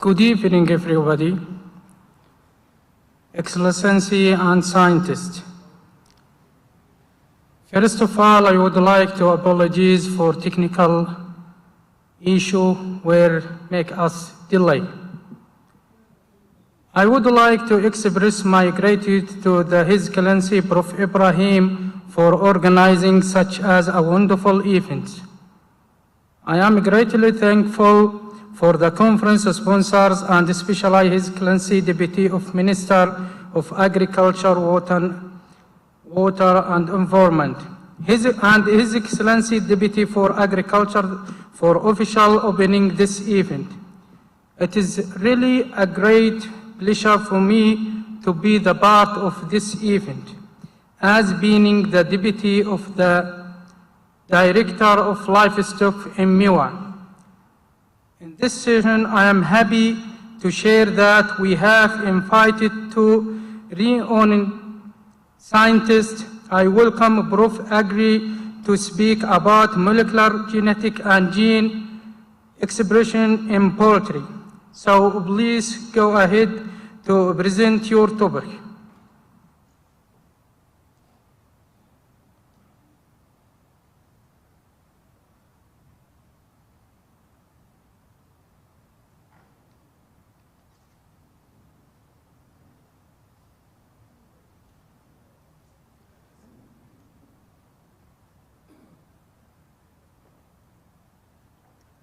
Good evening, everybody. Excellency and scientists. First of all, I would like to apologize for technical issue where make us delay. I would like to express my gratitude to His Excellency Prof. Ibrahim for organizing such as a wonderful event. I am greatly thankful for the conference sponsors and especially His Excellency Deputy of Minister of Agriculture, Water and Environment, His Excellency Deputy for Agriculture for official opening this event. It is really a great pleasure for me to be the part of this event, as being the Deputy of the Director of Livestock in MIWA. In this session, I am happy to share that we have invited two renowned scientists. I welcome Prof. Agri to speak about molecular genetic and gene expression in poultry. So please go ahead to present your topic.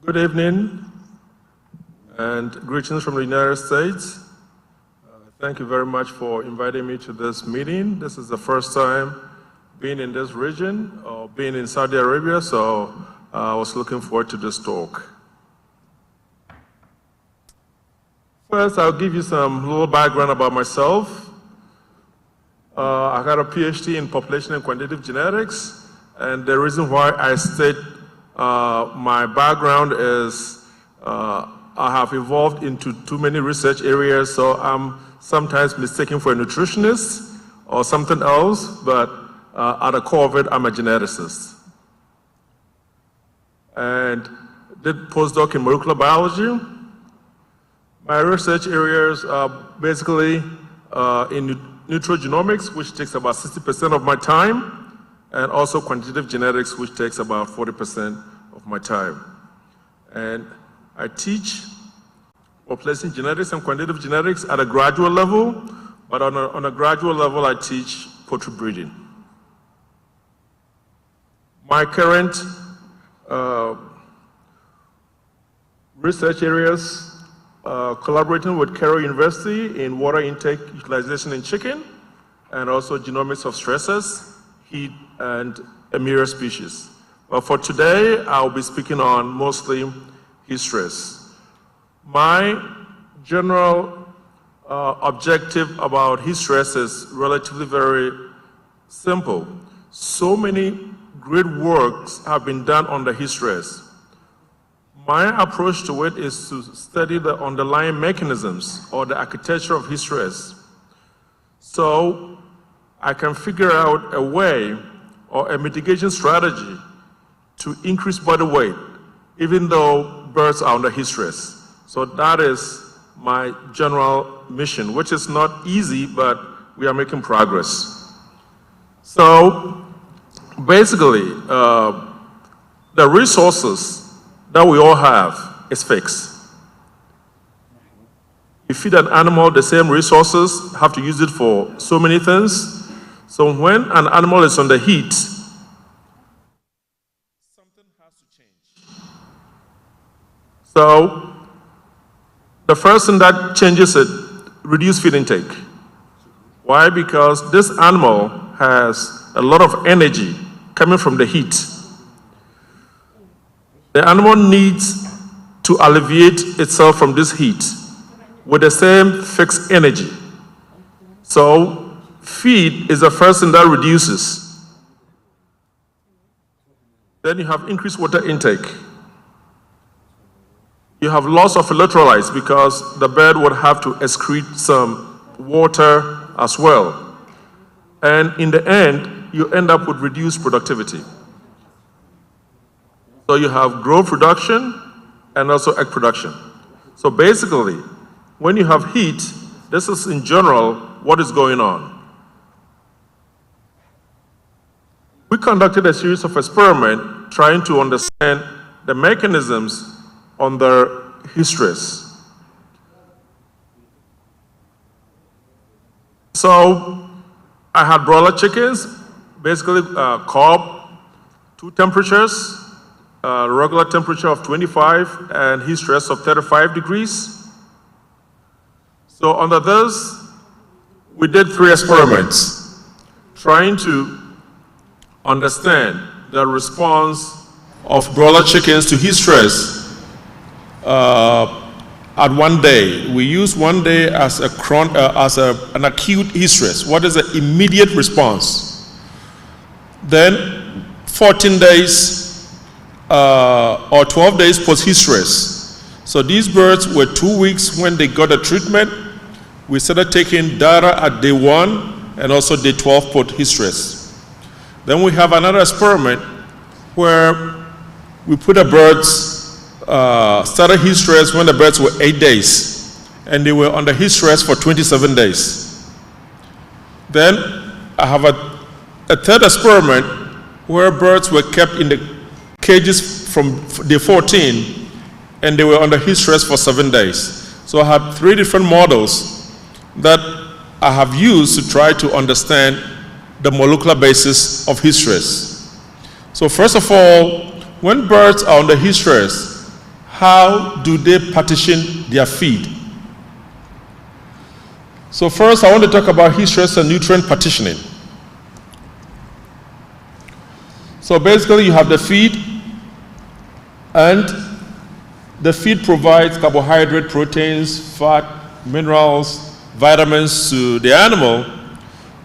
Good evening and greetings from the United States. Thank you very much for inviting me to this meeting. This is the first time being in this region or being in Saudi Arabia, so I was looking forward to this talk. First, I'll give you some little background about myself. I got a PhD in population and quantitative genetics, and the reason why I state my background is I have evolved into too many research areas, so I'm sometimes mistaken for a nutritionist or something else, but at the core of it, I'm a geneticist. And did postdoc in molecular biology. My research areas are basically in nutrigenomics, which takes about 60% of my time, and also quantitative genetics, which takes about 40% of my time. And I teach population genetics and quantitative genetics at a graduate level, but on a graduate level, I teach poultry breeding. My current research areas, collaborating with Cairo University in water intake utilization in chicken, and also genomics of stressors, heat, and Amino species. But for today, I'll be speaking on mostly heat stress. My general objective about heat stress is relatively very simple. So many great works have been done on the heat stress. My approach to it is to study the underlying mechanisms or the architecture of heat stress, so I can figure out a way or a mitigation strategy to increase body weight, even though birds are under heat stress. So that is my general mission, which is not easy, but we are making progress. So basically, the resources that we all have is fixed. You feed an animal the same resources, have to use it for so many things. So when an animal is under heat, something has to change. So the first thing that changes it, reduce feed intake. Why? Because this animal has a lot of energy coming from the heat. The animal needs to alleviate itself from this heat with the same fixed energy. So feed is the first thing that reduces. Then you have increased water intake. You have loss of electrolytes because the bird would have to excrete some water as well. And in the end, you end up with reduced productivity. So you have growth reduction and also egg production. So basically, when you have heat, this is in general what is going on. We conducted a series of experiments trying to understand the mechanisms on their histories. So I had broiler chickens, basically cob, 2 temperatures, regular temperature of 25 and heat stress of 35 degrees. So under this, we did 3 experiments trying to understand the response of broiler chickens to heat stress at 1 day. We use 1 day as an acute heat stress. What is the immediate response? Then 14 days or 12 days post heat stress. So these birds were 2 weeks when they got the treatment. We started taking data at day 1 and also day 12 post heat stress. Then we have another experiment where we put the birds, started heat stress when the birds were 8 days, and they were under heat stress for 27 days. Then I have a third experiment where birds were kept in the cages from day 14, and they were under heat stress for 7 days. So I have 3 different models that I have used to try to understand the molecular basis of heat stress. So first of all, when birds are under heat stress, how do they partition their feed? So first, I want to talk about heat stress and nutrient partitioning. So basically, you have the feed, and the feed provides carbohydrate, proteins, fat, minerals, vitamins to the animal.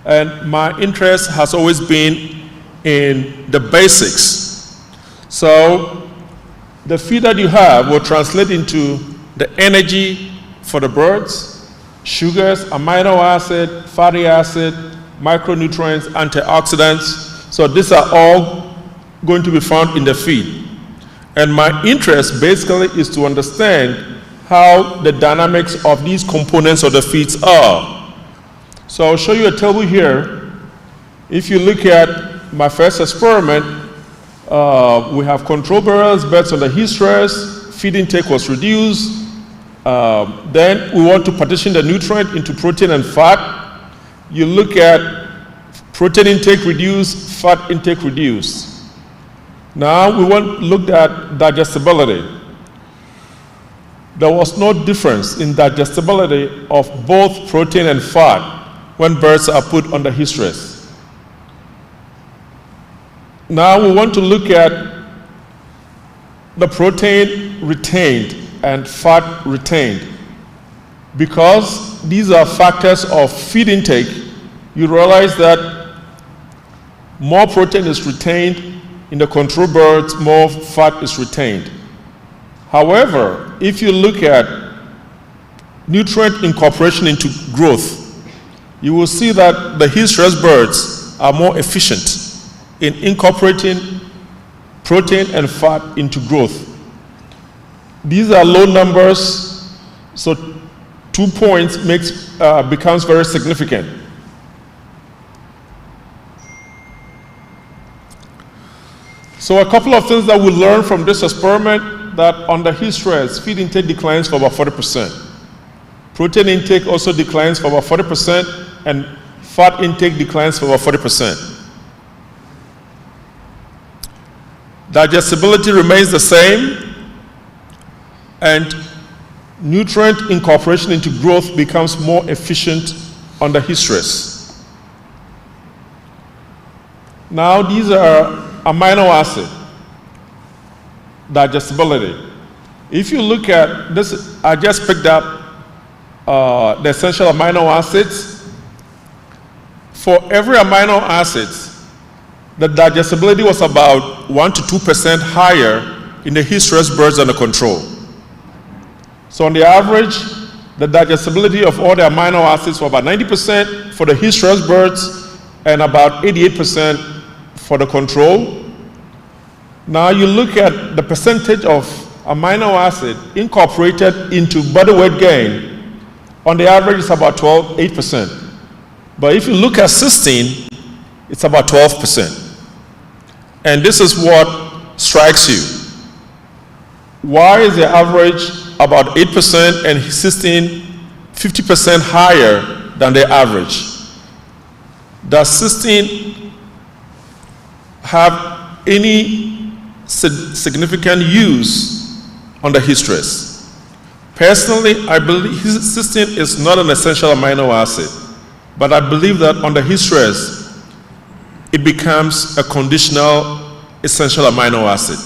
And my interest has always been in the basics. So the feed that you have will translate into the energy for the birds, sugars, amino acid, fatty acid, micronutrients, antioxidants. So these are all going to be found in the feed. And my interest basically is to understand how the dynamics of these components of the feeds are. So I'll show you a table here. If you look at my first experiment, we have control barrels, birds under heat stress, feed intake was reduced. Then we want to partition the nutrient into protein and fat. You look at protein intake reduced, fat intake reduced. Now we looked at digestibility. There was no difference in digestibility of both protein and fat when birds are put under heat stress. Now we want to look at the protein retained and fat retained. Because these are factors of feed intake, you realize that more protein is retained in the control birds, more fat is retained. However, if you look at nutrient incorporation into growth, you will see that the heat stress birds are more efficient in incorporating protein and fat into growth. These are low numbers, so 2 points becomes very significant. So a couple of things that we learned from this experiment, that under heat stress, feed intake declines for about 40%. Protein intake also declines for about 40%, and fat intake declines for about 40%. Digestibility remains the same, and nutrient incorporation into growth becomes more efficient under heat stress. Now these are amino acid digestibility. If you look at this, I just picked up the essential amino acids. For every amino acid, the digestibility was about 1 to 2% higher in the heat stress birds under control. So on the average, the digestibility of all the amino acids was about 90% for the heat stress birds and about 88% for the control. Now you look at the percentage of amino acid incorporated into body weight gain, on the average, is about 8%. But if you look at cysteine, it's about 12%. And this is what strikes you. Why is the average about 8% and cysteine 50% higher than the average? Does cysteine have any significant use on the hysteres? Personally, I believe cysteine is not an essential amino acid, but I believe that on the hysteres, it becomes a conditional essential amino acid.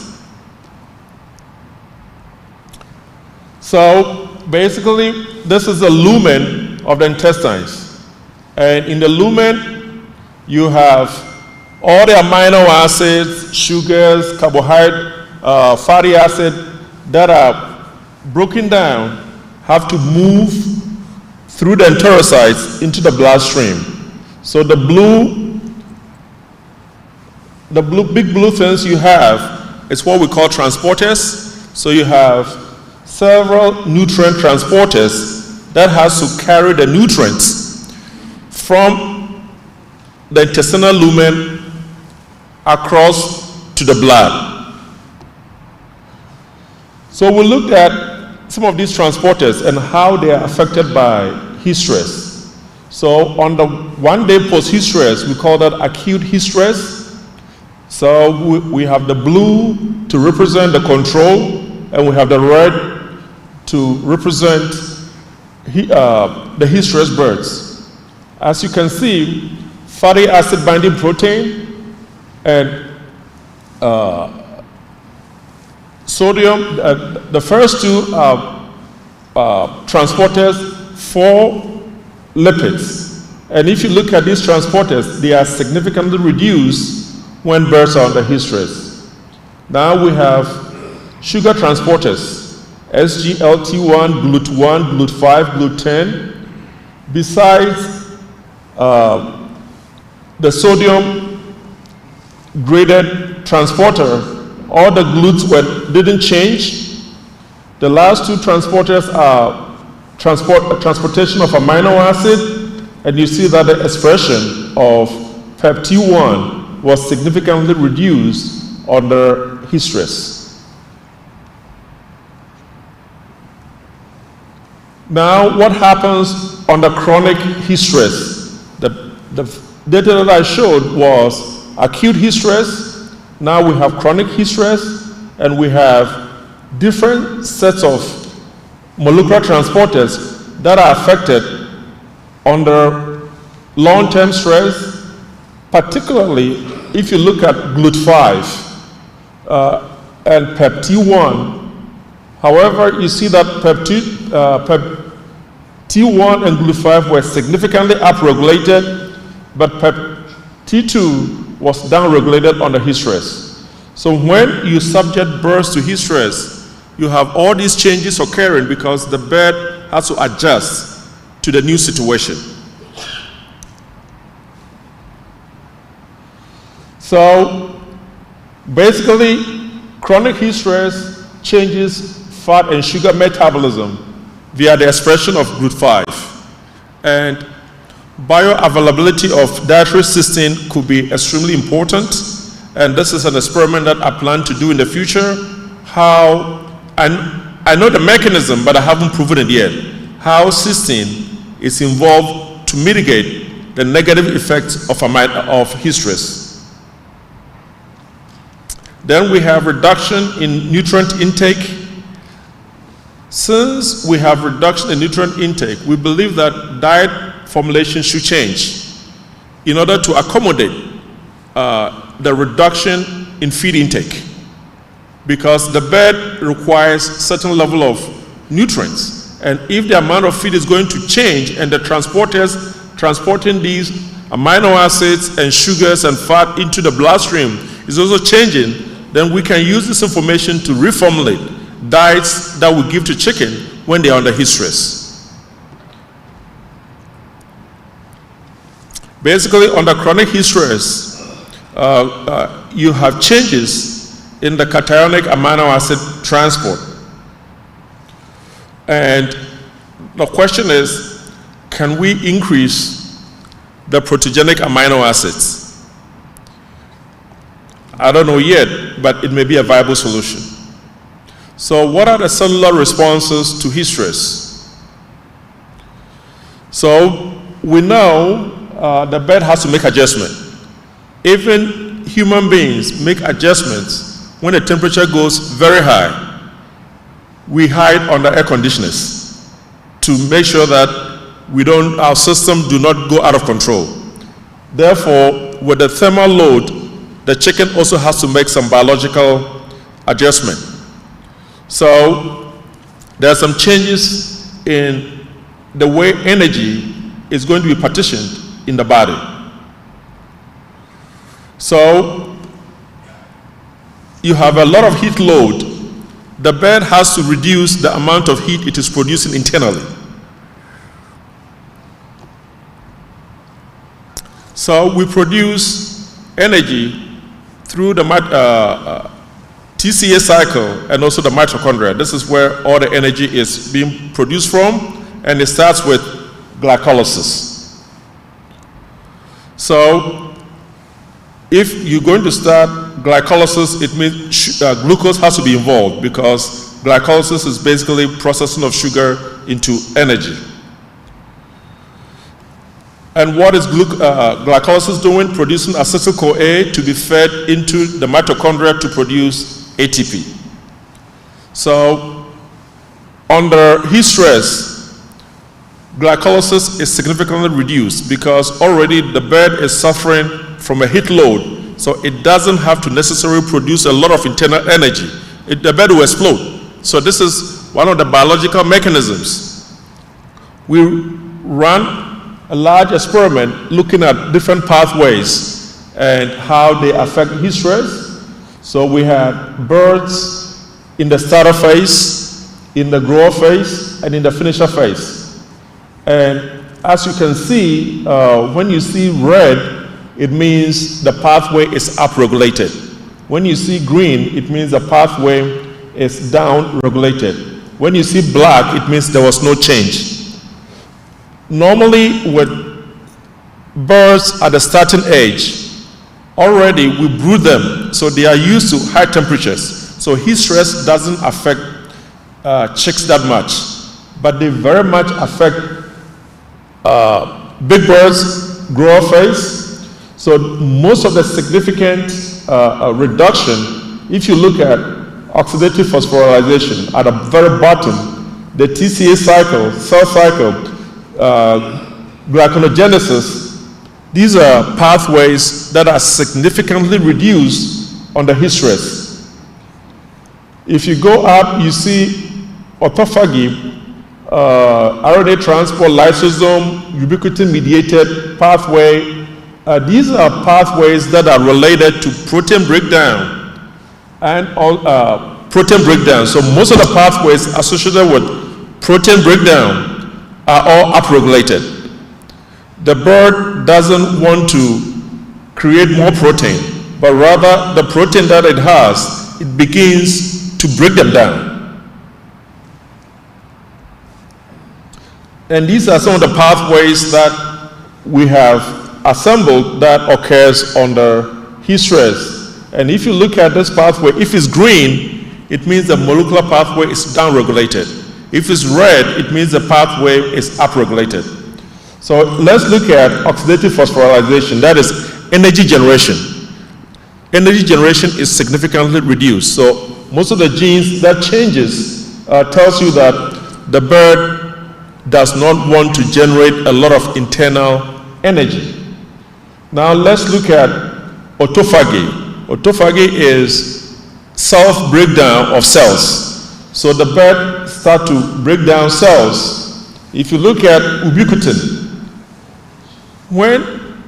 So basically, this is the lumen of the intestines. And in the lumen, you have all the amino acids, sugars, carbohydrate, fatty acid that are broken down have to move through the enterocytes into the bloodstream. So the big blue things you have is what we call transporters. So you have several nutrient transporters that has to carry the nutrients from the intestinal lumen across to the blood. So we looked at some of these transporters and how they are affected by hysteres. So on the 1 day post-hysteres, we call that acute hysteres. So we have the blue to represent the control, and we have the red to represent the hysteres birds. As you can see, fatty acid binding protein and sodium, the first two transporters for lipids. And if you look at these transporters, they are significantly reduced when birds are on the hysteres. Now we have sugar transporters, SGLT1, GLUT1, GLUT5, GLUT10. Besides the sodium graded transporter, all the GLUTs didn't change. The last two transporters are transportation of amino acid, and you see that the expression of PEP-T1 was significantly reduced under hysteres. Now, what happens under chronic hysteres? The data that I showed was acute hysteres. Now we have chronic hysteres, and we have different sets of molecular transporters that are affected under long-term stress, particularly if you look at GLUT5 and PEP-T1. However, you see that PEP-T1 and GLUT5 were significantly upregulated, but PEP-T2 was downregulated on the hysteres. So when you subject birds to hysteres, you have all these changes occurring because the bird has to adjust to the new situation. So basically, chronic hysteres changes fat and sugar metabolism via the expression of GLUT5. And bioavailability of dietary cysteine could be extremely important. And this is an experiment that I plan to do in the future. I know the mechanism, but I haven't proven it yet. How cysteine is involved to mitigate the negative effects of hysteres. Then we have reduction in nutrient intake. Since we have reduction in nutrient intake, we believe that diet formulation should change in order to accommodate the reduction in feed intake, because the bird requires certain level of nutrients, and if the amount of feed is going to change and the transporters transporting these amino acids and sugars and fat into the bloodstream is also changing, then we can use this information to reformulate diets that we give to chicken when they are under hysteres. Basically, under chronic hysteres, you have changes in the cationic amino acid transport. And the question is, can we increase the protogenic amino acids? I don't know yet, but it may be a viable solution. So what are the cellular responses to heat stress? So we know the bed has to make adjustment. Even human beings make adjustments when the temperature goes very high. We hide under air conditioners to make sure that our system do not go out of control. Therefore, with the thermal load, the chicken also has to make some biological adjustment. So there are some changes in the way energy is going to be partitioned in the body. So you have a lot of heat load. The bed has to reduce the amount of heat it is producing internally. So we produce energy through the TCA cycle and also the mitochondria. This is where all the energy is being produced from, and it starts with glycolysis. So if you're going to start glycolysis, it means glucose has to be involved, because glycolysis is basically processing of sugar into energy. And what is glycolysis doing? Producing acetyl-CoA to be fed into the mitochondria to produce ATP. So under heat stress, glycolysis is significantly reduced because already the bed is suffering from a heat load, so it doesn't have to necessarily produce a lot of internal energy. The bed will explode. So this is one of the biological mechanisms. We run a large experiment looking at different pathways and how they affect heat stress. So we had birds in the starter phase, in the grower phase, and in the finisher phase. And as you can see, when you see red, it means the pathway is upregulated. When you see green, it means the pathway is downregulated. When you see black, it means there was no change. Normally, with birds at the starting age, already we brood them, so they are used to high temperatures. So heat stress doesn't affect chicks that much, but they very much affect big birds, grower phase. So most of the significant reduction, if you look at oxidative phosphorylation at the very bottom, the TCA cycle, cell cycle, glycogenesis, these are pathways that are significantly reduced under heat stress. If you go up, you see autophagy, RNA transport, lysosome, ubiquitin-mediated pathway. These are pathways that are related to protein breakdown and protein breakdown. So most of the pathways associated with protein breakdown are all upregulated. The bird doesn't want to create more protein, but rather the protein that it has, it begins to break them down. And these are some of the pathways that we have assembled that occurs under heat stress. And if you look at this pathway, if it's green, it means the molecular pathway is downregulated. If it's red, it means the pathway is upregulated. So let's look at oxidative phosphorylation, that is energy generation. Energy generation is significantly reduced. So most of the genes that changes tells you that the bird does not want to generate a lot of internal energy. Now let's look at autophagy. Autophagy is self-breakdown of cells. So the bird start to break down cells. If you look at ubiquitin, when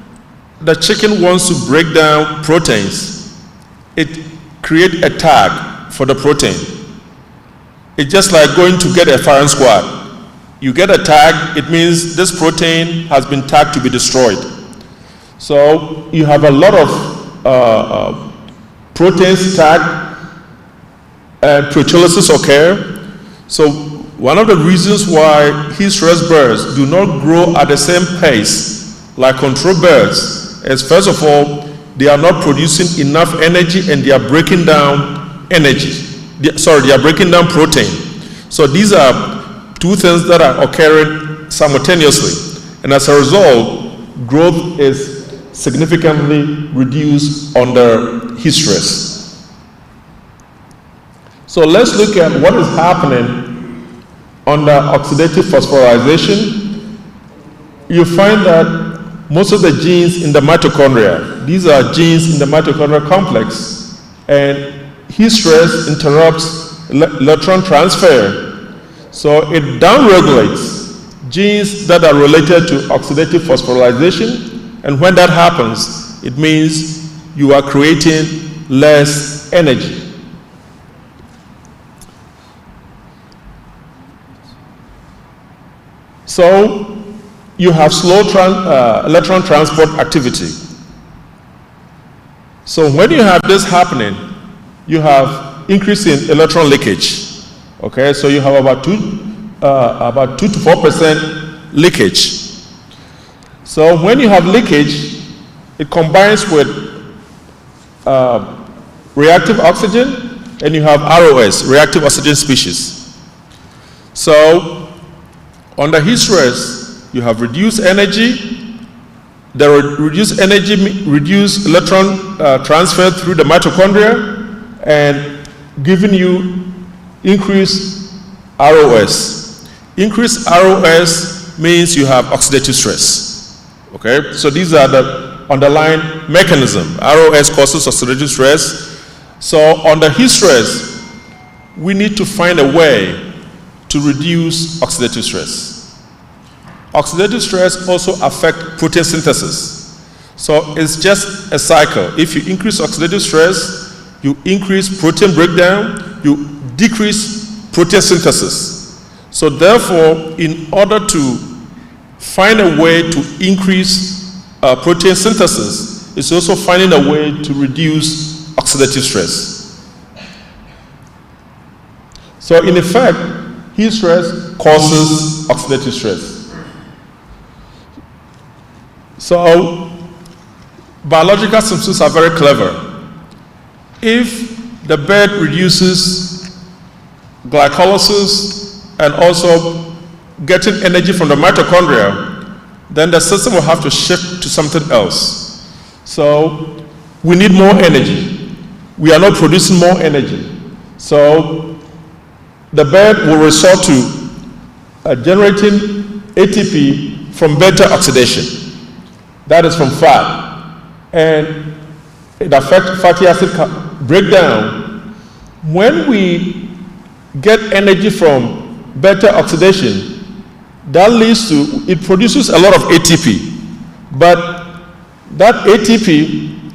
the chicken wants to break down proteins, it creates a tag for the protein. It's just like going to get a firing squad. You get a tag, it means this protein has been tagged to be destroyed. So you have a lot of proteins tagged, and proteolysis occur. So one of the reasons why heat stress birds do not grow at the same pace like control birds is, first of all, they are not producing enough energy and they are breaking down energy. They are breaking down protein. So these are two things that are occurring simultaneously. And as a result, growth is significantly reduced under heat stress. So let's look at what is happening under oxidative phosphorylation. You find that most of the genes in the mitochondria, these are genes in the mitochondrial complex, and heat stress interrupts electron transfer. So it downregulates genes that are related to oxidative phosphorylation, and when that happens, it means you are creating less energy. So you have slow electron transport activity. So when you have this happening, you have increase in electron leakage. Okay, so you have about 2 to 4% leakage. So when you have leakage, it combines with reactive oxygen, and you have ROS, reactive oxygen species. So under heat stress, you have reduced energy. The reduced energy reduce electron transfer through the mitochondria and giving you increased ROS. Increased ROS means you have oxidative stress. Okay, so these are the underlying mechanism. ROS causes oxidative stress. So under heat stress, we need to find a way to reduce oxidative stress. Oxidative stress also affects protein synthesis. So it's just a cycle. If you increase oxidative stress, you increase protein breakdown, you decrease protein synthesis. So therefore, in order to find a way to increase protein synthesis, it's also finding a way to reduce oxidative stress. So in effect, heat stress causes oxidative stress. So biological systems are very clever. If the bird reduces glycolysis and also getting energy from the mitochondria, then the system will have to shift to something else. So we need more energy. We are not producing more energy. So the bird will resort to generating ATP from beta oxidation. That is from fat. And it affects fatty acid breakdown. When we get energy from beta oxidation, that leads to, it produces a lot of ATP. But that ATP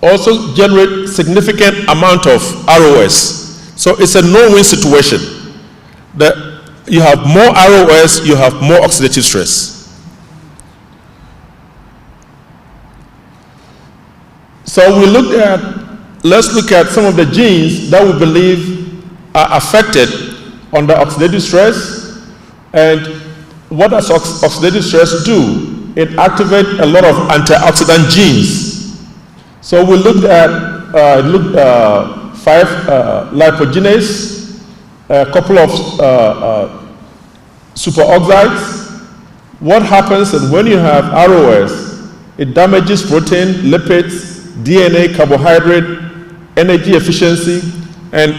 also generates significant amount of ROS. So it's a no-win situation. That you have more ROS, you have more oxidative stress. So let's look at some of the genes that we believe are affected under oxidative stress. And what does oxidative stress do? It activates a lot of antioxidant genes. So we looked at 5 lipogenase, a couple of superoxides. What happens is when you have ROS, it damages protein, lipids, DNA, carbohydrate, energy efficiency, and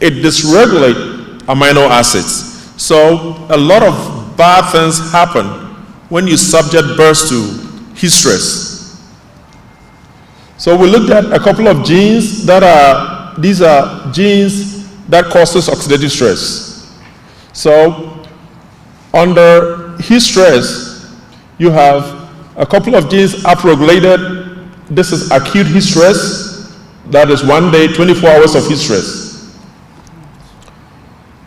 it dysregulates amino acids. So a lot of bad things happen when you subject birds to heat stress. So we looked at a couple of genes these are genes that causes oxidative stress. So under heat stress, you have a couple of genes upregulated. This is acute heat stress. That is 1 day, 24 hours of heat stress.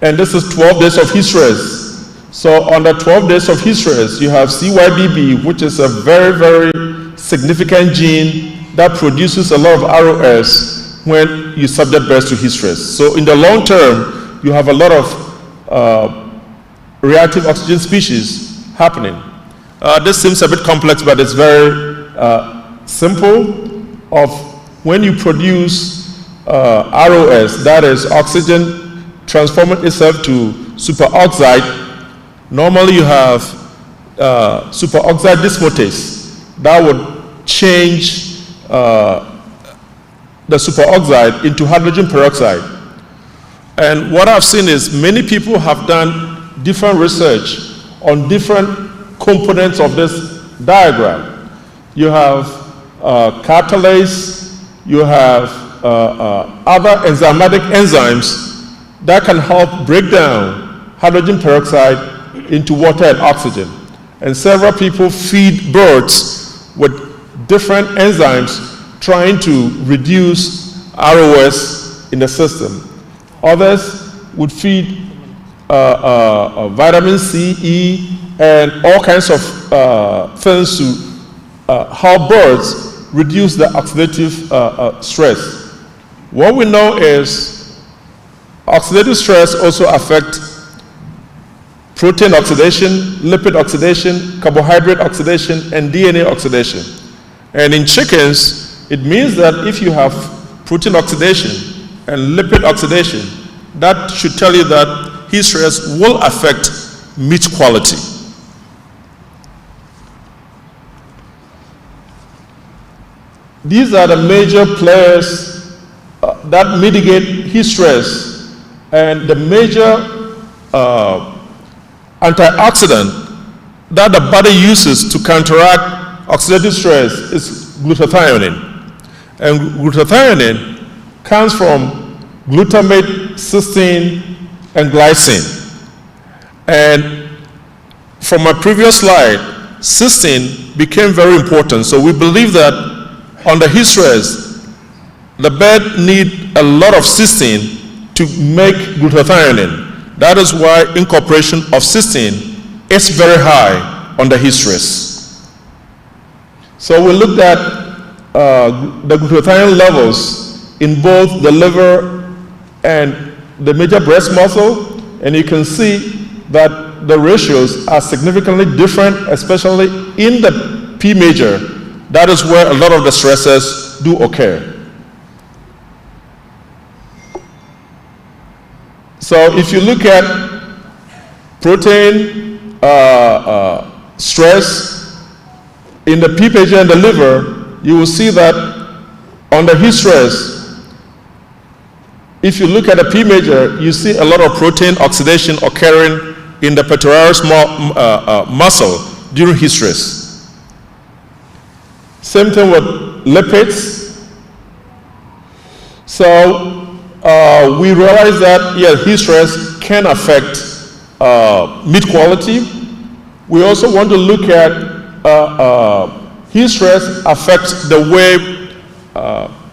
And this is 12 days of heat stress. So under 12 days of heat stress, you have CYBB, which is a very, very significant gene that produces a lot of ROS when you subject birds to heat stress. So in the long term, you have a lot of reactive oxygen species happening. This seems a bit complex, but it's very simple. Of when you produce ROS, that is oxygen transforming itself to superoxide, normally you have superoxide dismutase that would change the superoxide into hydrogen peroxide. And what I've seen is many people have done different research on different components of this diagram. You have catalase, you have other enzymatic enzymes that can help break down hydrogen peroxide into water and oxygen. And several people feed birds with different enzymes trying to reduce ROS in the system. Others would feed vitamin C, E, and all kinds of things to help birds reduce the oxidative stress. What we know is oxidative stress also affects protein oxidation, lipid oxidation, carbohydrate oxidation, and DNA oxidation. And in chickens, it means that if you have protein oxidation and lipid oxidation, that should tell you that heat stress will affect meat quality. These are the major players that mitigate heat stress, and the major antioxidant that the body uses to counteract oxidative stress is glutathione. And glutathione comes from glutamate, cysteine, and glycine. And from my previous slide, cysteine became very important. So we believe that under heat stress, the bird need a lot of cysteine to make glutathione. That is why incorporation of cysteine is very high under heat stress. So we looked at the glutathione levels in both the liver and the major breast muscle, and you can see that the ratios are significantly different, especially in the P major. That is where a lot of the stresses do occur. So if you look at protein stress in the P major and the liver, you will see that under heat stress, if you look at the P major, you see a lot of protein oxidation occurring in the pectoralis muscle during heat stress. Same thing with lipids. So we realize that, yes, heat stress can affect meat quality. We also want to look at heat stress affects the way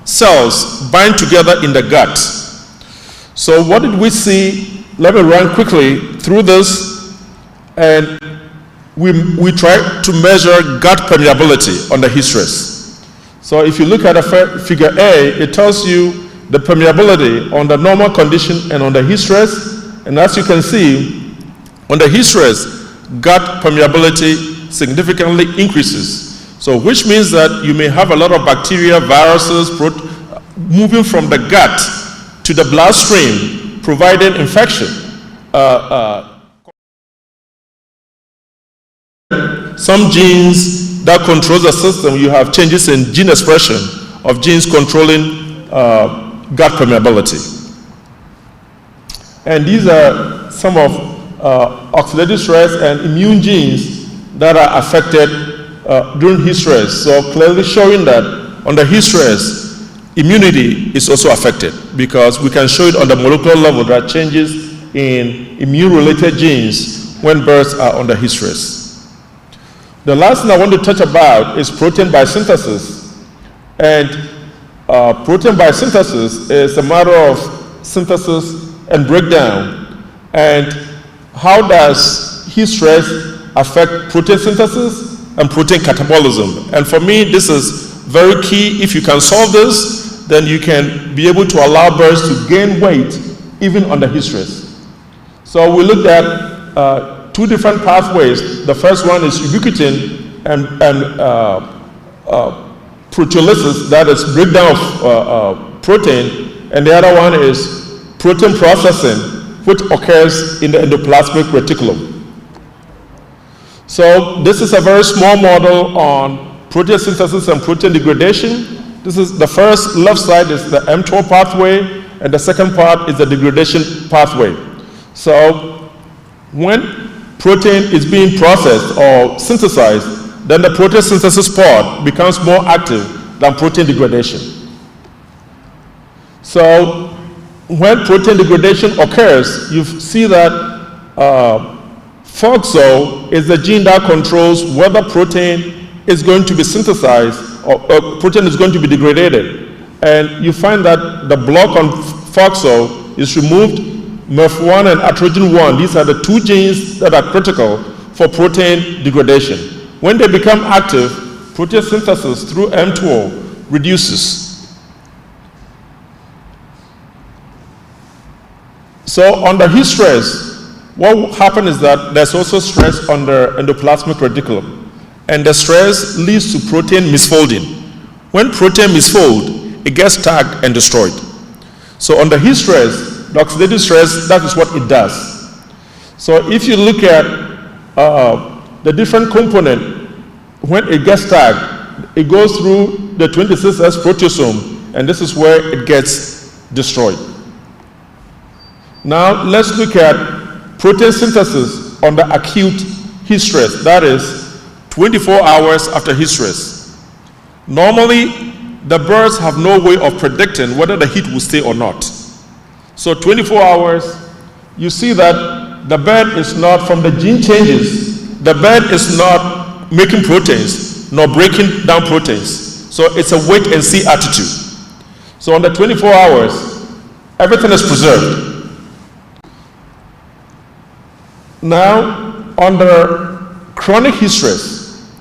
cells bind together in the gut. So what did we see? Let me run quickly through this. And we try to measure gut permeability under heat stress. So if you look at figure A, it tells you the permeability on the normal condition and on the heat stress. And as you can see, on the heat stress, gut permeability significantly increases. So which means that you may have a lot of bacteria, viruses, moving from the gut to the bloodstream, providing infection. Some genes that control the system, you have changes in gene expression of genes controlling gut permeability. And these are some of oxidative stress and immune genes that are affected during heat stress. So clearly showing that under heat stress, immunity is also affected, because we can show it on the molecular level that changes in immune-related genes when birds are under heat stress. The last thing I want to touch about is protein biosynthesis. And protein biosynthesis is a matter of synthesis and breakdown. And how does heat stress affect protein synthesis and protein catabolism? And for me, this is very key. If you can solve this, then you can be able to allow birds to gain weight even under heat stress. So we looked at two different pathways. The first one is ubiquitin and proteolysis, that is breakdown of protein, and the other one is protein processing, which occurs in the endoplasmic reticulum. So this is a very small model on protein synthesis and protein degradation. This is the first left side is the mTOR pathway, and the second part is the degradation pathway. So when protein is being processed or synthesized, then the protein synthesis part becomes more active than protein degradation. So when protein degradation occurs, you see that FOXO is the gene that controls whether protein is going to be synthesized or protein is going to be degraded. And you find that the block on FOXO is removed. MEF1 and atrogen1, these are the two genes that are critical for protein degradation. When they become active, protein synthesis through mTOR reduces. So under heat stress, what will happen is that there's also stress on the endoplasmic reticulum, and the stress leads to protein misfolding. When protein misfolds, it gets tagged and destroyed. So under heat stress, the oxidative stress, that is what it does. So if you look at the different component, when it gets tagged, it goes through the 26S proteasome, and this is where it gets destroyed. Now let's look at protein synthesis under acute heat stress, that is 24 hours after heat stress. Normally, the birds have no way of predicting whether the heat will stay or not. So 24 hours, you see that the bird is not, from the gene changes, the bird is not making proteins, nor breaking down proteins. So it's a wait and see attitude. So under 24 hours, everything is preserved. Now, under chronic heat stress,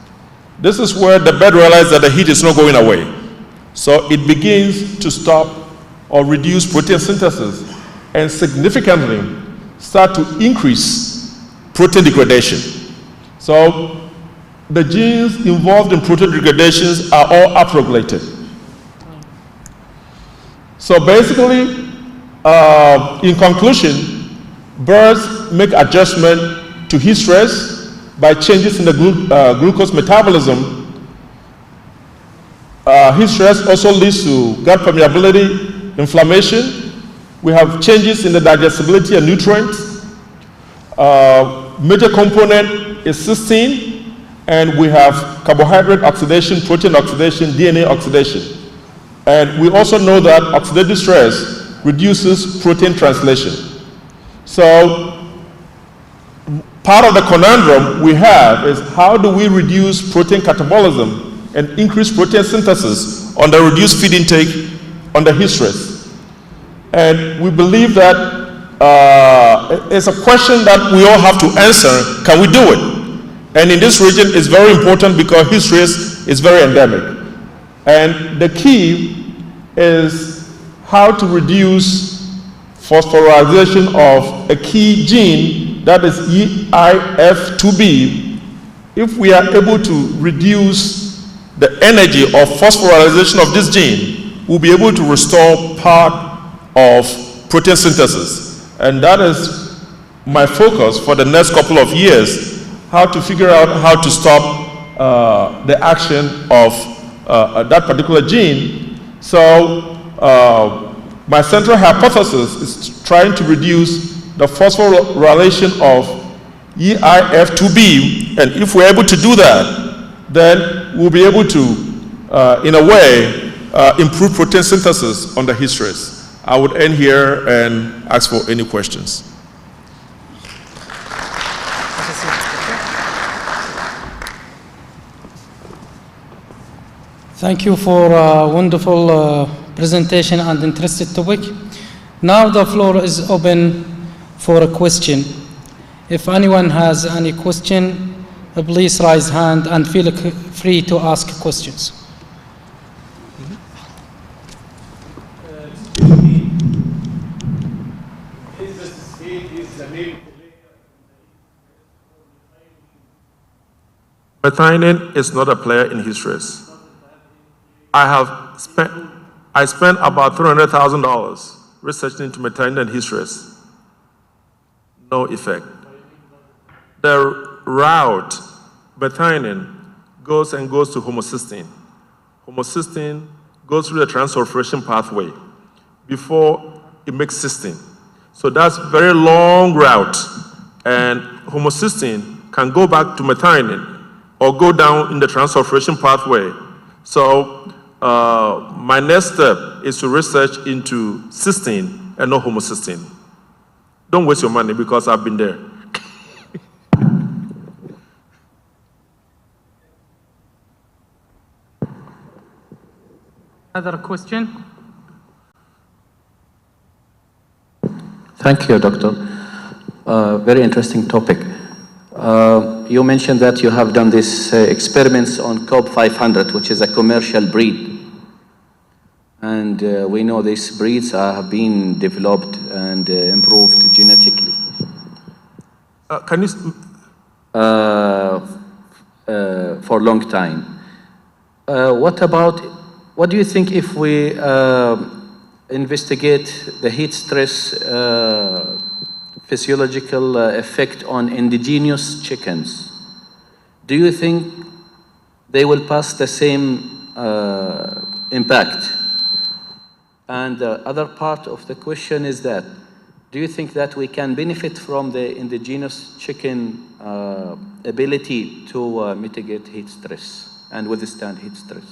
this is where the bird realizes that the heat is not going away. So it begins to stop or reduce protein synthesis and significantly start to increase protein degradation. So the genes involved in protein degradations are all upregulated. So basically, in conclusion, birds make adjustment to heat stress by changes in the glucose metabolism. Heat stress also leads to gut permeability, inflammation. We have changes in the digestibility and nutrients. Major component is cysteine, and we have carbohydrate oxidation, protein oxidation, DNA oxidation. And we also know that oxidative stress reduces protein translation. So part of the conundrum we have is how do we reduce protein catabolism and increase protein synthesis on the reduced feed intake under heat stress? And we believe that it's a question that we all have to answer. Can we do it? And in this region, it's very important because heat stress is very endemic. And the key is how to reduce phosphorylation of a key gene, that is EIF2B. If we are able to reduce the energy of phosphorylation of this gene, we'll be able to restore part of protein synthesis. And that is my focus for the next couple of years, how to figure out how to stop the action of that particular gene. So my central hypothesis is trying to reduce the phosphorylation of EIF2B, and if we're able to do that, then we'll be able to, in a way, improve protein synthesis under heat stress. I would end here and ask for any questions. Thank you for a wonderful presentation and interesting topic. Now the floor is open for a question. If anyone has any question, please raise hand and feel free to ask questions. Methionine is not a player in heat stress. I spent about $300,000 researching into methionine and heat stress. No effect. The route methionine goes to homocysteine. Homocysteine goes through the transsulfuration pathway before it makes cysteine. So that's a very long route, and homocysteine can go back to methionine or go down in the transsulfuration pathway. So my next step is to research into cysteine and not homocysteine. Don't waste your money because I've been there. Other question? Thank you, Doctor. Very interesting topic. You mentioned that you have done these experiments on COB 500, which is a commercial breed. And we know these breeds have been developed and improved genetically. Can you? For a long time. What do you think if we investigate the heat stress physiological effect on indigenous chickens? Do you think they will pass the same impact? And the other part of the question is that, do you think that we can benefit from the indigenous chicken ability to mitigate heat stress and withstand heat stress?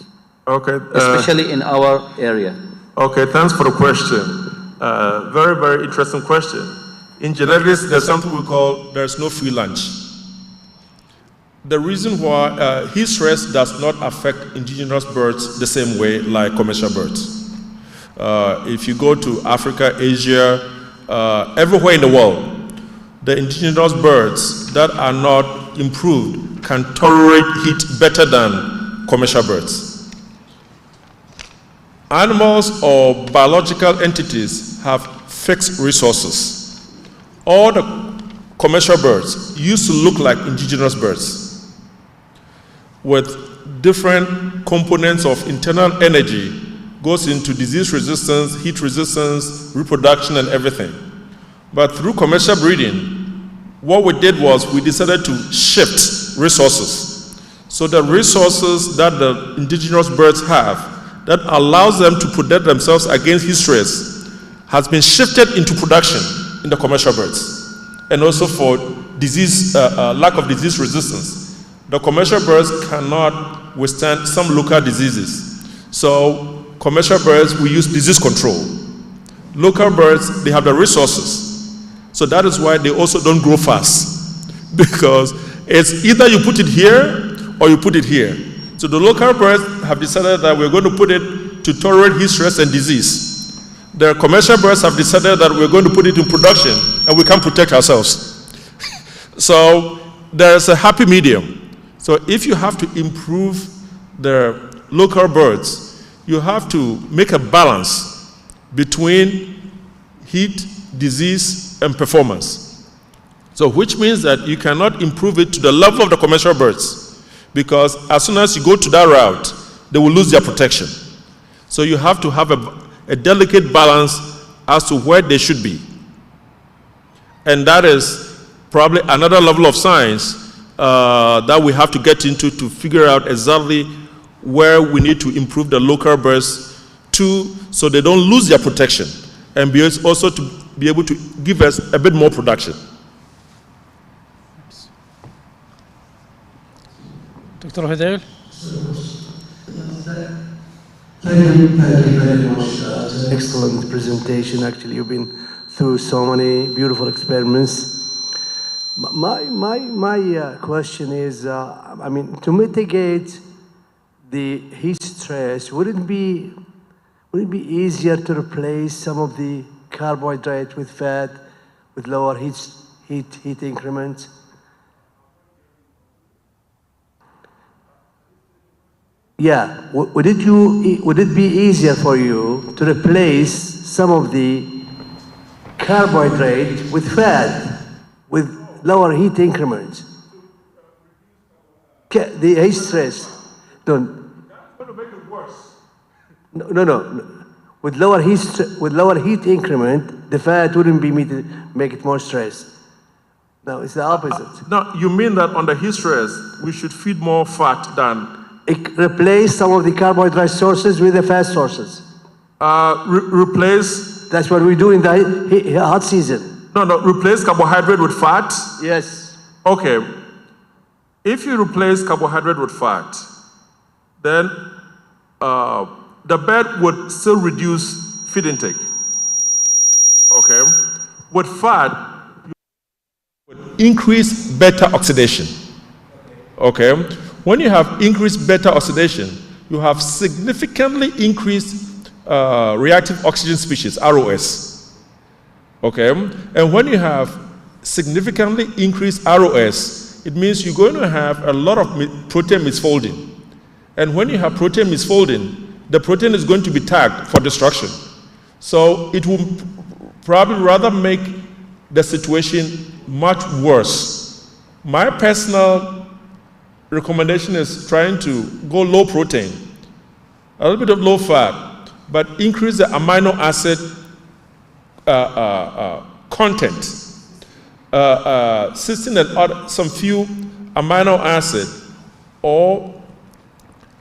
Okay. Especially in our area. Okay, thanks for the question. Very, very interesting question. In genetics, there's something we call there's no free lunch. The reason why heat stress does not affect indigenous birds the same way like commercial birds. If you go to Africa, Asia, everywhere in the world, the indigenous birds that are not improved can tolerate heat better than commercial birds. Animals or biological entities have fixed resources. All the commercial birds used to look like indigenous birds with different components of internal energy goes into disease resistance, heat resistance, reproduction, and everything. But through commercial breeding, what we did was we decided to shift resources. So the resources that the indigenous birds have that allows them to protect themselves against heat stress has been shifted into production in the commercial birds. And also for disease, lack of disease resistance. The commercial birds cannot withstand some local diseases. So commercial birds, we use disease control. Local birds, they have the resources. So that is why they also don't grow fast. Because it's either you put it here or you put it here. So the local birds have decided that we're going to put it to tolerate heat stress and disease. The commercial birds have decided that we're going to put it in production and we can't protect ourselves. So there's a happy medium. So if you have to improve the local birds, you have to make a balance between heat, disease, and performance. So which means that you cannot improve it to the level of the commercial birds. Because as soon as you go to that route, they will lose their protection. So you have to have a delicate balance as to where they should be. And that is probably another level of science that we have to get into to figure out exactly where we need to improve the local birds to, so they don't lose their protection, and also to be able to give us a bit more production. Dr. Hidayl? Thank you very much. It's an excellent presentation. Actually, you've been through so many beautiful experiments. My question is, I mean, to mitigate the heat stress, would it be easier to replace some of the carbohydrate with fat, with lower heat increments? Yeah, would it be easier for you to replace some of the carbohydrate with fat, with lower heat increments? the heat stress. No. Going to make it worse. No. With lower heat increment, the fat wouldn't be make it more stress. No, it's the opposite. No, you mean that under heat stress, we should feed more fat than... Replace some of the carbohydrate sources with the fat sources. Replace... That's what we do in the hot season. No, replace carbohydrate with fat? Yes. Okay. If you replace carbohydrate with fat, then the bird would still reduce feed intake. Okay? With fat, you would increase beta oxidation. Okay? When you have increased beta oxidation, you have significantly increased reactive oxygen species, ROS. Okay? And when you have significantly increased ROS, it means you're going to have a lot of protein misfolding. And when you have protein misfolding, the protein is going to be tagged for destruction. So it will probably rather make the situation much worse. My personal recommendation is trying to go low protein, a little bit of low fat, but increase the amino acid content. Cysteine and some few amino acid, or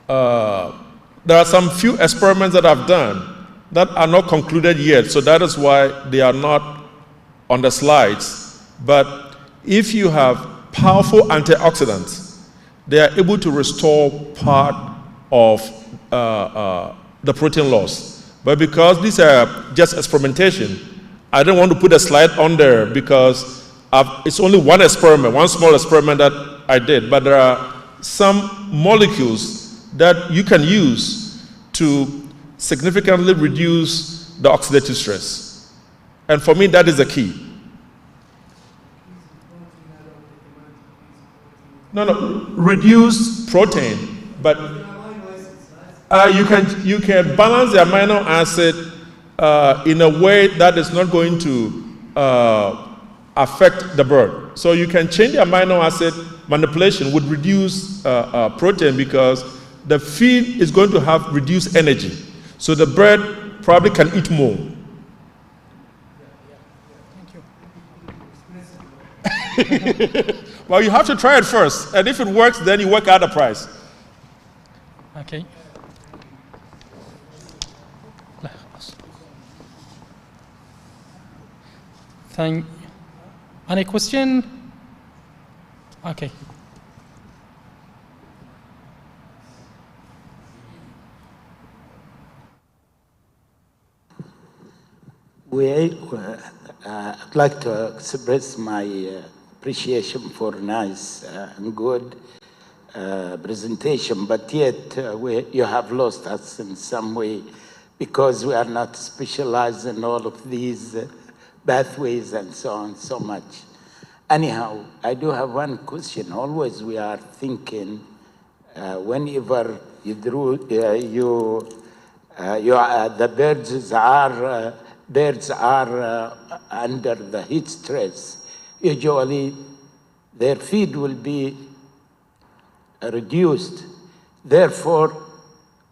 there are some few experiments that I've done that are not concluded yet, so that is why they are not on the slides. But if you have powerful antioxidants, they are able to restore part of the protein loss. But because these are just experimentation, I don't want to put a slide on there because it's only one experiment, one small experiment that I did, but there are some molecules that you can use to significantly reduce the oxidative stress. And for me, that is the key. No, reduce protein, but you can balance the amino acid in a way that is not going to affect the bird. So you can change the amino acid manipulation would reduce protein because the feed is going to have reduced energy. So the bird probably can eat more. Thank you. Well, you have to try it first. And if it works, then you work out the price. Okay. Any question? Okay. I'd like to express my appreciation for nice and good presentation, but yet you have lost us in some way because we are not specialized in all of these pathways and so on so much. Anyhow, I do have one question. Always we are thinking whenever you drew, the birds are under the heat stress. Usually their feed will be reduced. Therefore,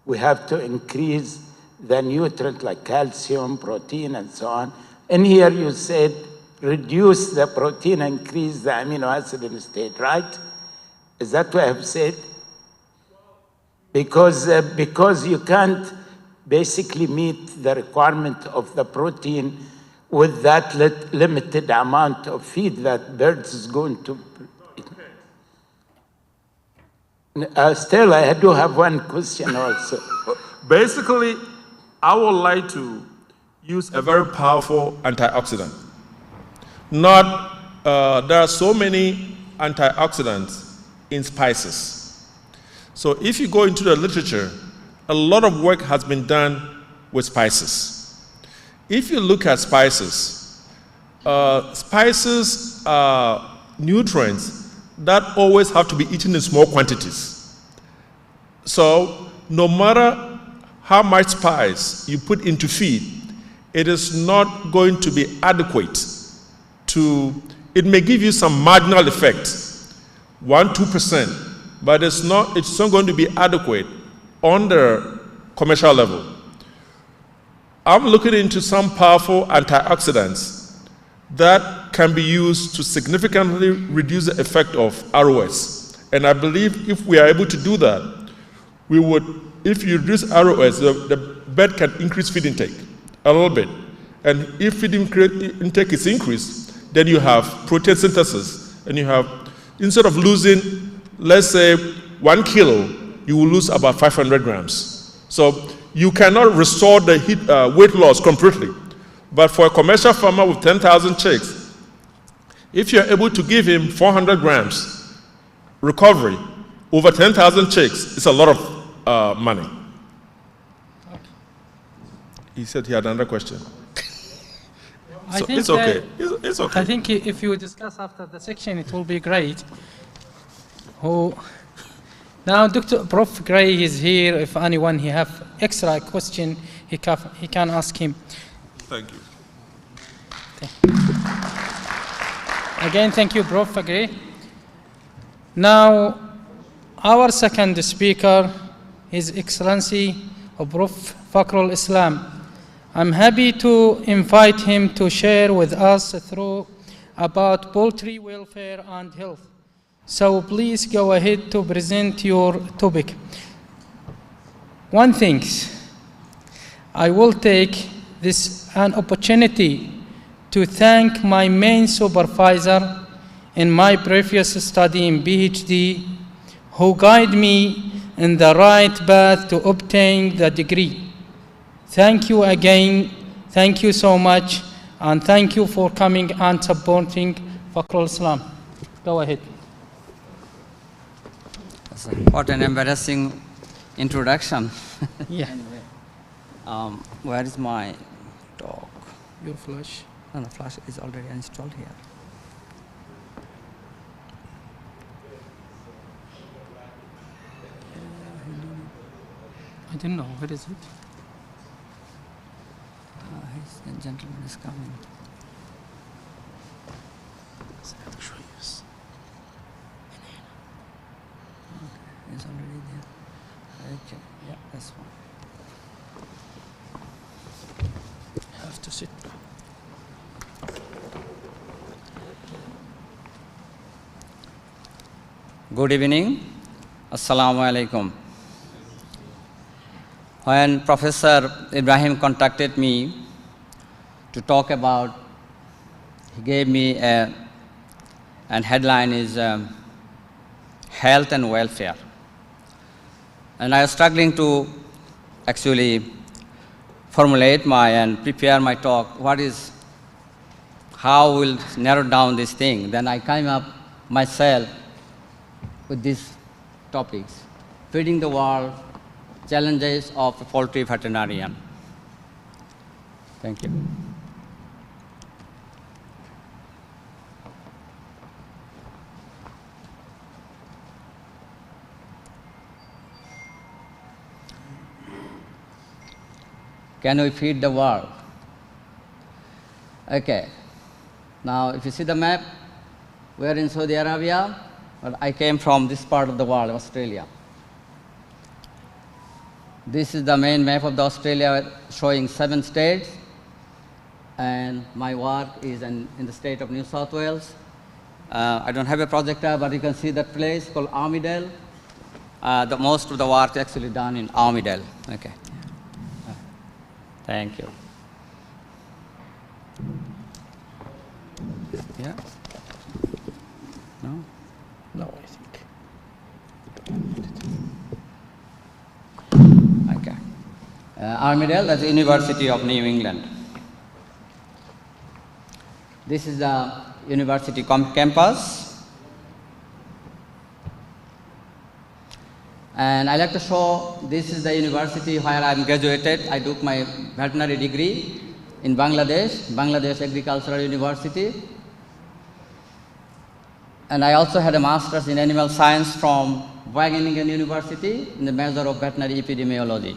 we have to increase the nutrient like calcium, protein, and so on. And here you said reduce the protein, increase the amino acid instead, right? Is that what I have said? Because you can't basically meet the requirement of the protein with that limited amount of feed that birds is going to. Still, I do have one question also. Basically, I would like to use a very powerful antioxidant. There are so many antioxidants in spices. So if you go into the literature, a lot of work has been done with spices. If you look at spices, spices are nutrients that always have to be eaten in small quantities. So no matter how much spice you put into feed, it is not going to be adequate to, it may give you some marginal effect, 1-2%, but it's not going to be adequate on the commercial level. I'm looking into some powerful antioxidants that can be used to significantly reduce the effect of ROS. And I believe if we are able to do that, we would, if you reduce ROS, the bird can increase feed intake a little bit. And if feed intake is increased, then you have protein synthesis, and you have, instead of losing, let's say, 1 kilo, you will lose about 500 grams. So you cannot restore the weight loss completely. But for a commercial farmer with 10,000 chicks, if you're able to give him 400 grams recovery over 10,000 chicks, it's a lot of money. He said he had another question. So it's okay. It's okay. I think if you discuss after the section, it will be great. Now, Prof. Gray is here. If anyone he have extra question, he can ask him. Thank you. Again, thank you, Prof. Gray. Now, our second speaker, His Excellency Prof. Fakhrul Islam. I'm happy to invite him to share with us through about poultry welfare and health. So please go ahead to present your topic. One thing, I will take this an opportunity to thank my main supervisor in my previous study in PhD, who guided me in the right path to obtain the degree. Thank you again, thank you so much, and thank you for coming and supporting Fakhrul Islam. Go ahead. What an embarrassing introduction. Yeah. Anyway, where is my talk? Your flash. No, the flash is already installed here. I don't know, where is it? The gentleman is coming. It's already there. Okay, yeah, that's fine. I have to sit. Good evening. Assalamu alaikum. When Professor Ibrahim contacted me to talk about, he gave me and headline is health and welfare. And I was struggling to actually formulate and prepare my talk. How we'll narrow down this thing? Then I came up myself with these topics: feeding the world, challenges of a poultry veterinarian. Thank you. Can we feed the world? Okay. Now, if you see the map, we are in Saudi Arabia, but I came from this part of the world, Australia. This is the main map of Australia showing 7 states, and my work is in the state of New South Wales. I don't have a projector, but you can see that place called Armidale. The most of the work is actually done in Armidale. Okay. Thank you. Yeah? No? No, I think. Okay. Armidale, that's the University of New England. This is the university campus. And I like to show, this is the university where I graduated. I took my veterinary degree in Bangladesh Agricultural University. And I also had a master's in animal science from Wageningen University in the major of veterinary epidemiology.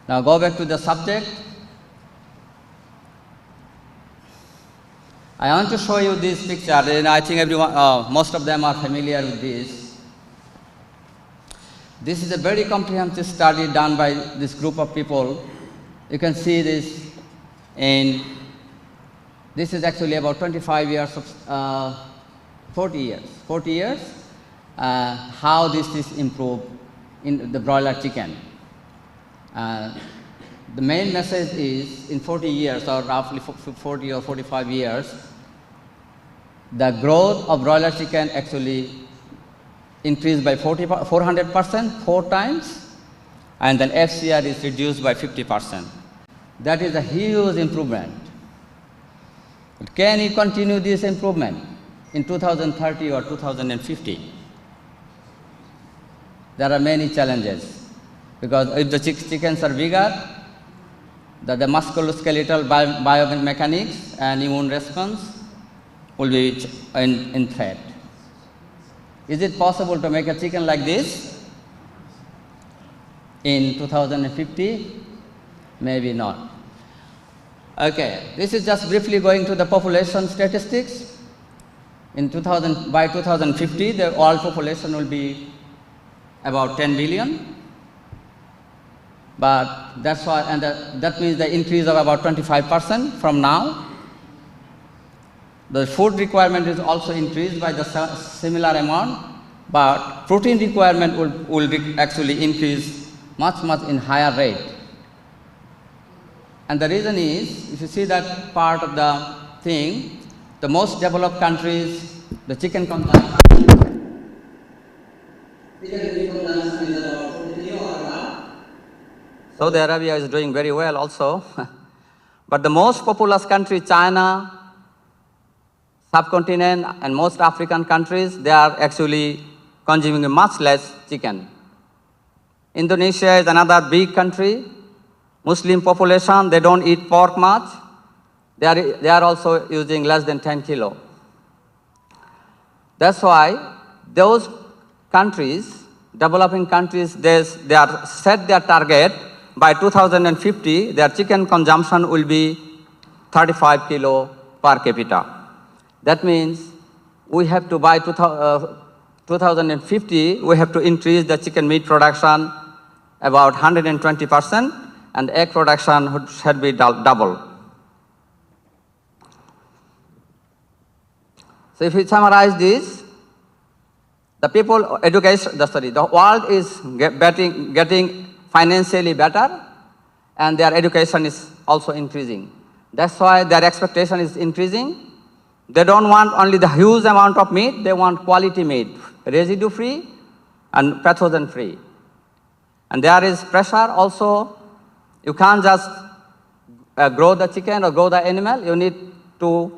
Now go back to the subject. I want to show you this picture, and I think everyone, most of them are familiar with this. This is a very comprehensive study done by this group of people. You can see this this is actually about 25 years of, 40 years, how this is improved in the broiler chicken. The main message is in 40 years, or roughly 40 or 45 years, the growth of broiler chicken actually increased by 400%, 4 times, and then FCR is reduced by 50%. That is a huge improvement. But can we continue this improvement in 2030 or 2050? There are many challenges, because if the chickens are bigger, the musculoskeletal biomechanics and immune response will be in threat. Is it possible to make a chicken like this in 2050? Maybe not. Okay, this is just briefly going to the population statistics. By 2050, the world population will be about 10 billion. But that's why, and that means the increase of about 25% from now. The food requirement is also increased by the similar amount, but protein requirement will actually increase much in higher rate. And the reason is, if you see that part of the thing, the most developed countries, the chicken consumption is about 40 or now. Saudi Arabia is doing very well also. But the most populous country, China, subcontinent, and most African countries, they are actually consuming much less chicken. Indonesia is another big country. Muslim population, they don't eat pork much. They are also using less than 10 kilo. That's why those countries, developing countries, they are set their target by 2050, their chicken consumption will be 35 kilo per capita. That means we have to, by 2050, we have to increase the chicken meat production about 120%, and egg production should be double. So if we summarize this, the world is getting financially better, and their education is also increasing. That's why their expectation is increasing. They don't want only the huge amount of meat, they want quality meat, residue-free and pathogen-free. And there is pressure also. You can't just grow the chicken or grow the animal, you need to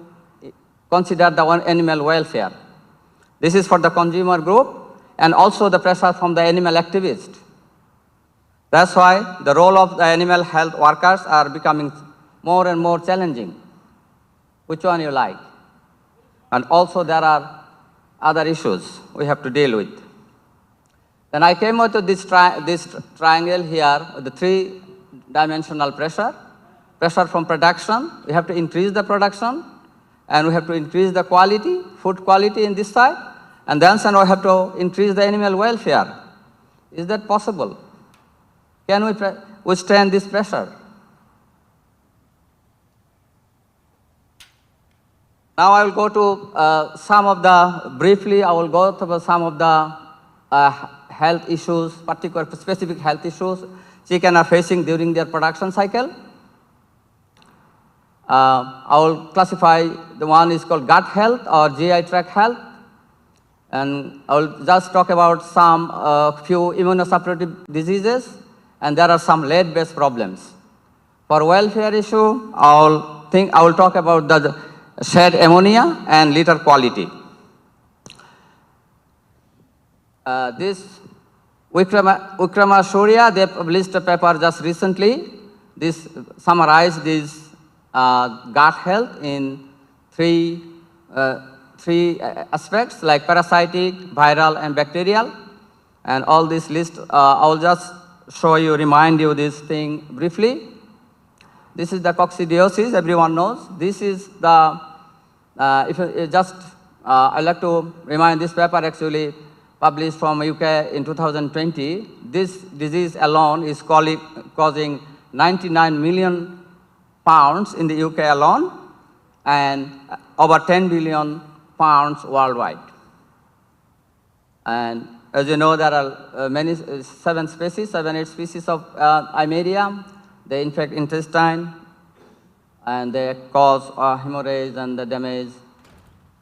consider the animal welfare. This is for the consumer group, and also the pressure from the animal activists. That's why the role of the animal health workers are becoming more and more challenging. Which one you like? And also there are other issues we have to deal with. Then I came out to this triangle here, the 3-dimensional pressure. Pressure from production, we have to increase the production, and we have to increase the quality, food quality in this side, and then we have to increase the animal welfare. Is that possible? Can we withstand this pressure? Now I will go to briefly I will go to some of the health issues, specific health issues chicken are facing during their production cycle. I will classify, the one is called gut health or GI tract health. And I will just talk about some few immunosuppressive diseases, and there are some lead-based problems. For welfare issue, I will talk about the shed ammonia and litter quality. This Wickramasuriya, they published a paper just recently. This summarized this gut health in three aspects, like parasitic, viral, and bacterial. And all this list, I will just remind you this thing briefly. This is the coccidiosis, everyone knows. This is the I'd like to remind this paper actually published from UK in 2020. This disease alone is causing 99 million pounds in the UK alone and over 10 billion pounds worldwide. And as you know, there are seven, 8 species of Anemia. They infect intestine and they cause hemorrhage and the damage.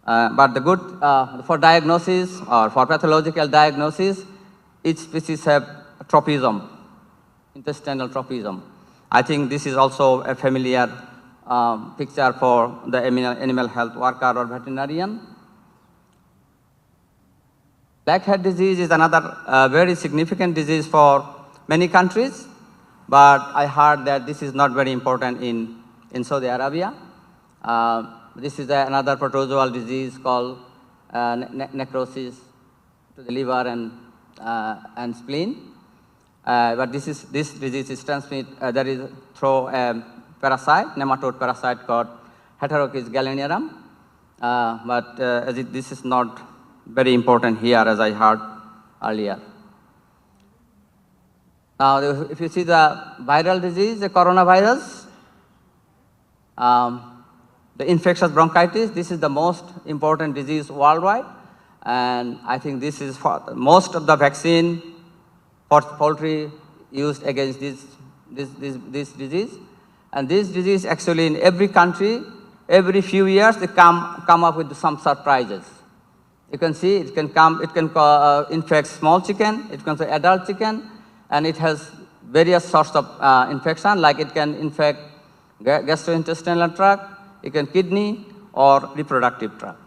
But the good for diagnosis or for pathological diagnosis, each species have tropism, intestinal tropism. I think this is also a familiar picture for the animal health worker or veterinarian. Blackhead disease is another very significant disease for many countries, but I heard that this is not very important in Saudi Arabia. This is another protozoal disease called necrosis to the liver and spleen. But this disease is transmitted that is through a parasite, nematode parasite called Heterochis gallinarum. But this is not very important here, as I heard earlier. Now, if you see the viral disease, the coronavirus, the infectious bronchitis, this is the most important disease worldwide. And I think this is for most of the vaccine for poultry used against this disease. And this disease actually in every country, every few years, they come up with some surprises. You can see it can infect small chicken, it can infect adult chicken, and it has various sorts of infection, like it can infect gastrointestinal tract, it can kidney or reproductive tract.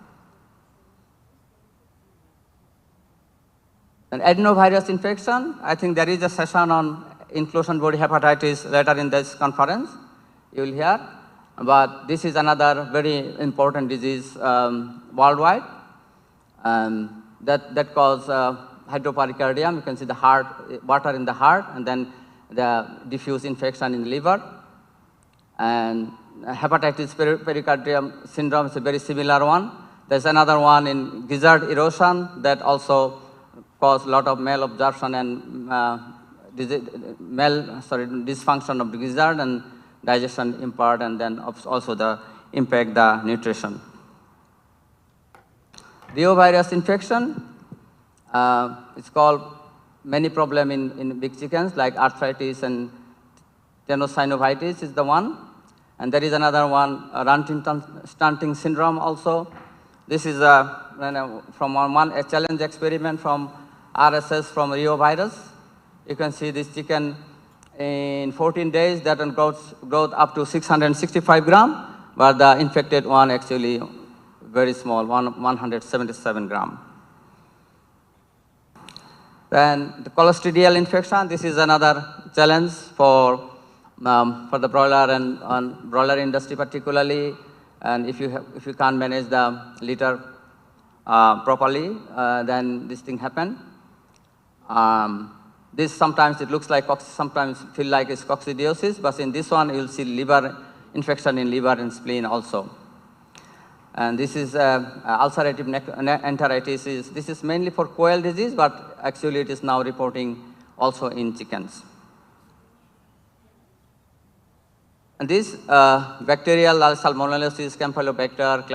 An adenovirus infection, I think there is a session on inclusion body hepatitis later in this conference, you will hear. But this is another very important disease worldwide. That causes hydropericardium. You can see the heart, water in the heart, and then the diffuse infection in the liver. And hepatitis pericardium syndrome is a very similar one. There's another one in gizzard erosion that also causes a lot of malabsorption and dysfunction of the gizzard and digestion impaired, and then also the impact the nutrition. Reovirus infection, it's called many problem in big chickens like arthritis and tenosynovitis is the one. And there is another one, Ranting Stunting syndrome also. This is from a challenge experiment from RSS from reovirus. You can see this chicken in 14 days that growth up to 665 grams, but the infected one actually very small, 177 grams. Then the Clostridial infection, this is another challenge for the broiler and broiler industry particularly. And if you can't manage the litter properly, then this thing happen. This sometimes it looks like, sometimes feel like it's coccidiosis, but in this one you'll see liver infection in liver and spleen also. And this is ulcerative enteritis. This is mainly for quail disease, but actually it is now reporting also in chickens. And these bacterial salmonellosis, campylobacter,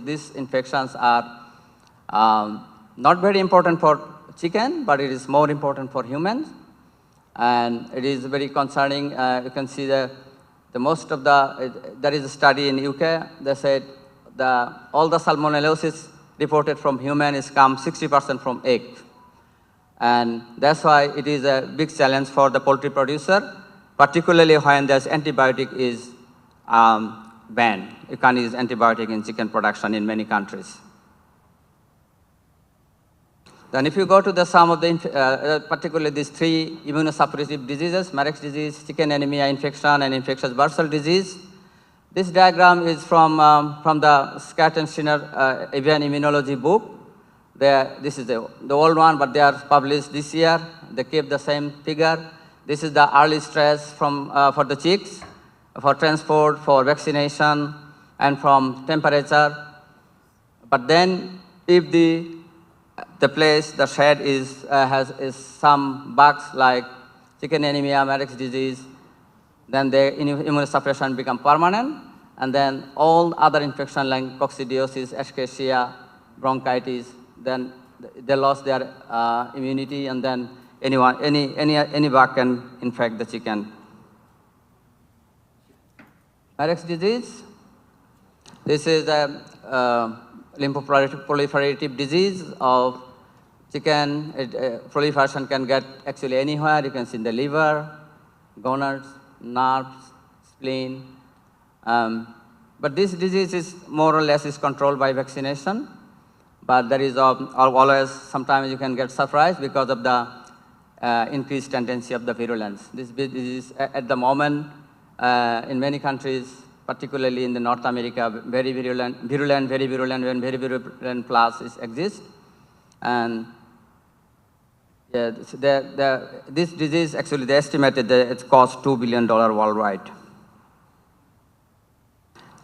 these infections are not very important for chicken, but it is more important for humans. And it is very concerning. You can see there is a study in UK, they said all the salmonellosis reported from human is come 60% from egg. And that's why it is a big challenge for the poultry producer, particularly when there's antibiotic is banned. You can't use antibiotic in chicken production in many countries. Then if you go to some of the, particularly these three immunosuppressive diseases, Marek's disease, chicken anemia infection, and infectious bursal disease. This diagram is from the Scott and Steiner avian immunology book. This is the old one, but they are published this year. They keep the same figure. This is the early stress for the chicks, for transport, for vaccination, and from temperature. But then if the place, the shed has some bugs like chicken anemia, Marek's disease, then the immunosuppression become permanent, and then all other infections like coccidiosis, Escherichia, bronchitis, then they lost their immunity, and then any bug can infect the chicken. Marek's disease, this is a lymphoproliferative disease of chicken. Proliferation can get actually anywhere. You can see in the liver, gonads, nerves, spleen. But this disease is more or less is controlled by vaccination. But there is always, sometimes you can get surprised because of the increased tendency of the virulence. This disease at the moment in many countries, particularly in the North America, very virulent, when very virulent plus exists. And yeah, this disease, actually, they estimated that it costs $2 billion worldwide.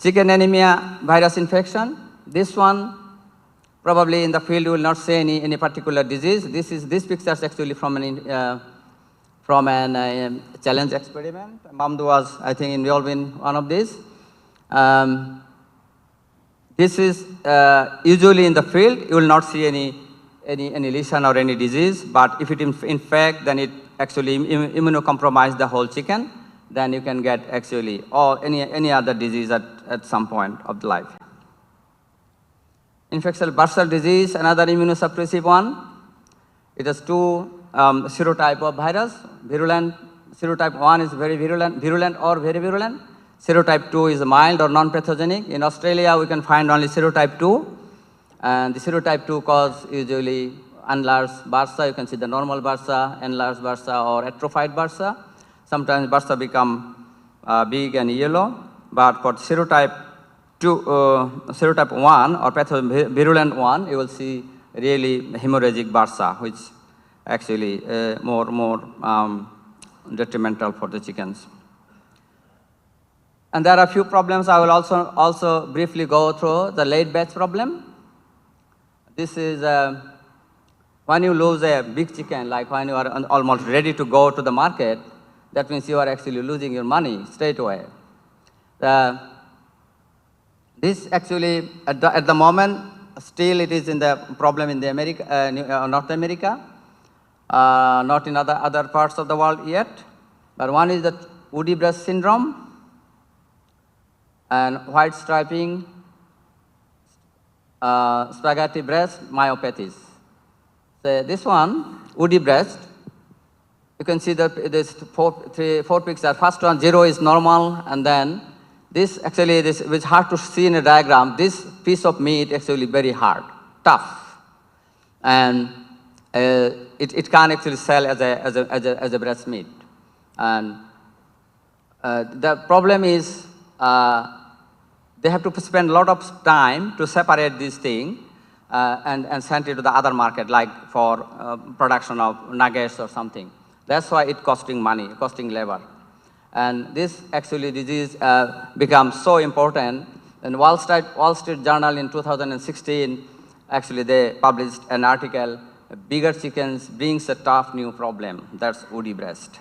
Chicken anemia virus infection, this one, probably in the field you will not see any particular disease. This picture is actually from an challenge experiment. Mamdu was, I think, involved in one of these. This is usually in the field, you will not see any lesion or any disease, but if it infect, then it actually immunocompromise the whole chicken, then you can get actually or any other disease at some point of the life. Infectious bursal disease, another immunosuppressive one. It has two serotype of virus. Virulent, serotype 1 is very virulent or very virulent. Serotype 2 is mild or non-pathogenic. In Australia, we can find only serotype 2. And the serotype 2 cause usually enlarged bursa. You can see the normal bursa, enlarged bursa, or atrophied bursa. Sometimes bursa become big and yellow. But for serotype 1 or virulent 1, you will see really hemorrhagic bursa, which actually more detrimental for the chickens. And there are a few problems I will also briefly go through. The late batch problem. This is when you lose a big chicken, like when you are almost ready to go to the market, that means you are actually losing your money straight away. This actually, at the moment, still it is in the problem in the North America, not in other parts of the world yet. But one is the woody breast syndrome and white striping, spaghetti breast myopathies. So this one, woody breast, you can see that there's four pictures. First one, 0 is normal, and then this is hard to see in a diagram. This piece of meat actually very hard, tough, and it can't actually sell as a breast meat. And the problem is they have to spend a lot of time to separate this thing and send it to the other market, like for production of nuggets or something. That's why it's costing money, costing labor. And this actually disease becomes so important. And Wall Street Journal in 2016, actually they published an article, bigger chickens brings a tough new problem. That's woody breast.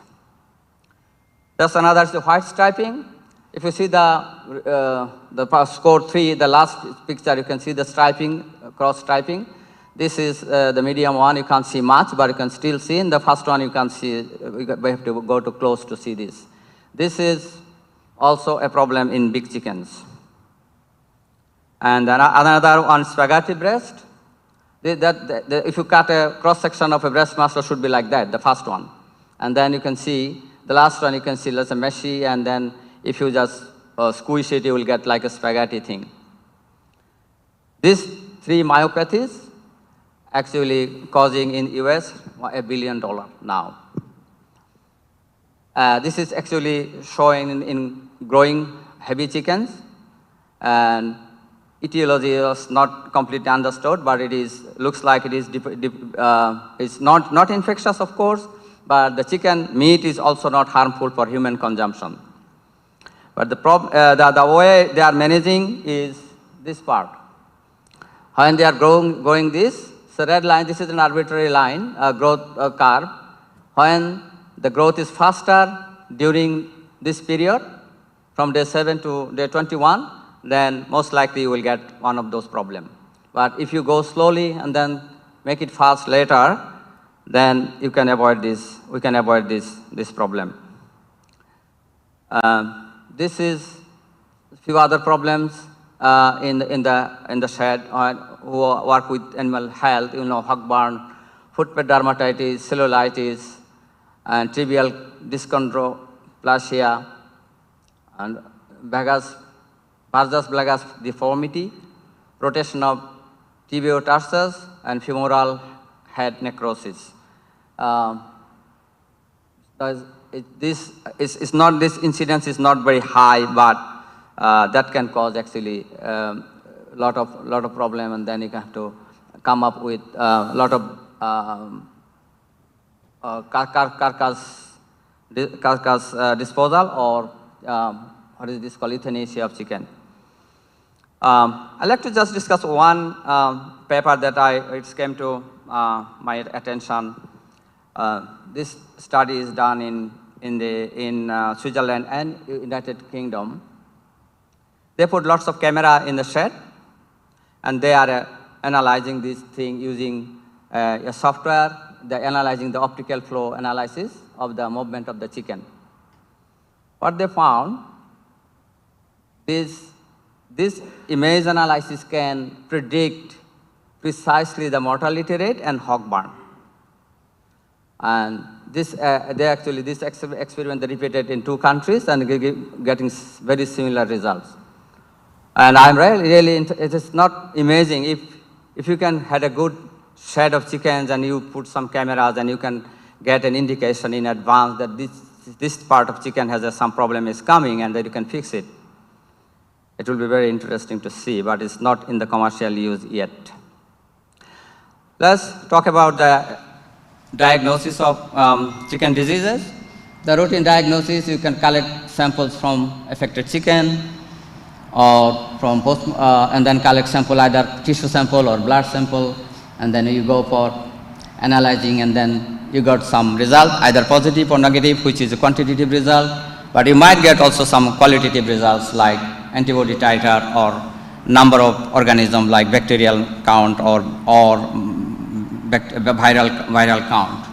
That's another, the white striping. If you see the score 3, the last picture, you can see the striping, cross striping. This is the medium one, you can't see much, but you can still see. In the first one, you can see, we have to go too close to see this. This is also a problem in big chickens. And another one, spaghetti breast. If you cut a cross-section of a breast muscle, should be like that, the first one. And then you can see, the last one, you can see less meshy, and then if you just squish it, you will get like a spaghetti thing. These 3 myopathies actually causing in US $1 billion now. This is actually showing in growing heavy chickens, and etiology is not completely understood, but it is looks like it is it's not infectious, of course, but the chicken meat is also not harmful for human consumption. But the way they are managing is this part. When they are growing this, so red line, this is an arbitrary line, growth curve. When the growth is faster during this period, from day 7 to day 21, then most likely you will get one of those problems. But if you go slowly and then make it fast later, then you can avoid this, we can avoid this problem. This is a few other problems in the shed who work with animal health, you know, heartburn, foot pad dermatitis, cellulitis, and trivial dyschondroplasia, and varus vagus deformity, rotation of tibiotarsus, and femoral head necrosis. This incidence is not very high, but that can cause actually lot of problem, and then you have to come up with a lot of carcass disposal, or what is this called, euthanasia of chicken. I'd like to just discuss one paper that it came to my attention. This study is done in Switzerland and United Kingdom. They put lots of camera in the shed, and they are analyzing this thing using a software. They're analyzing the optical flow analysis of the movement of the chicken. What they found is this image analysis can predict precisely the mortality rate and heartburn. And this experiment they repeated in 2 countries and getting very similar results. And I'm really it is not amazing if you can have a good shed of chickens and you put some cameras and you can get an indication in advance that this part of chicken has some problem is coming, and that you can fix it. It will be very interesting to see, but it's not in the commercial use yet. Let's talk about the diagnosis of chicken diseases. The routine diagnosis, you can collect samples from affected chicken, or from and then collect sample, either tissue sample or blood sample, and then you go for analyzing, and then you got some result, either positive or negative, which is a quantitative result, but you might get also some qualitative results like antibody titer or number of organisms like bacterial count or viral count,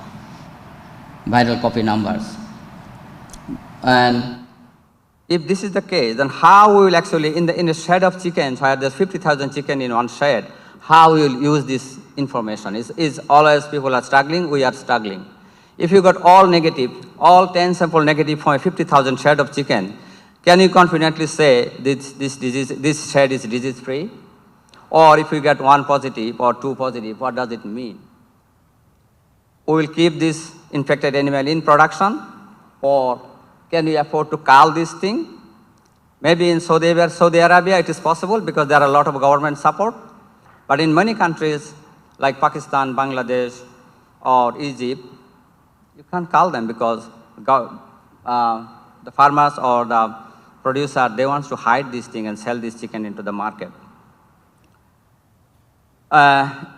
viral copy numbers. And if this is the case, then how we will actually, in the shed of chickens, where there's 50,000 chicken in one shed, how we will use this information? Is always people are struggling, we are struggling. If you got all negative, all 10 sample negative from a 50,000 shed of chicken, can you confidently say this shed is disease-free? Or if you get 1 positive or 2 positive, what does it mean? We will keep this infected animal in production, or can we afford to cull this thing? Maybe in Saudi Arabia it is possible because there are a lot of government support. But in many countries like Pakistan, Bangladesh, or Egypt, you can't cull them because the farmers or the producer, they want to hide this thing and sell this chicken into the market.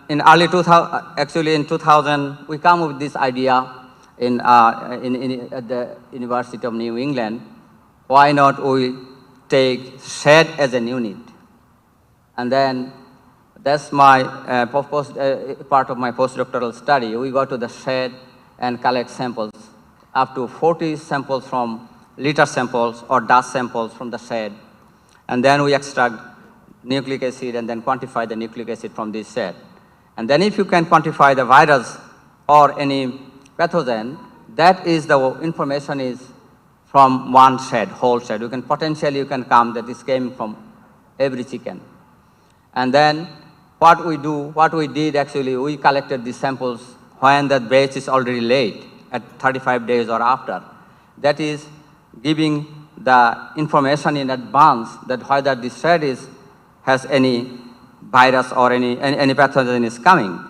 In early 2000, actually in 2000, we come with this idea at the University of New England. Why not we take shed as a unit? And then that's my part of my postdoctoral study. We go to the shed and collect samples, up to 40 samples from litter samples or dust samples from the shed. And then we extract nucleic acid and then quantify the nucleic acid from this shed. And then if you can quantify the virus or any pathogen, that is the information is from one shed, whole shed. You can potentially come that this came from every chicken. And then what we did actually, we collected these samples when that batch is already laid at 35 days or after. That is giving the information in advance that whether this shed has any virus or any pathogen is coming.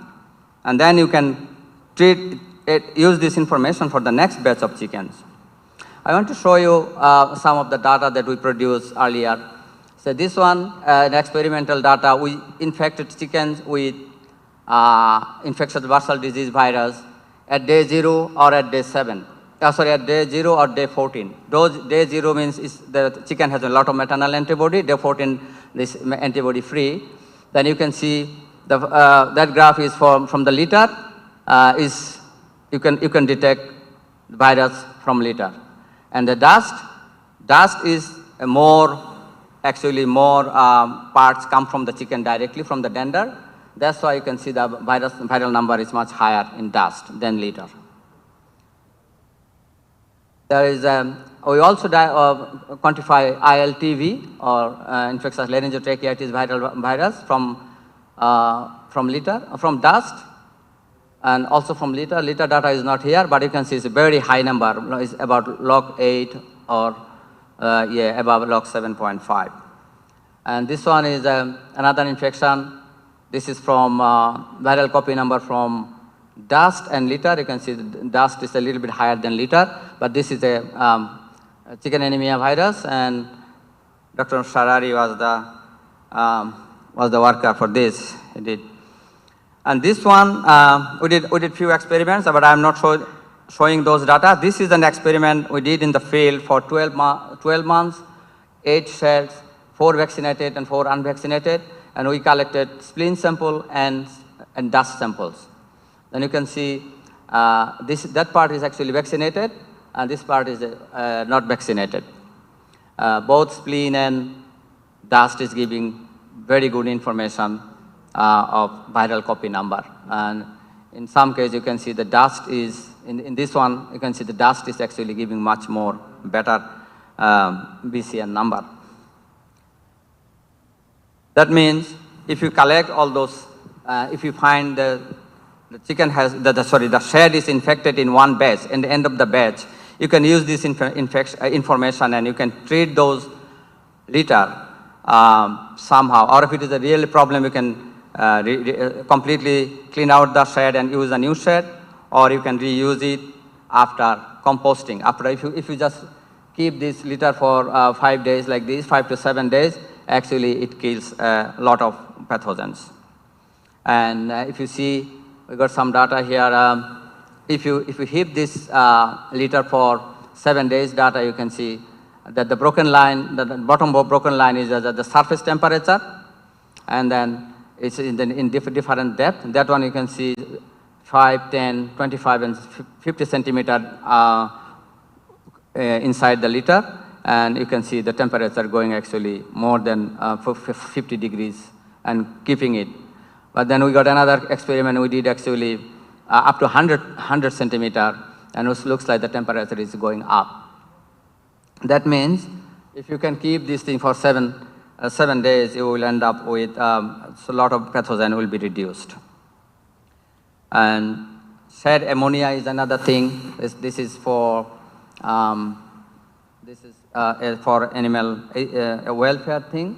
And then you can use this information for the next batch of chickens. I want to show you some of the data that we produced earlier. So this one, an experimental data, we infected chickens with infectious bursal disease virus at day 0 or at day 7. At day 0 or day 14. Day 0 means the chicken has a lot of maternal antibody, day 14 this antibody free. Then you can see that graph is from the litter, you can detect the virus from litter. And the dust is more parts come from the chicken directly from the dander. That's why you can see the viral number is much higher in dust than litter. There is we also quantify ILTV or infectious laryngotracheitis virus from dust and also from litter. Litter data is not here, but you can see it's a very high number. It's about log 8 or above log 7.5. And this one is another infection. This is from viral copy number from dust and litter. You can see the dust is a little bit higher than litter, but this is a chicken anemia virus, and Dr. Sharari was the worker for this. He did. And this one, we did few experiments, but I'm not showing those data. This is an experiment we did in the field for 12 months, 8 sheds, 4 vaccinated and 4 unvaccinated, and we collected spleen sample and dust samples. Then you can see that part is actually vaccinated, and this part is not vaccinated. Both spleen and dust is giving very good information of viral copy number. And in some cases, you can see the dust is, in this one, you can see the dust is actually giving much more better BCN number. That means if you collect all those, if you find the chicken has, the shed is infected in one batch, and the end of the batch, you can use this information and you can treat those litter somehow. Or if it is a real problem, you can completely clean out the shed and use a new shed, or you can reuse it after composting. After, if you just keep this litter for 5 days like this, 5 to 7 days, actually it kills a lot of pathogens. And if you see, we got some data here. If you heat this litter for 7 days data, you can see that the broken line, the bottom broken line is the surface temperature, and then it's in different depth. That one you can see 5, 10, 25, and 50 centimeter inside the litter, and you can see the temperature going actually more than 50 degrees and keeping it. But then we got another experiment we did actually up to 100 centimeter, and it looks like the temperature is going up. That means if you can keep this thing for 7 days, you will end up with a lot of pathogen will be reduced. And shed ammonia is another thing. This is for animal welfare thing.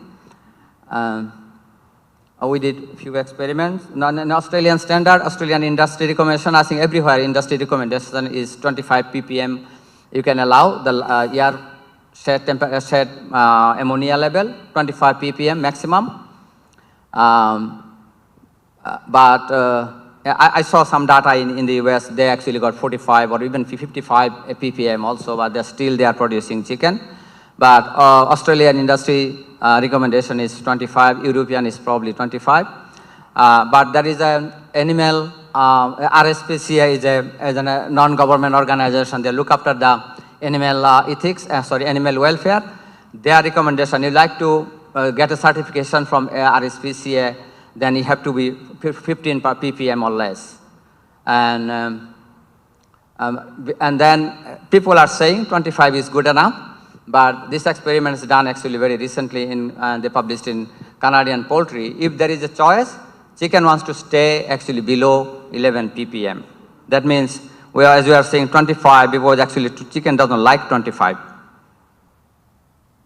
We did a few experiments. An Australian standard, Australian industry recommendation, I think everywhere industry recommendation is 25 ppm. You can allow the air shed ammonia level, 25 ppm maximum. I saw some data in the US, they actually got 45 or even 55 ppm also, but they are producing chicken. But Australian industry recommendation is 25, European is probably 25. But there is an animal, RSPCA is a non-government organization. They look after the animal animal welfare. Their recommendation, you like to get a certification from RSPCA, then you have to be 15 per ppm or less. And then people are saying 25 is good enough. But this experiment is done actually very recently they published in Canadian Poultry. If there is a choice, chicken wants to stay actually below 11 ppm. That means, as we are saying 25, because actually chicken doesn't like 25.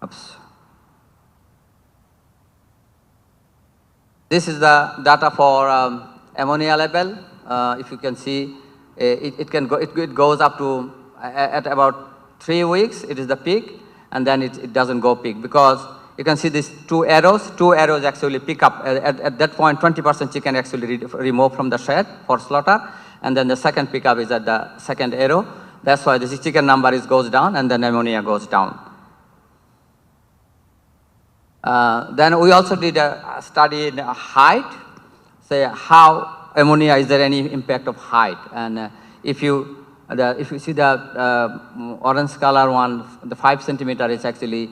Oops. This is the data for ammonia level. If you can see, it goes up to at about 3 weeks, it is the peak, and then it doesn't go peak, because you can see these two arrows actually pick up. At that point, 20% chicken actually removed from the shed for slaughter, and then the second pickup is at the second arrow. That's why this chicken number goes down, and then ammonia goes down. Then we also did a study in height, say how ammonia, is there any impact of height? And if you see the orange color one, the 5 centimeter is actually,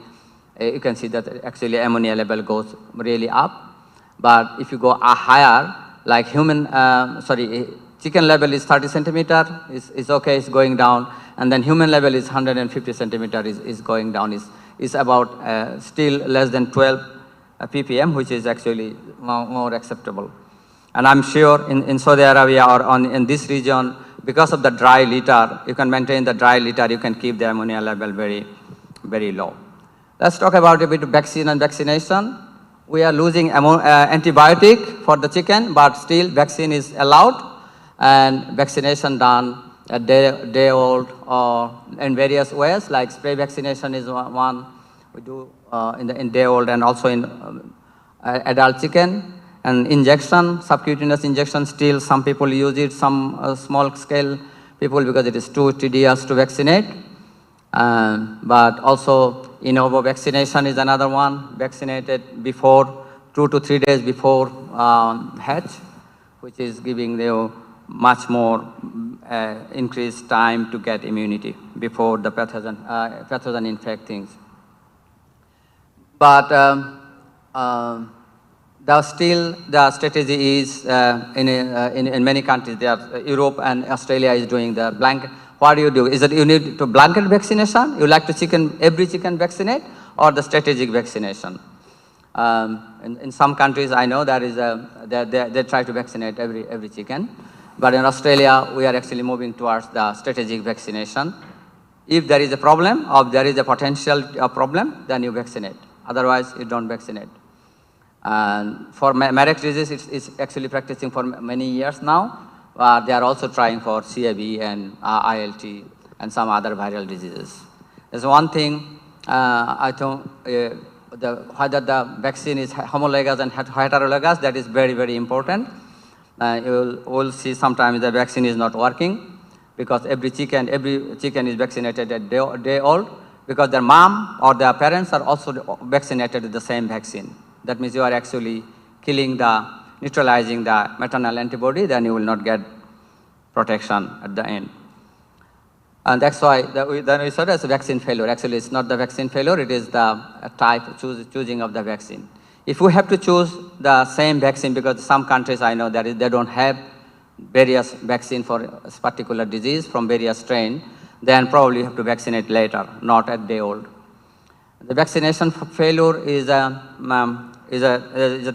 you can see that actually ammonia level goes really up. But if you go higher, like chicken level is 30 centimeter, is okay, it's going down. And then human level is 150 centimeter is going down, is about still less than 12 ppm, which is actually more acceptable. And I'm sure in Saudi Arabia or in this region, because of the dry litter, you can maintain the dry litter, you can keep the ammonia level very, very low. Let's talk about a bit of vaccine and vaccination. We are losing antibiotic for the chicken, but still vaccine is allowed, and vaccination done at day old or in various ways, like spray vaccination is one we do in day old, and also in adult chicken. And injection, subcutaneous injection, still some people use it, some small scale people, because it is too tedious to vaccinate. But also in ovo vaccination is another one, vaccinated before 2 to 3 days before hatch, which is giving you much more increased time to get immunity before the pathogen infect things. But the strategy is in many countries, Europe and Australia is doing the blanket. What do you do? Is it you need to blanket vaccination? You like to every chicken vaccinate, or the strategic vaccination? In some countries, I know there is they try to vaccinate every chicken, but in Australia, we are actually moving towards the strategic vaccination. If there is a problem, or there is a potential problem, then you vaccinate. Otherwise, you don't vaccinate. And for Marek disease, it's actually practicing for many years now. They are also trying for CAB and ILT and some other viral diseases. There's one thing I think whether the vaccine is homologous and heterologous, that is very, very important. You will see sometimes the vaccine is not working, because every chicken is vaccinated at day old, because their mom or their parents are also vaccinated with the same vaccine. That means you are actually neutralizing the maternal antibody, then you will not get protection at the end. And that's why then we said it's a vaccine failure. Actually, it's not the vaccine failure, it is the type choosing of the vaccine. If we have to choose the same vaccine, because some countries I know that they don't have various vaccine for a particular disease from various strain, then probably you have to vaccinate later, not at day old. The vaccination failure is a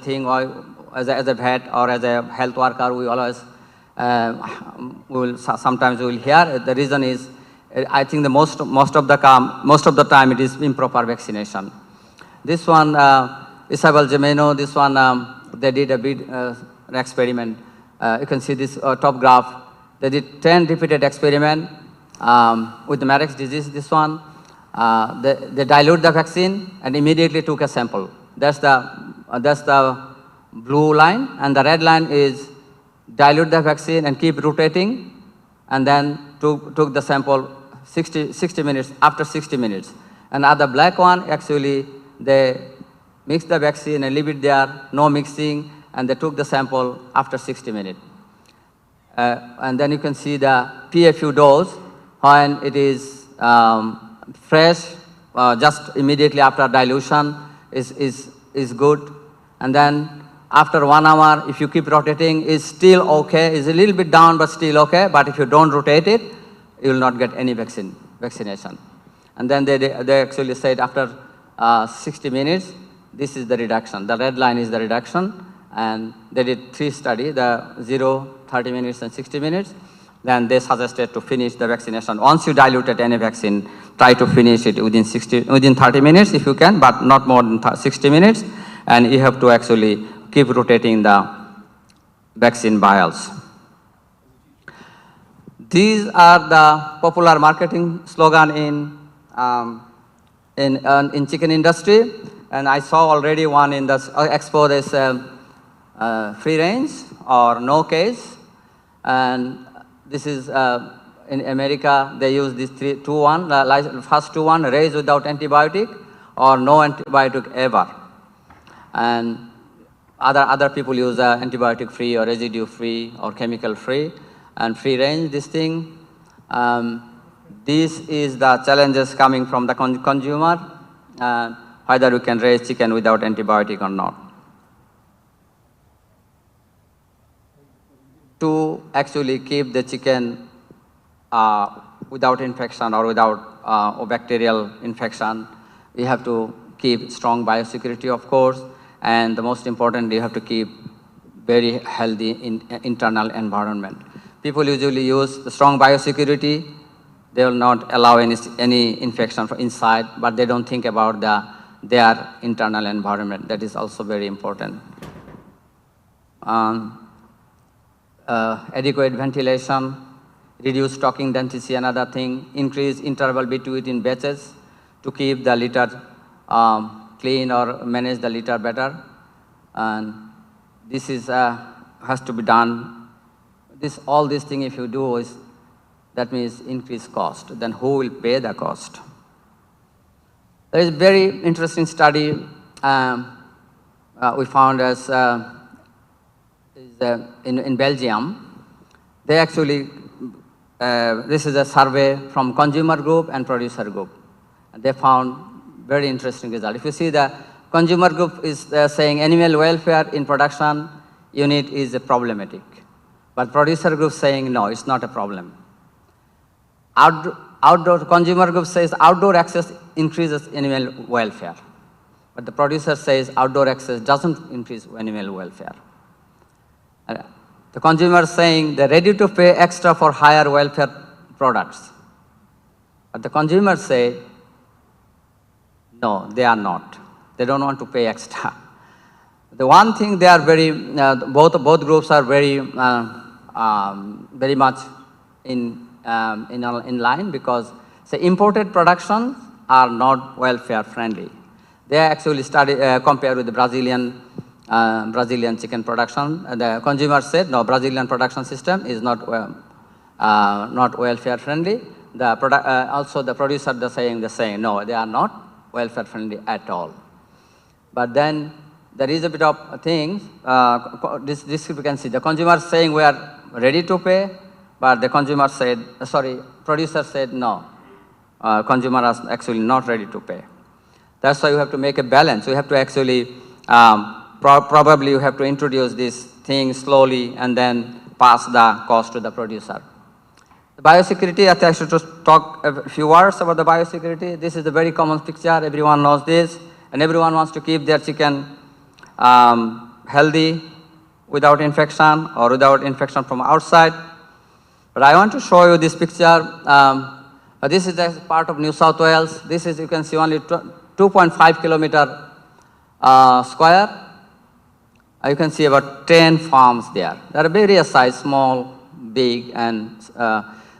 thing, as a vet or as a health worker, we always sometimes we will hear. The reason is, I think the most of the time it is improper vaccination. This one, Isabel Gemeno, this one they did a big experiment. You can see this top graph. They did 10 repeated experiment with the Marek's disease. This one, they dilute the vaccine and immediately took a sample. That's the blue line, and the red line is dilute the vaccine and keep rotating, and then took the sample 60 minutes, after 60 minutes. And other black one, actually, they mixed the vaccine and leave it there, no mixing, and they took the sample after 60 minutes. And then you can see the PFU dose, when it is fresh, just immediately after dilution is good. And then after 1 hour, if you keep rotating, is still okay. It's a little bit down, but still okay. But if you don't rotate it, you will not get any vaccination. And then they actually said after 60 minutes, this is the reduction. The red line is the reduction. And they did 3 studies, the 0, 30 minutes, and 60 minutes. Then they suggested to finish the vaccination. Once you diluted any vaccine, try to finish it within 30 minutes if you can, but not more than 60 minutes. And you have to actually keep rotating the vaccine vials. These are the popular marketing slogan in in chicken industry, and I saw already one in the expo. There's free range or no case, and this is in America. They use this 2-1, first 2-1, raised without antibiotic or no antibiotic ever, and other people use antibiotic free or residue free or chemical free and free range. This thing. This is the challenges coming from the consumer, whether we can raise chicken without antibiotic or not. To actually keep the chicken without infection or without bacterial infection, we have to keep strong biosecurity, of course, and the most important, you have to keep very healthy internal environment. People usually use the strong biosecurity. They will not allow any infection from inside, but they don't think about their internal environment. That is also very important. Adequate ventilation, reduce stocking density, another thing, increase interval between batches to keep the litter clean or manage the litter better. And this is has to be done. All these things, if you do, that means increased cost. Then who will pay the cost? There is a very interesting study we found as in Belgium. They actually, this is a survey from consumer group and producer group. And they found very interesting result. If you see the consumer group is saying animal welfare in production unit is problematic. But producer group saying no, it's not a problem. Outdoor consumer group says outdoor access increases animal welfare. But the producer says outdoor access doesn't increase animal welfare. The consumer saying they're ready to pay extra for higher welfare products. But the consumers say, no, they are not. They don't want to pay extra. The one thing they are very, both groups are very much in line, because say imported productions are not welfare friendly. They actually compare with the Brazilian chicken production. The consumer said no, Brazilian production system is not welfare friendly. Also the producer they're saying no, they are not welfare friendly at all. But then there is a bit of things, this we can see. The consumer saying we are ready to pay, but the consumer said, producer said no. Consumer is actually not ready to pay. That's why you have to make a balance. You have to actually, probably you have to introduce this thing slowly and then pass the cost to the producer. The biosecurity, I think I should just talk a few words about the biosecurity. This is a very common picture. Everyone knows this. And everyone wants to keep their chicken healthy without infection or without infection from outside. But I want to show you this picture. This is a part of New South Wales. This is, you can see, only 2.5 kilometer square. You can see about 10 farms there. There are various size, small, big, and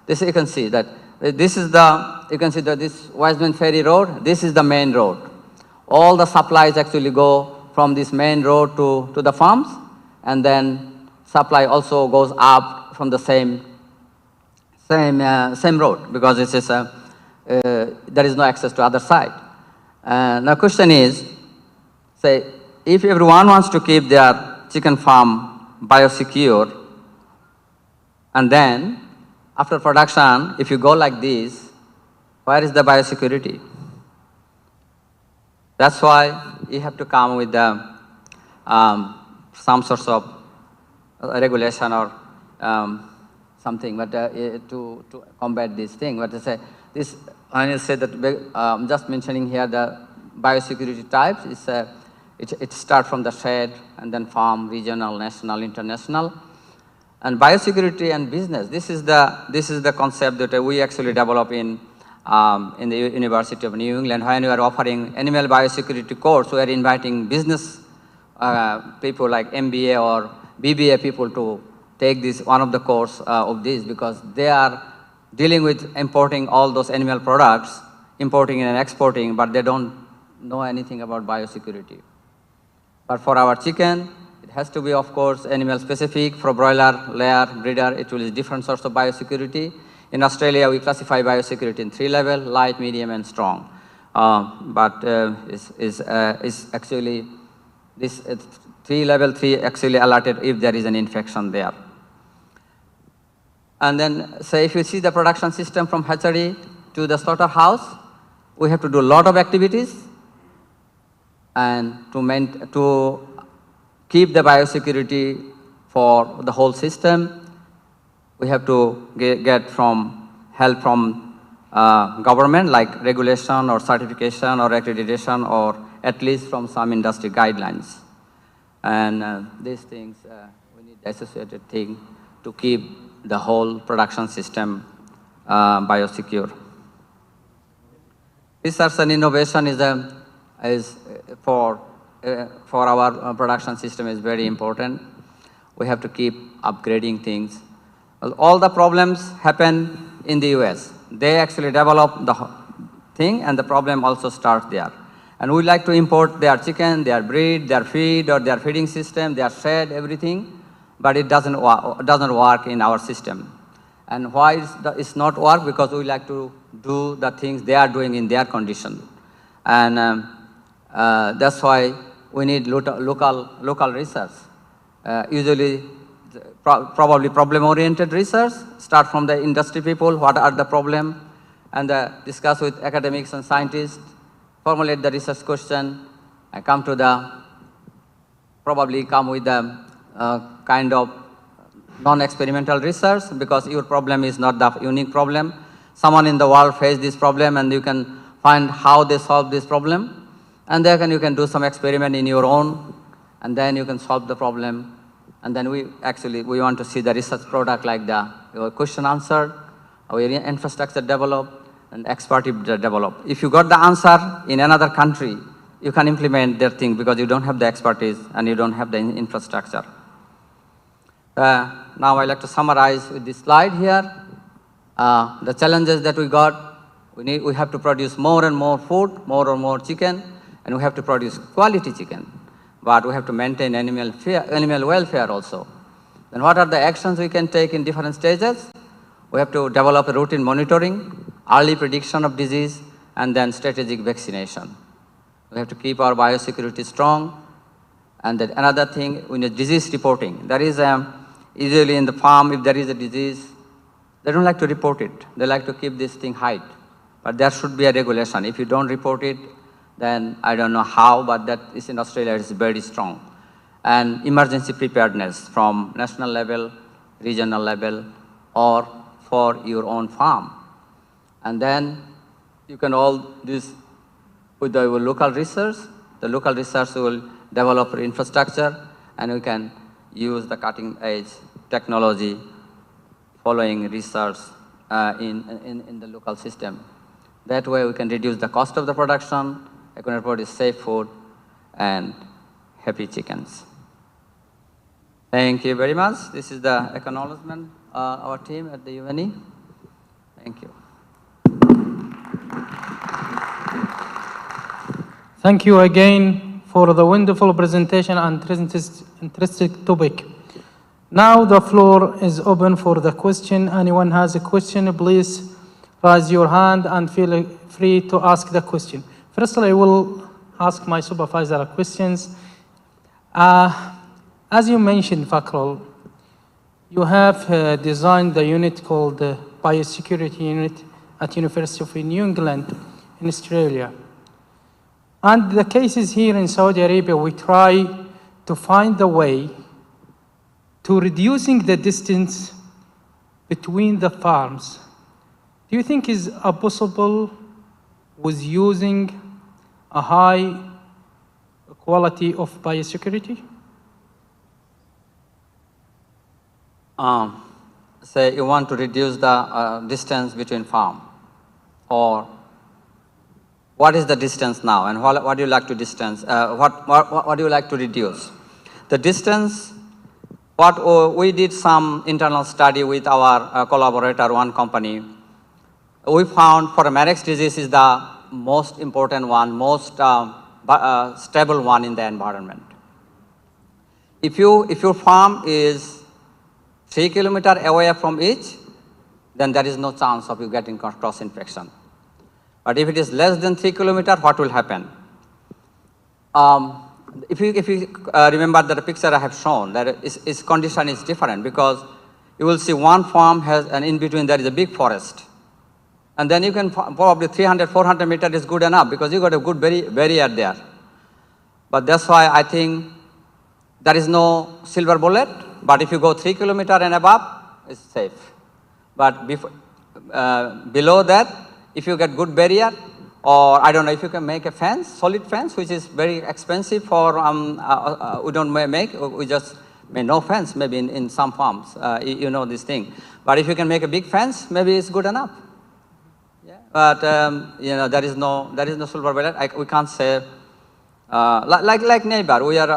this you can see that this is this Wiseman Ferry Road. This is the main road. All the supplies actually go from this main road to the farms, and then supply also goes up from the same road, because this is there is no access to other side. Now question is, say, if everyone wants to keep their chicken farm biosecure, and then after production, if you go like this, where is the biosecurity? That's why you have to come with some sorts of regulation or something, but to combat this thing. But to say this, I say that just mentioning here the biosecurity types is it starts from the shed and then farm, regional, national, international, and biosecurity and business. This is the concept that we actually develop in the University of New England. When we are offering animal biosecurity course, we are inviting business people like MBA or BBA people to take this, one of the course of this, because they are dealing with importing all those animal products importing and exporting, but they don't know anything about biosecurity. But for our chicken, it has to be, of course, animal specific. For broiler, layer, breeder, it will be different sorts of biosecurity. In Australia, we classify biosecurity in 3 levels: light, medium, and strong. But is actually this 3 level 3 actually alerted if there is an infection there. And then, say, if you see the production system from hatchery to the slaughterhouse, we have to do a lot of activities, and to keep the biosecurity for the whole system, we have to get from help from government, like regulation or certification or accreditation, or at least from some industry guidelines. And these things, we need the associated thing to keep the whole production system biosecure. Research and innovation is for our production system is very important. We have to keep upgrading things. Well, all the problems happen in the US. They actually develop the thing, and the problem also starts there. And we like to import their chicken, their breed, their feed, or their feeding system, their shed, everything, but it doesn't work in our system. And why it's not work? Because we like to do the things they are doing in their condition. And that's why we need local research. Usually, probably problem-oriented research, start from the industry people, what are the problems, and discuss with academics and scientists, formulate the research question, and probably come with the kind of non-experimental research, because your problem is not the unique problem. Someone in the world faced this problem, and you can find how they solve this problem. And then you can do some experiment in your own, and then you can solve the problem. And then we want to see the research product, like your question answered, our infrastructure developed, and expertise developed. If you got the answer in another country, you can implement their thing, because you don't have the expertise and you don't have the infrastructure. Now I like to summarize with this slide here. The challenges that we got, we have to produce more and more food, more and more chicken, and we have to produce quality chicken. But we have to maintain animal welfare also. Then what are the actions we can take in different stages? We have to develop a routine monitoring, early prediction of disease, and then strategic vaccination. We have to keep our biosecurity strong. And then another thing, we need disease reporting. There is usually in the farm, if there is a disease, they don't like to report it. They like to keep this thing hide. But there should be a regulation. If you don't report it, then I don't know how, but that is in Australia, it's very strong. And emergency preparedness from national level, regional level, or for your own farm. And then you can all this with the local research. The local research will develop infrastructure, and we can use the cutting edge technology following research in the local system. That way we can reduce the cost of the production, I can report is safe food and happy chickens. Thank you very much. This is the acknowledgement our team at the UNE. Thank you. Thank you again for the wonderful presentation and interesting topic. Now the floor is open for the question. Anyone has a question, please raise your hand and feel free to ask the question. Firstly, I will ask my supervisor questions. As you mentioned, Fakrul, you have designed the unit called the Biosecurity Unit at University of New England in Australia. And the cases here in Saudi Arabia, we try to find a way to reducing the distance between the farms. Do you think is possible with using a high quality of biosecurity? Say you want to reduce the distance between farm, or what is the distance now, and what do you like to distance? What do you like to reduce? The distance. We did some internal study with our collaborator, one company. we found for Marek's disease is the most important one, most stable one in the environment. If your farm is 3 kilometers away from each, then there is no chance of you getting cross infection. But if it is less than 3 kilometers, what will happen? If you remember that the picture I have shown, that its condition is different, because you will see one farm has, and in between there is a big forest. And then you can probably 300, 400 meters is good enough, because you got a good barrier there. But that's why I think there is no silver bullet, but if you go 3 kilometers and above, it's safe. But below that, if you get good barrier, or I don't know if you can make a fence, solid fence, which is very expensive for, we don't make, we just make no fence, maybe in some farms, you know this thing. But if you can make a big fence, maybe it's good enough. Yeah. But, you know, there is no silver bullet. We can't say, like neighbor, we are,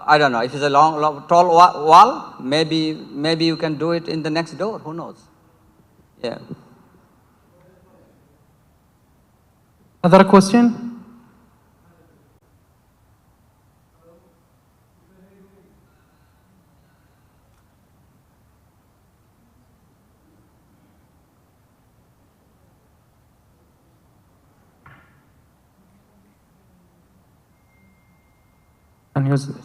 I don't know, if it's a tall wall, maybe you can do it in the next door, who knows? Yeah. Other question? Can use this.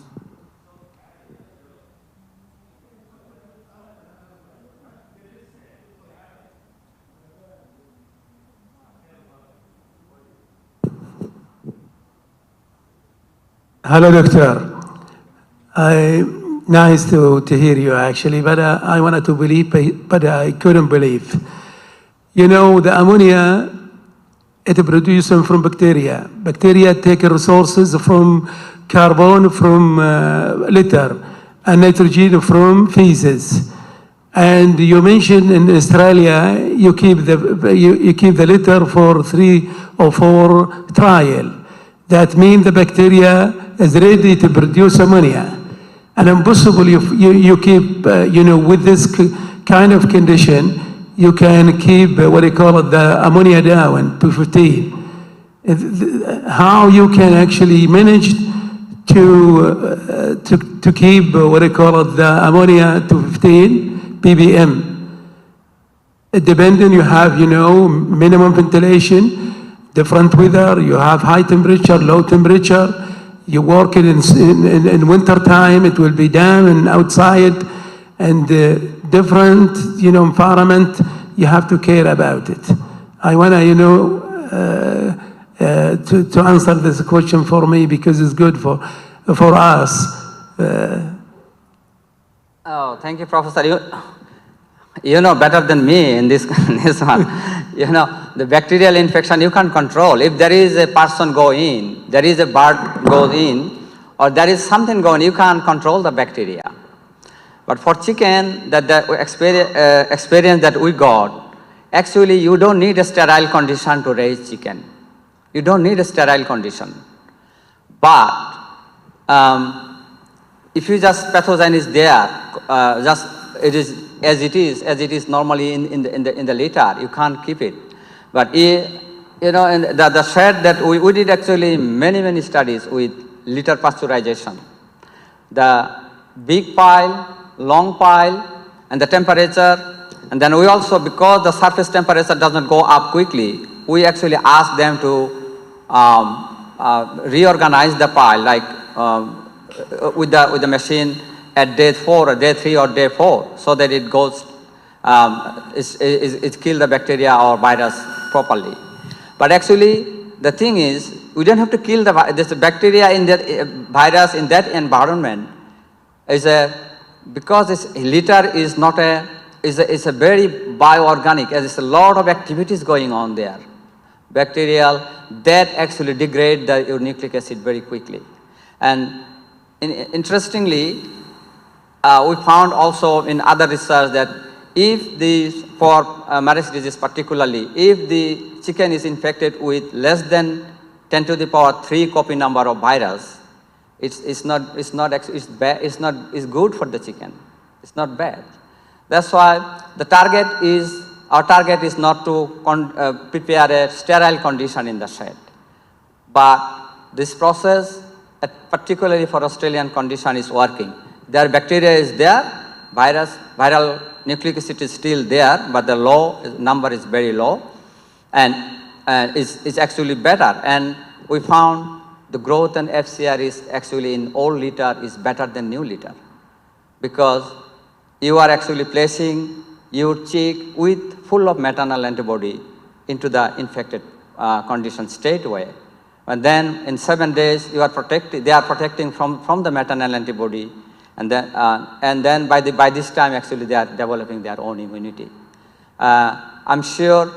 Hello, Doctor. Nice to hear you, actually, but I wanted to believe, but I couldn't believe. You know, the ammonia, it produces from bacteria. Bacteria take resources from carbon from litter and nitrogen from feces. And you mentioned in Australia, you keep the litter for 3 or 4 trial. That means the bacteria is ready to produce ammonia. And impossible you keep, you know, with this kind of condition, you can keep what they call it, the ammonia down to 15. How you can actually manage to keep what they call it, the ammonia to 15 ppm. It depends on you have, you know, minimum ventilation, different weather, you have high temperature, low temperature, you work it in winter time, it will be down and outside, and different, you know, environment, you have to care about it. I want to, you know, to answer this question for me, because it's good for us. Oh, thank you, Professor. You know better than me in this, this one. You know, the bacterial infection you can't control. If there is a person go in, there is a bird goes in, or there is something going, you can't control the bacteria. But for chicken, the experience that we got, actually you don't need a sterile condition to raise chicken. You don't need a sterile condition. But if you just pathogen is there, just it is as it is normally in the litter, you can't keep it. But you know, in the shed that we did actually many studies with litter pasteurization. The big pile, long pile, and the temperature, and then we also, because the surface temperature doesn't go up quickly, we actually ask them to reorganize the pile, like with the machine at day 4 or day 3 or day 4, so that it goes, it kills the bacteria or virus properly. But actually, the thing is, we don't have to kill this bacteria in that virus in that environment. Because this litter is not it's a very bioorganic, as it's a lot of activities going on there. Bacterial, that actually degrade your nucleic acid very quickly. And interestingly, we found also in other research that if for Marek's disease particularly, if the chicken is infected with less than 10 to the power 3 copy number of virus, it's good for the chicken. It's not bad. That's why the target is our target is not to prepare a sterile condition in the shed. But this process, particularly for Australian condition, is working. Their bacteria is there, viral nucleic acid is still there, but the number is very low, and it's actually better. And we found the growth and FCR is actually in old litter is better than new litter, because you are actually placing your chick with full of maternal antibody into the infected condition straight away. And then in 7 days, they are protecting from the maternal antibody, and then by this time, actually, they are developing their own immunity. I'm sure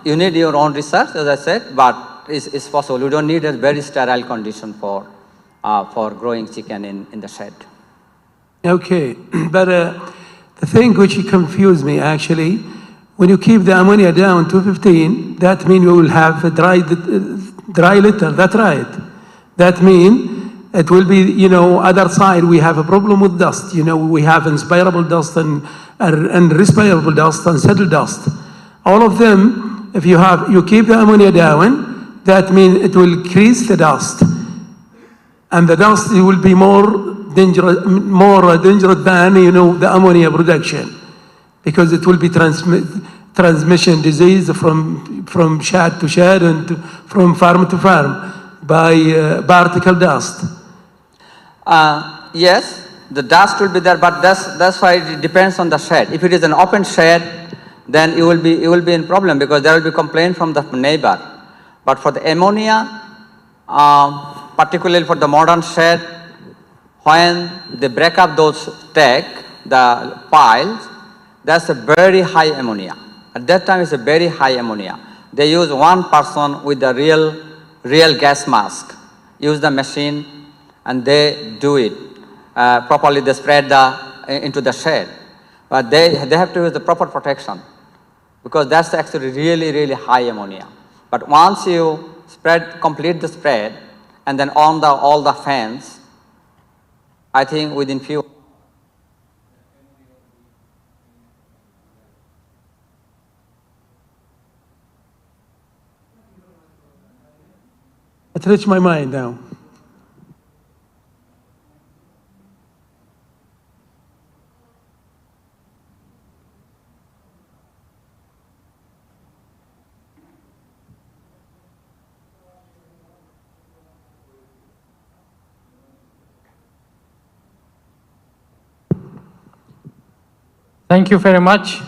you need your own research, as I said, but it's possible. You don't need a very sterile condition for growing chicken in the shed. Okay, but the thing which confused me actually, when you keep the ammonia down to 15, that means you will have a dry litter. That's right. That means it will be, other side, we have a problem with dust. We have inspirable dust and respirable dust and settled dust. All of them, if you keep the ammonia down, that means it will increase the dust. And the dust will be more dangerous than, the ammonia production, because it will be transmission disease from shed to shed and from farm to farm by particle dust. Yes, the dust will be there, but that's why it depends on the shed. If it is an open shed, then you will be in problem, because there will be complaint from the neighbor. But for the ammonia, particularly for the modern shed, when they break up those the piles, that's a very high ammonia. At that time, it's a very high ammonia. They use one person with the real gas mask, use the machine, and they do it properly. They spread into the shed, but they have to use the proper protection, because that's actually really high ammonia. But once you complete the spread, and then on all the fans, I think within few. It reached my mind now. Thank you very much.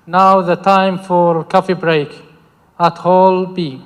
Now the time for coffee break at Hall B.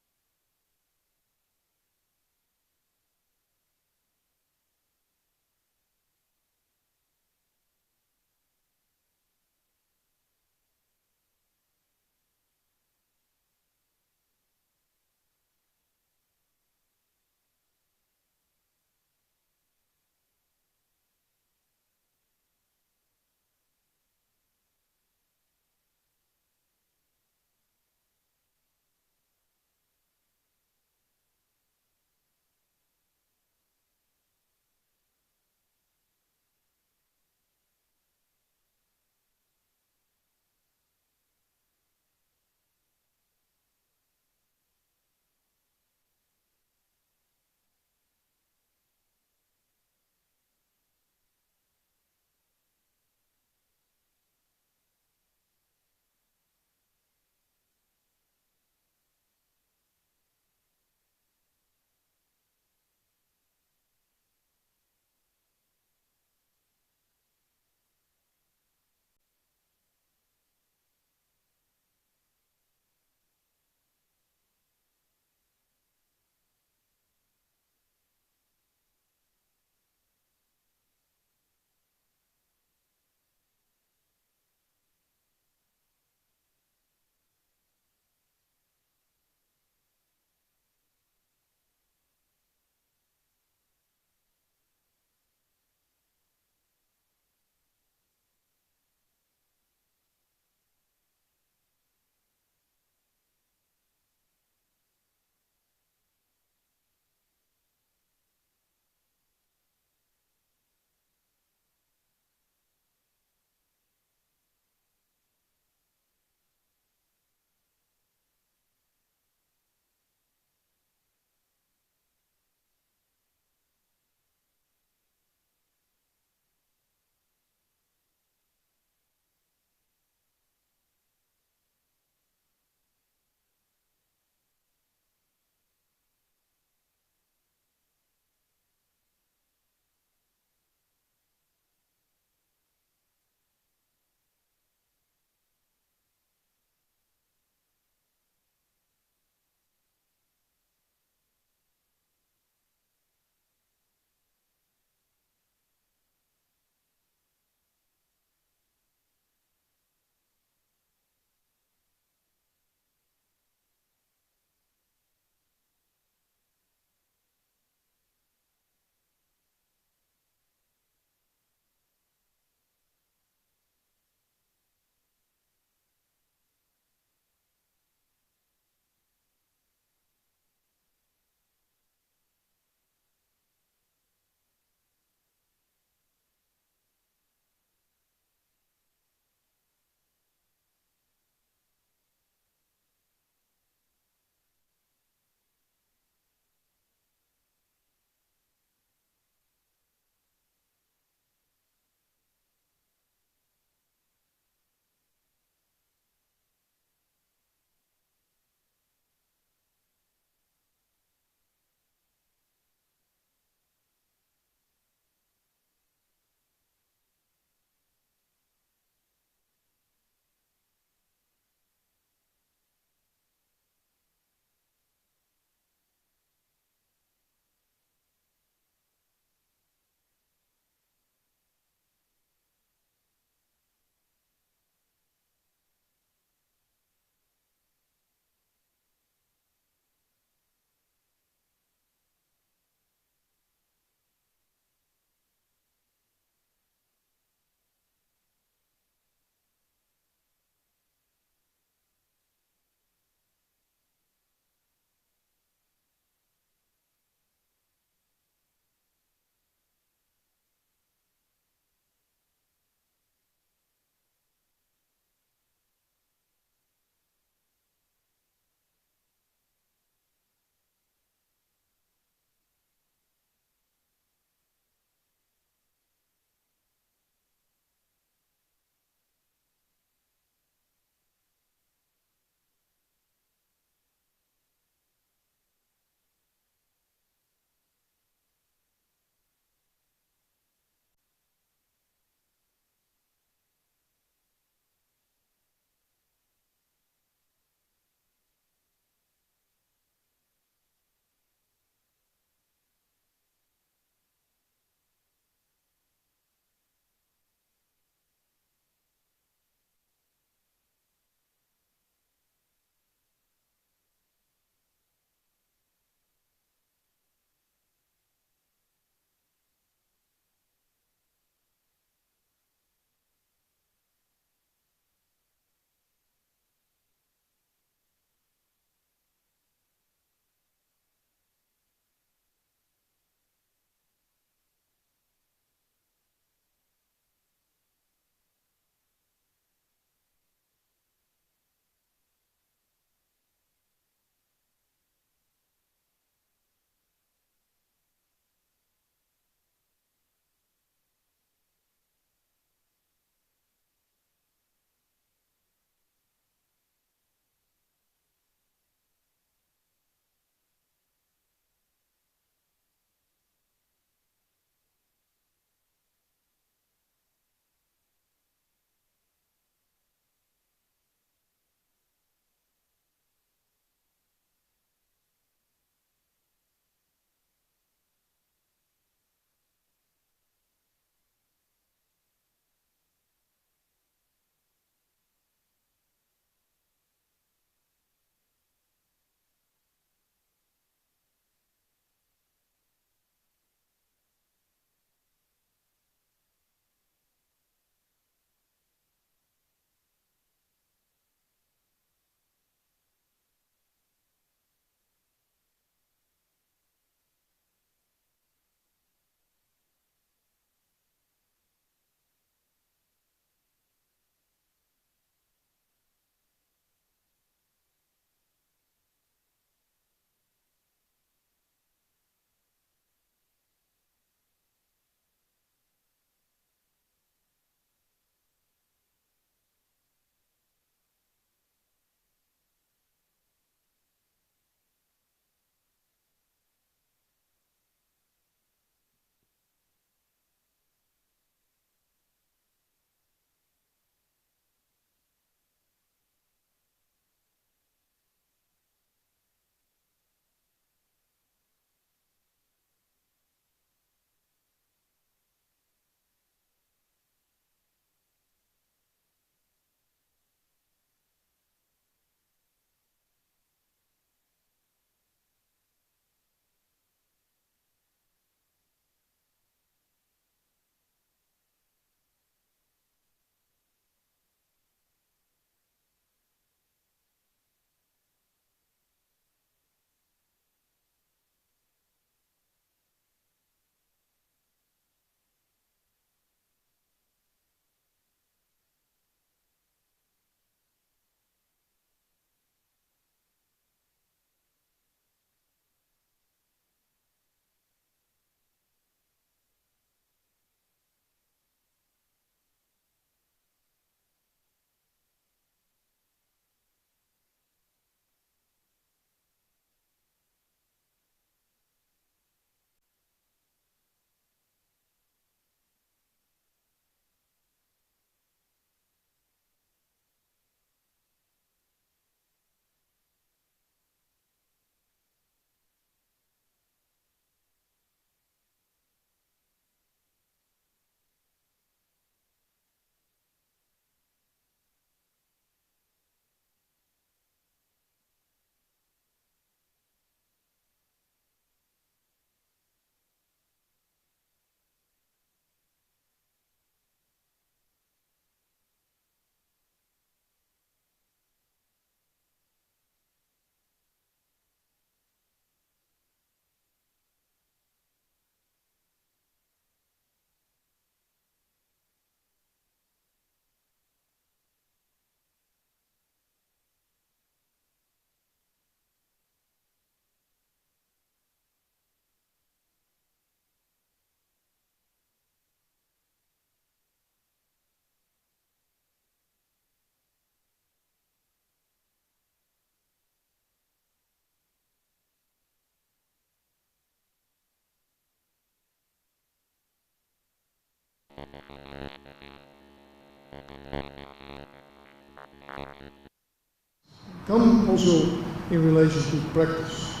come also in relation to practice.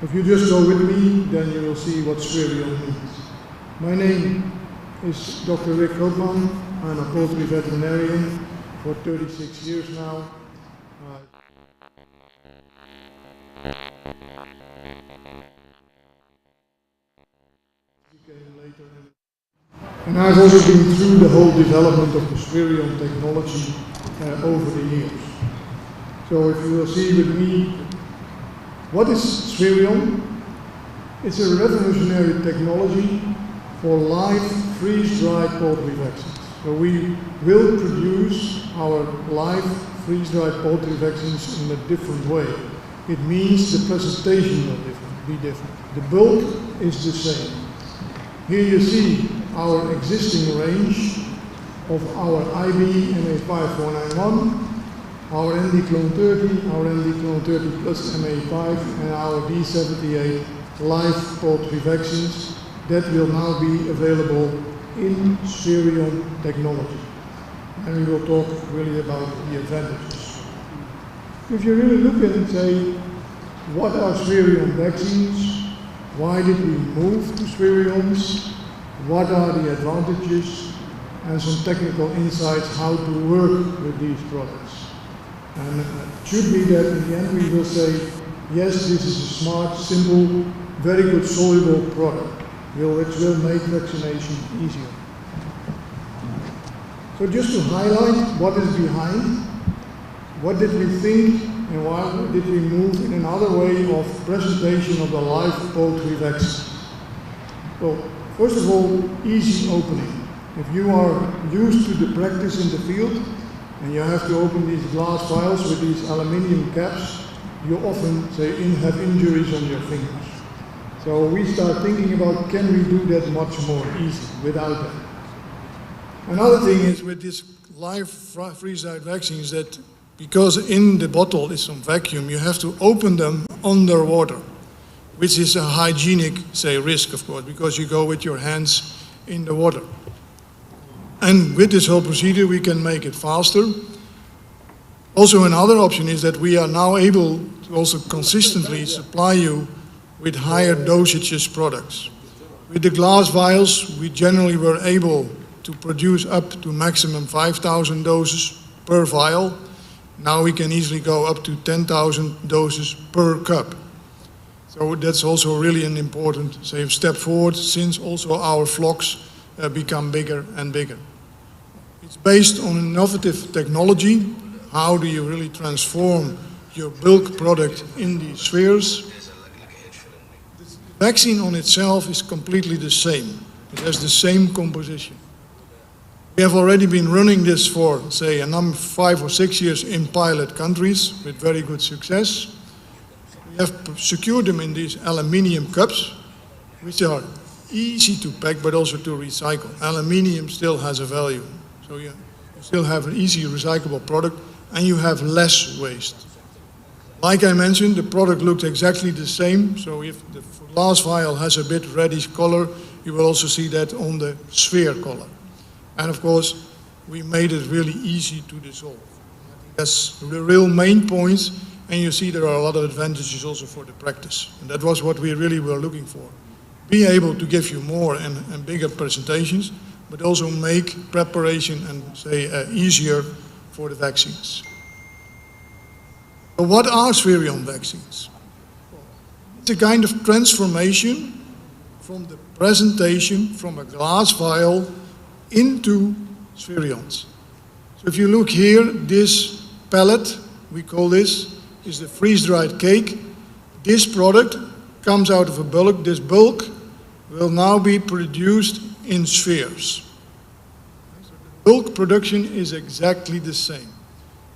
If you just go with me, then you will see what Swereal means. My name is Dr. Rick Grootman. I'm a poultry veterinarian for 36 years now. And I've also been through the whole development of the Swereal technology over the years. So if you will see with me, what is Swereal? It's a revolutionary technology for live freeze-dried poultry vaccines. So we will produce our live freeze-dried poultry vaccines in a different way. It means the presentation will be different. The bulk is the same. Here you see our existing range of our IB MA5491, our ND Clone 30, our ND Clone 30 plus MA5, and our D78 live poultry vaccines that will now be available in Swereal technology. And we will talk really about the advantages. If you really look at it and say, what are Swereal vaccines? Why did we move to Swereals? What are the advantages? And some technical insights how to work with these products. And it should be that in the end we will say, yes, this is a smart, simple, very good soluble product, which will make vaccination easier. So just to highlight what is behind, what did we think and why did we move in another way of presentation of the live poultry vaccine? Well, first of all, easy opening. If you are used to the practice in the field and you have to open these glass vials with these aluminium caps, you often have injuries on your fingers. So we start thinking about, can we do that much more easy without that? Another thing is with this live freeze-dried vaccines that because in the bottle is some vacuum, you have to open them underwater, which is a hygienic, risk, of course, because you go with your hands in the water. And with this whole procedure, we can make it faster. Also, another option is that we are now able to also consistently supply you with higher dosages products. With the glass vials, we generally were able to produce up to maximum 5,000 doses per vial. Now we can easily go up to 10,000 doses per cup. So that's also really an important step forward, since also our flocks become bigger and bigger. It's based on innovative technology. How do you really transform your bulk product in these spheres? The vaccine on itself is completely the same. It has the same composition. We have already been running this for, 5 or 6 years in pilot countries with very good success. We have secured them in these aluminium cups, which are easy to pack but also to recycle. Aluminium still has a value. So you still have an easy recyclable product and you have less waste. Like I mentioned, the product looks exactly the same. So if the glass vial has a bit reddish color, you will also see that on the sphere color. And of course, we made it really easy to dissolve. That's the real main points, and you see there are a lot of advantages also for the practice. And that was what we really were looking for. Be able to give you more and bigger presentations, but also make preparation and easier for the vaccines. So what are Swereal vaccines? It's a kind of transformation from the presentation from a glass vial into Swereals. So if you look here, this pellet, we call this, is the freeze-dried cake. This product comes out of a bulk. This bulk will now be produced in spheres. So the bulk production is exactly the same.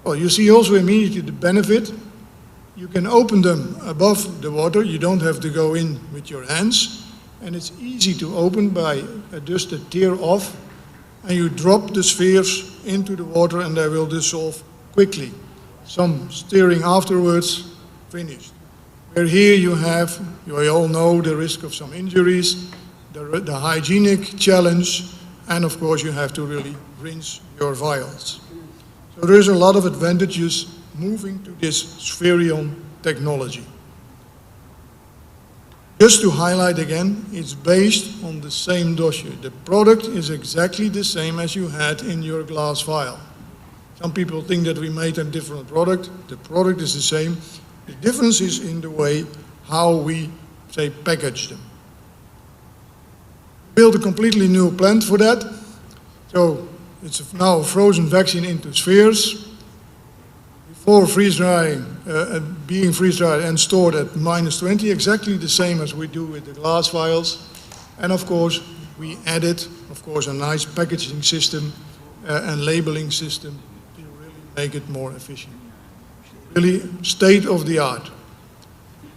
Well, you see also immediately the benefit. You can open them above the water. You don't have to go in with your hands. And it's easy to open by just a tear off. And you drop the spheres into the water and they will dissolve quickly. Some stirring afterwards, finished. Where here you all know the risk of some injuries, the hygienic challenge, and of course you have to really rinse your vials. So there's a lot of advantages moving to this Swereal technology. Just to highlight again, it's based on the same dossier. The product is exactly the same as you had in your glass vial. Some people think that we made a different product. The product is the same. The difference is in the way how we, say, package them. Built a completely new plant for that. So it's now a frozen vaccine into spheres. Before freeze-drying, being freeze-dried and stored at -20, exactly the same as we do with the glass vials. And of course, we added, of course, a nice packaging system and labeling system to really make it more efficient. Really state-of-the-art.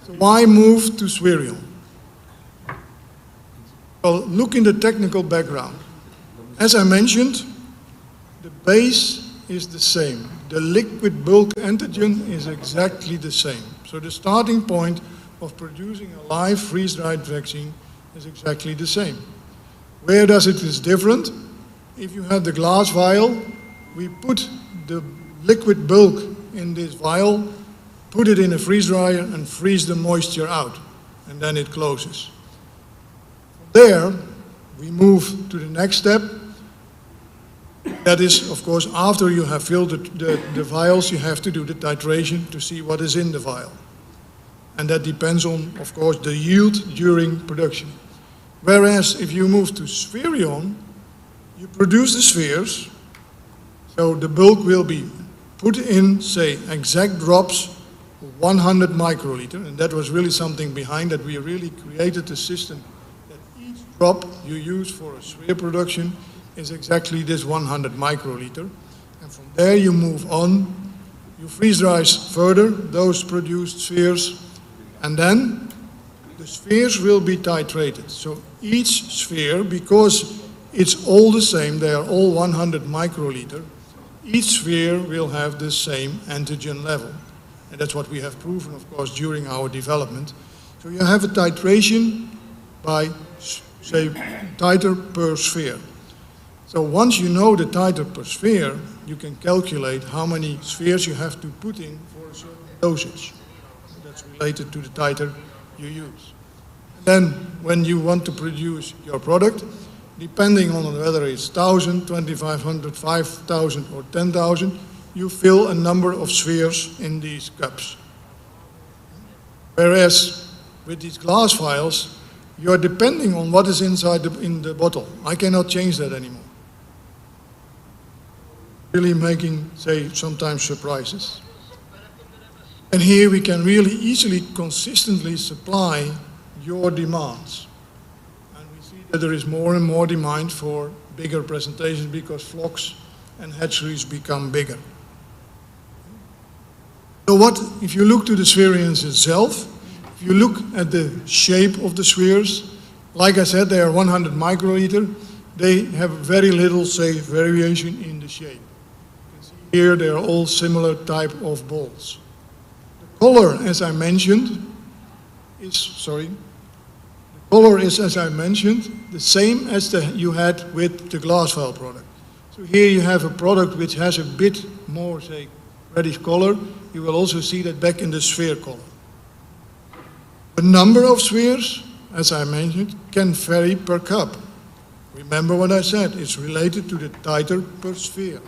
So why move to Swereal? Well, look in the technical background. As I mentioned, the base is the same. The liquid bulk antigen is exactly the same. So the starting point of producing a live freeze-dried vaccine is exactly the same. Where does it is different? If you have the glass vial, we put the liquid bulk in this vial, put it in a freeze dryer and freeze the moisture out, and then it closes. From there, we move to the next step. That is, of course, after you have filled the vials, you have to do the titration to see what is in the vial. And that depends on, of course, the yield during production. Whereas if you move to Swereal, you produce the spheres, so the bulk will be put in, say, exact drops, 100 microliter, and that was really something behind that. We really created a system that each drop you use for a sphere production is exactly this 100 microliter. And from there you move on, you freeze dry further those produced spheres, and then the spheres will be titrated. So each sphere, because it's all the same, they are all 100 microliter, each sphere will have the same antigen level. And that's what we have proven, of course, during our development. So you have a titration by, say, titer per sphere. So once you know the titer per sphere, you can calculate how many spheres you have to put in for a certain dosage. That's related to the titer you use. Then when you want to produce your product, depending on whether it's 1,000, 2,500, 5,000 or 10,000, you fill a number of spheres in these cups. Whereas with these glass vials, you are depending on what is inside in the bottle. I cannot change that anymore. Really making, say, sometimes surprises. And here we can really easily, consistently supply your demands. And we see that there is more and more demand for bigger presentations because flocks and hatcheries become bigger. So what, if you look to the spheres itself, if you look at the shape of the spheres, like I said, they are 100 microliter. They have very little, say, variation in the shape. Here they are all similar type of balls. The color, as I mentioned, is, as I mentioned, the same as you had with the glass vial product. So here you have a product which has a bit more, say, reddish color. You will also see that back in the sphere color. The number of spheres, as I mentioned, can vary per cup. Remember what I said, it's related to the titer per sphere.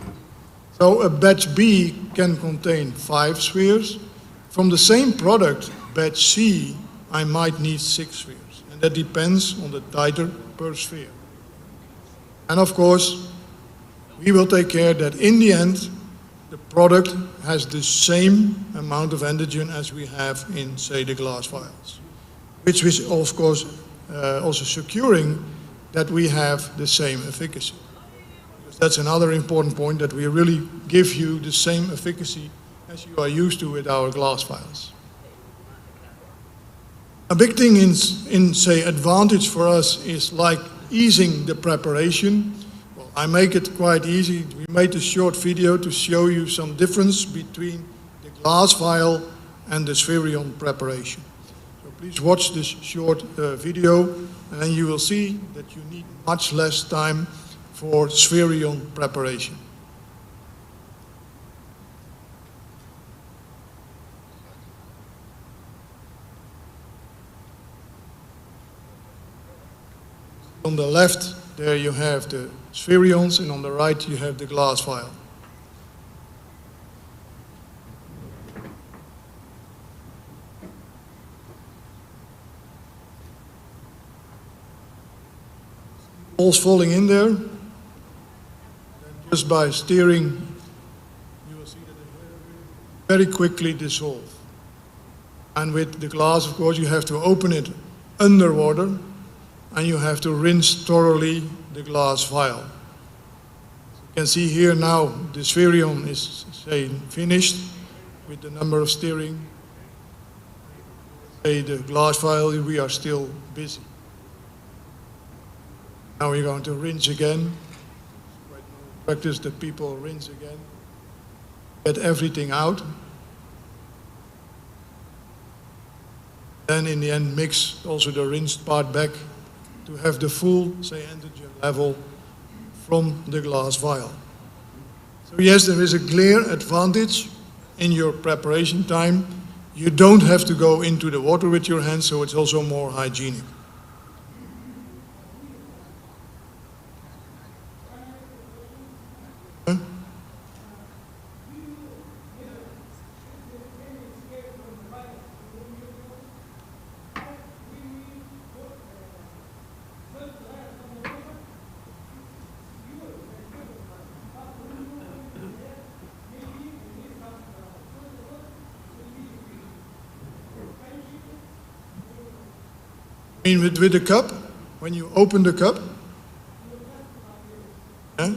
So a batch B can contain 5 spheres. From the same product, batch C, I might need 6 spheres. And that depends on the titer per sphere. And of course, we will take care that in the end, the product has the same amount of antigen as we have in, say, the glass vials. Which is, of course, also securing that we have the same efficacy. That's another important point, that we really give you the same efficacy as you are used to with our glass vials. A big thing in say, advantage for us is like easing the preparation. Well, I make it quite easy. We made a short video to show you some difference between the glass vial and the Swereal preparation. So please watch this short video, and then you will see that you need much less time for Swereal preparation. On the left, there you have the spherules, and on the right, you have the glass vial. Balls falling in there, and just by steering, you will see that they very quickly dissolve. And with the glass, of course, you have to open it underwater, and you have to rinse thoroughly the glass vial. You can see here now the spherume is, say, finished with the number of steering. Say the glass vial, we are still busy. Now we're going to rinse again. Practice that people rinse again. Get everything out. Then in the end mix also the rinsed part back to have the full, say, antigen level from the glass vial. So yes, there is a clear advantage in your preparation time. You don't have to go into the water with your hands, so it's also more hygienic. I mean, with the cup, when you open the cup, yeah?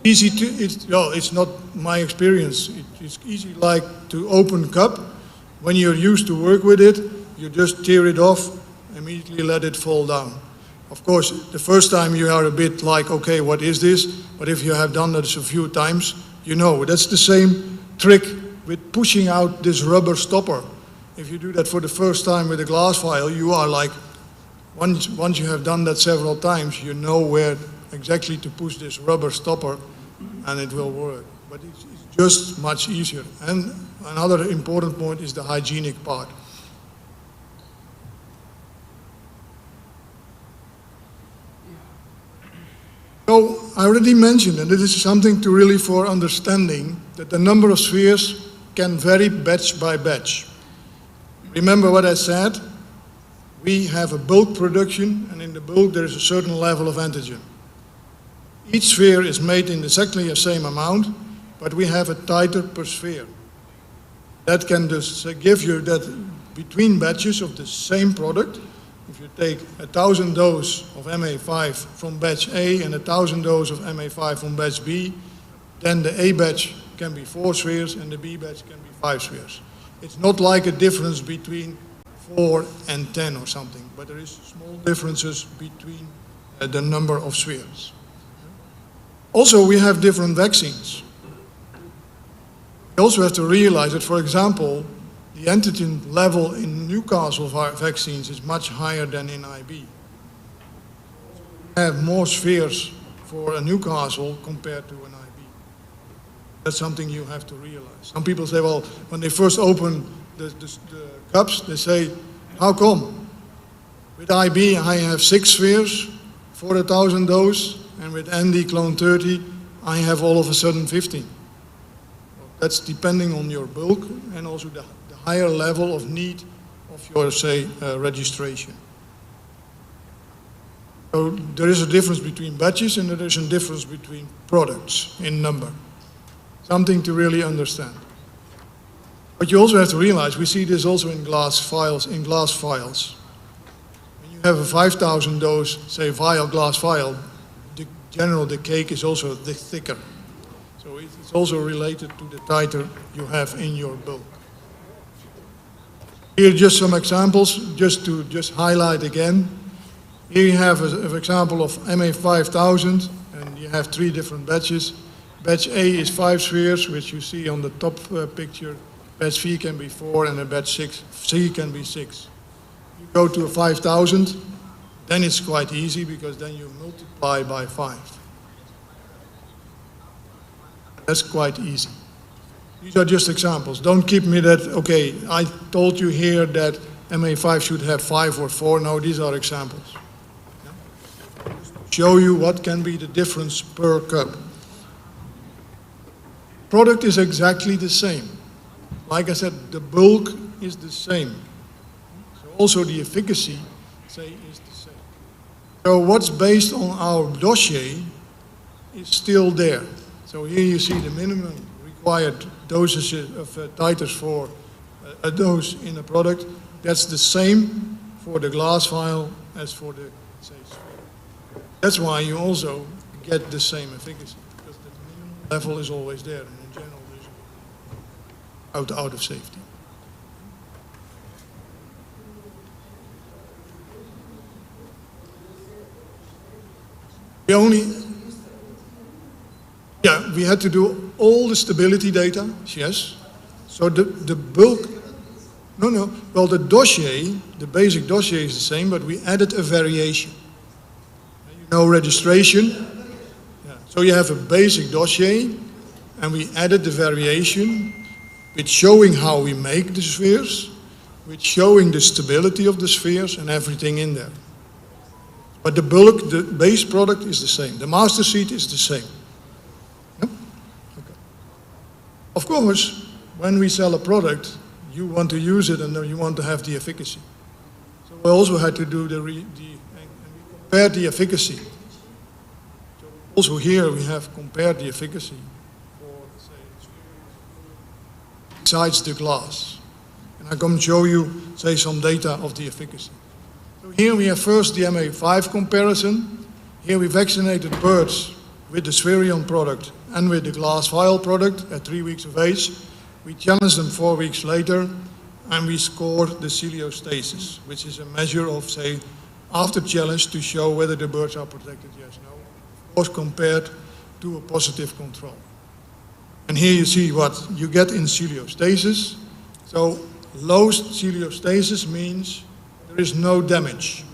Easy to, well, it's not my experience. It's easy like to open cup. When you're used to work with it, you just tear it off, immediately let it fall down. Of course, the first time you are a bit like, okay, what is this? But if you have done that a few times, you know, that's the same trick with pushing out this rubber stopper. If you do that for the first time with a glass vial, you are like, once you have done that several times, you know where exactly to push this rubber stopper, and it will work. But it's just much easier. And another important point is the hygienic part. So I already mentioned, and this is something to really for understanding, that the number of spheres can vary batch by batch. Remember what I said? We have a bulk production, and in the bulk there is a certain level of antigen. Each sphere is made in exactly the same amount, but we have a titer per sphere. That can just give you that between batches of the same product, if you take 1,000 doses of MA5 from batch A and 1,000 doses of MA5 from batch B, then the A batch can be 4 spheres and the B batch can be 5 spheres. It's not like a difference between 4 and 10 or something, but there is small differences between the number of spheres. Also, we have different vaccines. You also have to realize that, for example, the antigen level in Newcastle vaccines is much higher than in IB. We have more spheres for a Newcastle compared to an IB. That's something you have to realize. Some people say, well, when they first open the cups, they say, how come? With IB, I have 6 spheres for 1,000 doses, and with Andy Clone 30, I have all of a sudden 15. That's depending on your bulk and also the higher level of need of your, say, registration. So there is a difference between batches and there is a difference between products in number. Something to really understand. But you also have to realize, we see this also in glass vials. When you have a 5,000 dose, say, glass vial, the cake is also thicker. So it's also related to the titer you have in your bulk. Here just some examples, just to highlight again. Here you have an example of MA5000, and you have 3 different batches. Batch A is 5 spheres, which you see on the top picture. Batch B can be 4, and a batch C can be 6. You go to a 5,000, then it's quite easy, because then you multiply by 5. That's quite easy. These are just examples. Don't keep me that, okay, I told you here that MA5 should have 5 or 4. No, these are examples. Yeah? Show you what can be the difference per cup. Product is exactly the same. Like I said, the bulk is the same. So also the efficacy, say, is the same. So what's based on our dossier is still there. So here you see the minimum required dosage of titers for a dose in a product. That's the same for the glass vial as for the, say, sphere. That's why you also get the same efficacy, because the minimum level is always there, and in general there's out of safety. We had to do all the stability data, yes. So the bulk, well, the dossier, the basic dossier is the same, but we added a variation. You know, registration. Yeah. So you have a basic dossier, and we added the variation with showing how we make the spheres, with showing the stability of the spheres and everything in there. But the bulk, the base product is the same. The master seed is the same. Yep. Okay. Of course, when we sell a product, you want to use it and you want to have the efficacy. So we also had to do and we compared the efficacy. So also here we have compared the efficacy for, say, besides the glass. And I'm going to show you, say, some data of the efficacy. So here we have first the MA5 comparison. Here we vaccinated birds with the Swereal product and with the glass vial product at 3 weeks of age. We challenged them 4 weeks later, and we scored the celiostasis, which is a measure of, say, after challenge to show whether the birds are protected, yes, no, of course, compared to a positive control. And here you see what you get in celiostasis. So low celiostasis means there is no damage.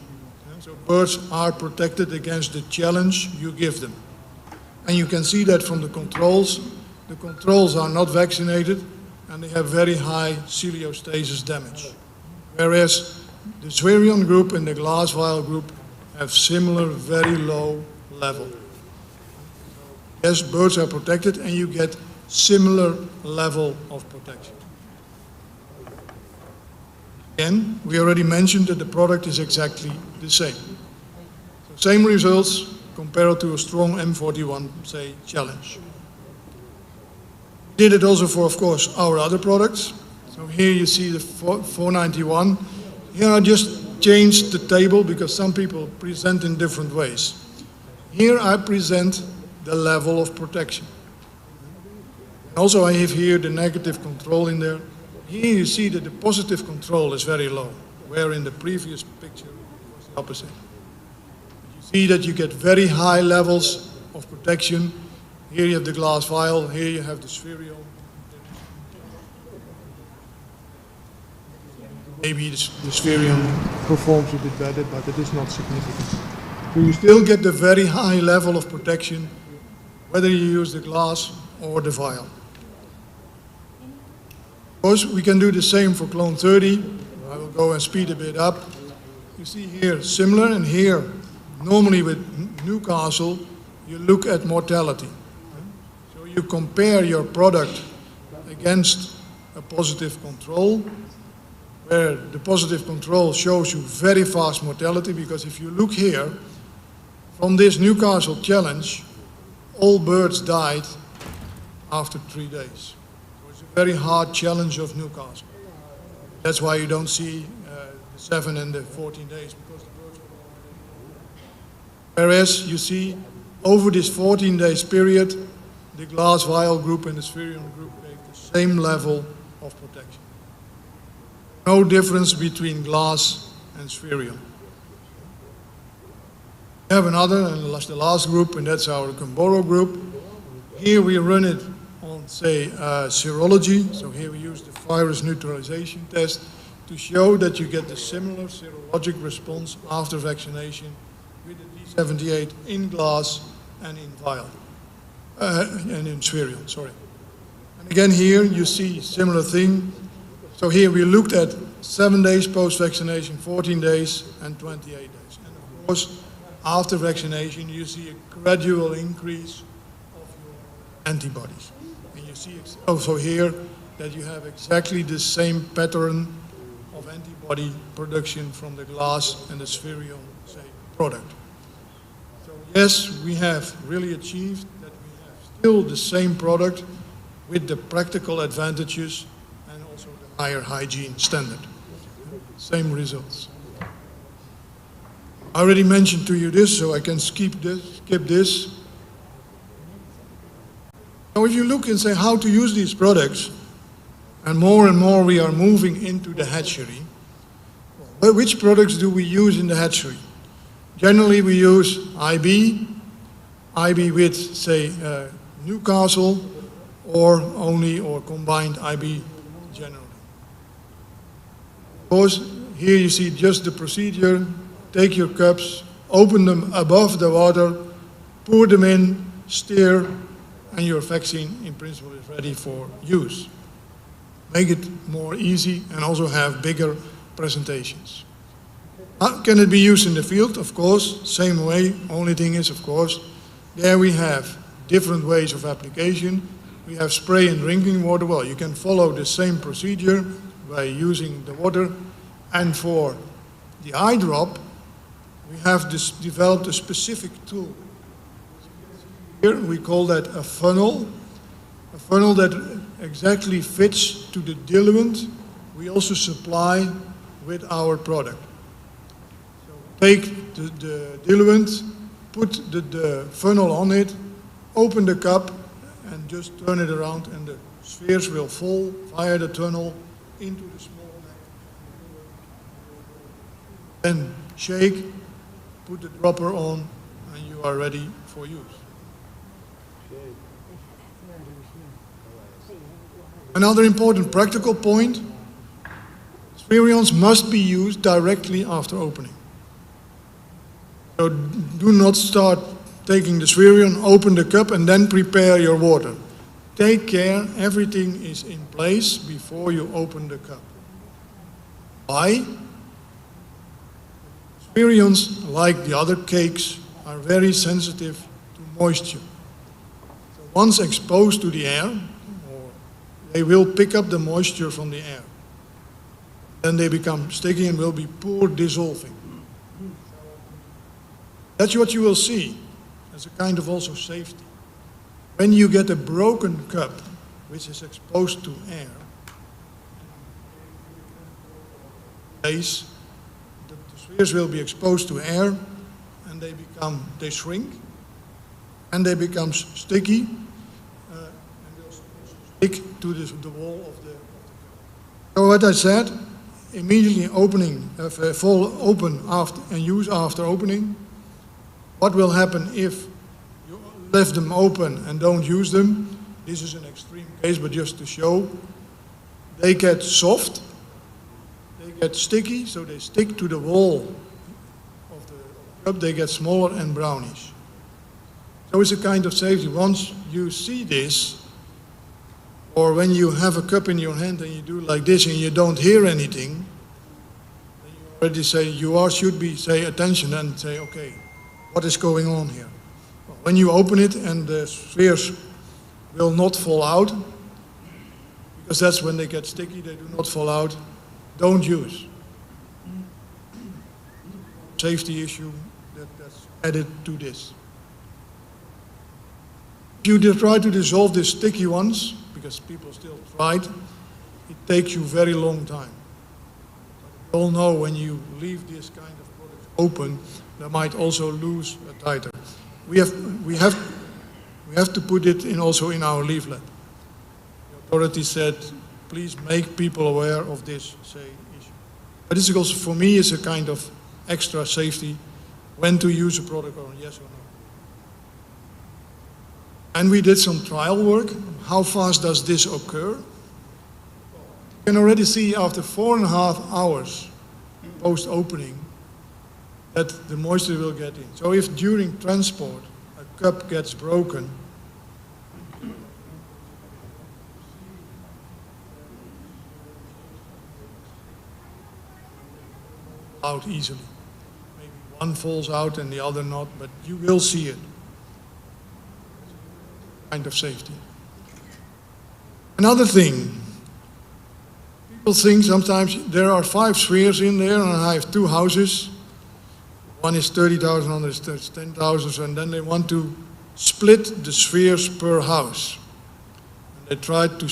So birds are protected against the challenge you give them. And you can see that from the controls. The controls are not vaccinated, and they have very high celiostasis damage. Whereas the Swereal group and the glass vial group have similar, very low level. Yes, birds are protected, and you get similar level of protection. Again, we already mentioned that the product is exactly the same. So same results compared to a strong M41, say, challenge. Did it also for, of course, our other products. So here you see the 491. Here I just changed the table because some people present in different ways. Here I present the level of protection. And also I have here the negative control in there. Here you see that the positive control is very low, where in the previous picture it was the opposite. You see that you get very high levels of protection. Here you have the glass vial, here you have the Swereal. Maybe the Swereal performs a bit better, but it is not significant. So you still get the very high level of protection, whether you use the glass or the vial. Of course, we can do the same for clone 30. I will go and speed a bit up. You see here similar, and here, normally with Newcastle, you look at mortality. So you compare your product against a positive control, where the positive control shows you very fast mortality, because if you look here, from this Newcastle challenge, all birds died after 3 days. So it's a very hard challenge of Newcastle. That's why you don't see the 7 and the 14 days, because the birds were. Whereas you see over this 14 days period, the glass vial group and the Swereal group gave the same level of protection. No difference between glass and Swereal. We have another, and the last group, and that's our Gumboro group. Here we run it on, say, serology. So here we use the virus neutralization test to show that you get the similar serologic response after vaccination with the D78 in glass and in vial, and in Swereal, sorry. Again, here you see similar thing. So here we looked at 7 days post-vaccination, 14 days, and 28 days. And of course, after vaccination, you see a gradual increase of your antibodies. And you see also here that you have exactly the same pattern of antibody production from the glass and the Swereal, say, product. So yes, we have really achieved that we have still the same product with the practical advantages and also the higher hygiene standard. Same results. I already mentioned to you this, so I can skip this. Now if you look and say how to use these products, and more we are moving into the hatchery, but which products do we use in the hatchery? Generally we use IB with, say, Newcastle, or only or combined IB generally. Of course, here you see just the procedure. Take your cups, open them above the water, pour them in, stir, and your vaccine in principle is ready for use. Make it more easy and also have bigger presentations. Can it be used in the field? Of course, same way. Only thing is, of course, there we have different ways of application. We have spray and drinking water. Well, you can follow the same procedure by using the water. And for the eye drop, we have developed a specific tool. Here we call that a funnel that exactly fits to the diluent we also supply with our product. So take the diluent, put the funnel on it, open the cup, and just turn it around, and the spheres will fall via the tunnel into the small neck. Then shake, put the dropper on, and you are ready for use. Another important practical point, Swereals must be used directly after opening. So do not start taking the Swereal, open the cup, and then prepare your water. Take care, everything is in place before you open the cup. Why? Swereals, like the other cakes, are very sensitive to moisture. So once exposed to the air, they will pick up the moisture from the air. Then they become sticky and will be poor dissolving. That's what you will see as a kind of also safety. When you get a broken cup, which is exposed to air, the spheres will be exposed to air, and they shrink, and they become sticky, and they'll stick to the wall of the cup. So what I said, immediately open after and use after opening. What will happen if you left them open and don't use them? This is an extreme case, but just to show. They get soft, they get sticky, so they stick to the wall of the cup, they get smaller and brownish. So it's a kind of safety. Once you see this, or when you have a cup in your hand and you do like this and you don't hear anything, then you already say, should be, say, attention and say, okay, what is going on here? Well, when you open it and the spheres will not fall out, because that's when they get sticky, they do not fall out, don't use. Safety issue that's added to this. If you try to dissolve these sticky ones, because people still tried, it takes you a very long time. You all know when you leave this kind of product open, they might also lose a titer. We have to put it in also in our leaflet. The authority said, please make people aware of this, say, issue. But this is also, for me, is a kind of extra safety when to use a product or yes or no. And we did some trial work. How fast does this occur? You can already see after 4.5 hours post-opening that the moisture will get in. So if during transport a cup gets broken, out easily. Maybe one falls out and the other not, but you will see it. Kind of safety. Another thing, people think sometimes there are 5 spheres in there and I have 2 houses. One is 30,000, another is 10,000, and then they want to split the spheres per house. And they try to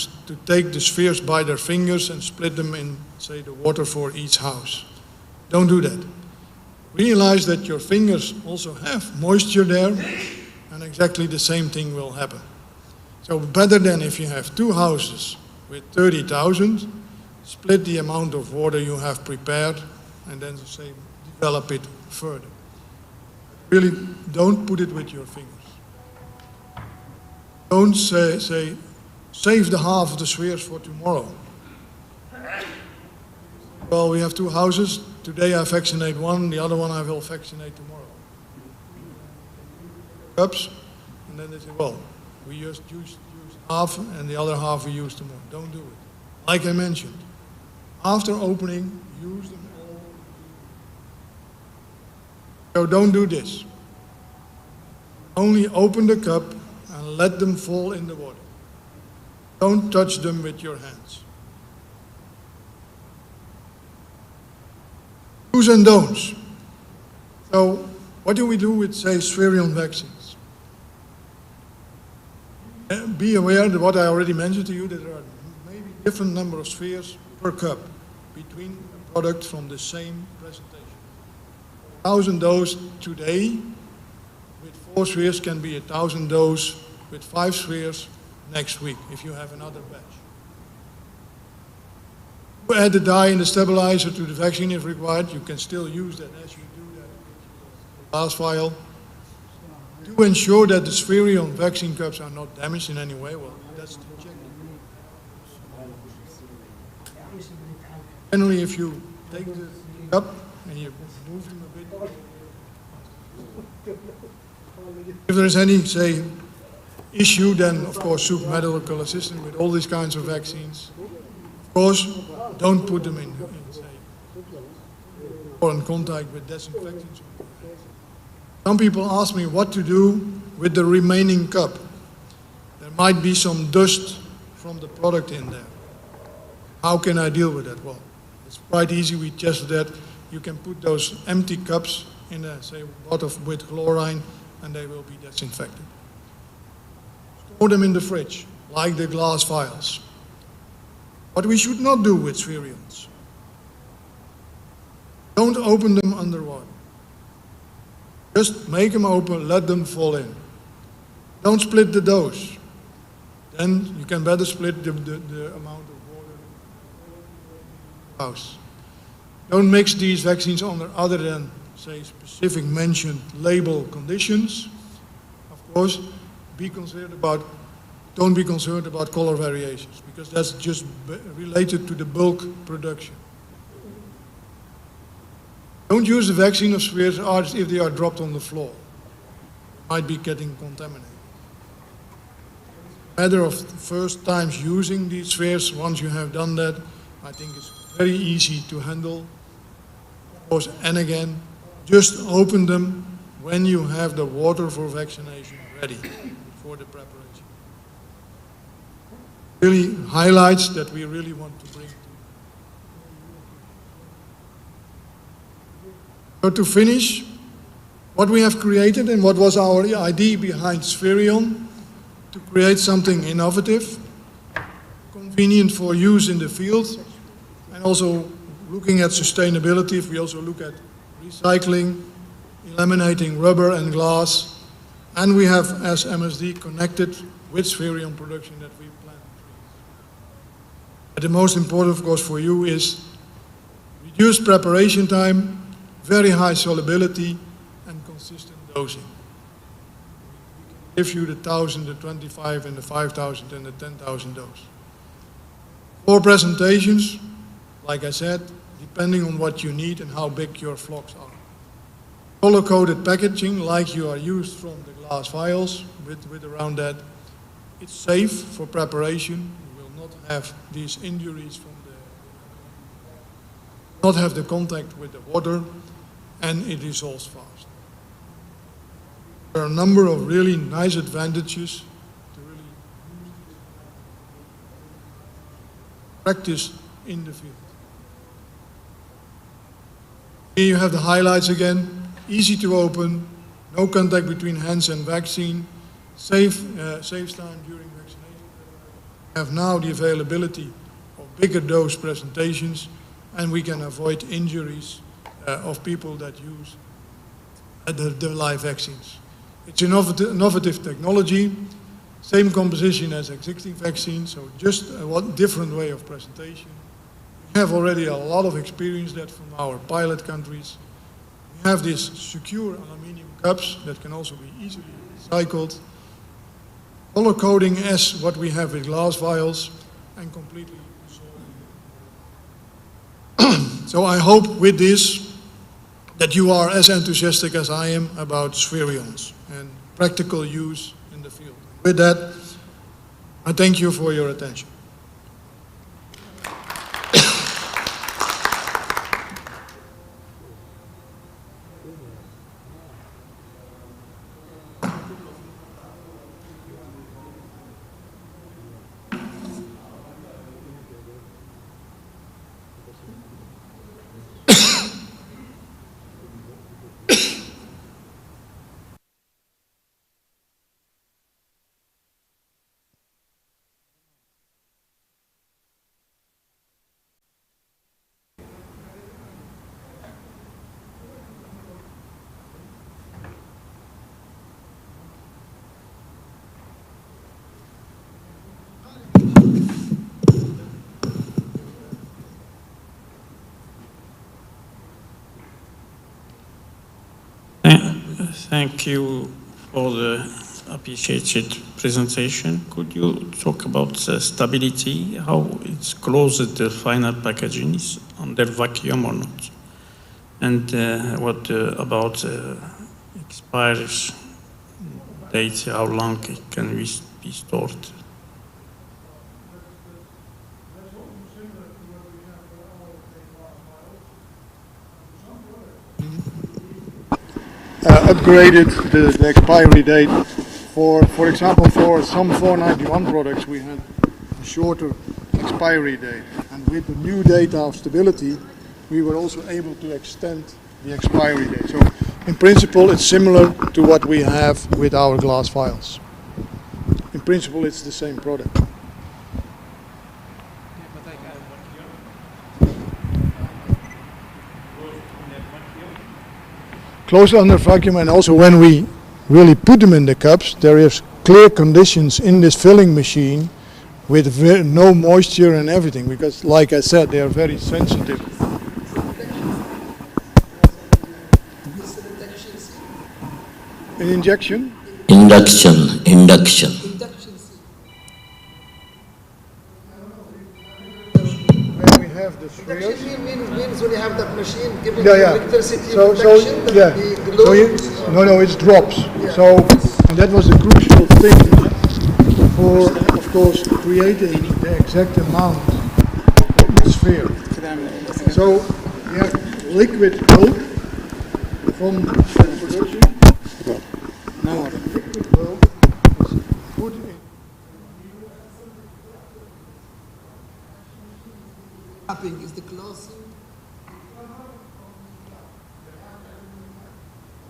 take the spheres by their fingers and split them in, say, the water for each house. Don't do that. Realize that your fingers also have moisture there, and exactly the same thing will happen. So better than if you have 2 houses with 30,000, split the amount of water you have prepared, and then say, develop it further. Really, don't put it with your fingers. Don't say save the half of the spheres for tomorrow. Well, we have 2 houses. Today I vaccinate one, the other one I will vaccinate tomorrow. Cups, and then they say, well, we just use half and the other half we use tomorrow. Don't do it. Like I mentioned, after opening, use them all. So don't do this. Only open the cup and let them fall in the water. Don't touch them with your hands. Do's and don'ts. So what do we do with, say, Swereal vaccines? Be aware that what I already mentioned to you, that there are maybe different number of spheres per cup between products from the same presentation. 1,000 dose today with 4 spheres can be 1,000 dose with 5 spheres next week if you have another batch. You add the dye and the stabilizer to the vaccine if required. You can still use that as you do that with the last vial. To ensure that the Swereal vaccine cups are not damaged in any way, well, that's the check. Generally, if you take the cup and you move them a bit, if there's any, say, issue, then of course seek medical assistance with all these kinds of vaccines. Of course, don't put them in say, or in contact with disinfectants. Some people ask me what to do with the remaining cup. There might be some dust from the product in there. How can I deal with that? Well, it's quite easy. We tested that. You can put those empty cups in a, say, bottle with chlorine, and they will be disinfected. Store them in the fridge, like the glass vials. What we should not do with Swereals. Don't open them underwater. Just make them open, let them fall in. Don't split the dose. Then you can better split the amount of water in the house. Don't mix these vaccines under other than, say, specific mentioned label conditions. Of course, don't be concerned about color variations, because that's just related to the bulk production. Don't use the vaccine of spheres if they are dropped on the floor. They might be getting contaminated. Matter of first times using these spheres, once you have done that, I think it's very easy to handle. Of course, and again, just open them when you have the water for vaccination ready for the preparation. Really highlights that we really want to bring. So to finish, what we have created and what was our idea behind Swereal, to create something innovative, convenient for use in the field, and also looking at sustainability. If we also look at recycling, eliminating rubber and glass, and we have, as MSD, connected with Swereal production that we plan. But the most important, of course, for you is reduced preparation time, very high solubility, and consistent dosing. We can give you the 1,000, the 25, and the 5,000, and the 10,000 dose. 4 presentations, like I said, depending on what you need and how big your flocks are. Color-coded packaging, like you are used from the glass vials, with around that. It's safe for preparation. You will not have these injuries from the not have the contact with the water, and it dissolves fast. There are a number of really nice advantages to really practice in the field. Here you have the highlights again. Easy to open, no contact between hands and vaccine, saves time during vaccination. We have now the availability of bigger dose presentations, and we can avoid injuries of people that use the live vaccines. It's innovative technology, same composition as existing vaccines, so just a different way of presentation. We have already a lot of experience that from our pilot countries. We have these secure aluminum cups that can also be easily recycled. Color coding as what we have with glass vials, and completely dissolved. So I hope with this that you are as enthusiastic as I am about Swereals and practical use in the field. With that, I thank you for your attention. Thank you for the appreciated presentation. Could you talk about the stability, how it's closed the final packaging is under vacuum or not? And what about expiry date, how long it can be stored? Upgraded the expiry date. For example, for some 491 products, we had a shorter expiry date. And with the new data of stability, we were also able to extend the expiry date. So in principle, it's similar to what we have with our glass vials. In principle, it's the same product. Closed under vacuum, and also when we really put them in the cups, there is clear conditions in this filling machine with no moisture and everything, because like I said, they are very sensitive. An injection? Induction. Where we have the Swereal. Means when you have that machine giving electricity no, it's drops. Yeah. So, and that was the crucial thing for, of course, creating the exact amount of the sphere. So, you have liquid milk from production. Now, liquid milk is put in. Wrapping is the closing.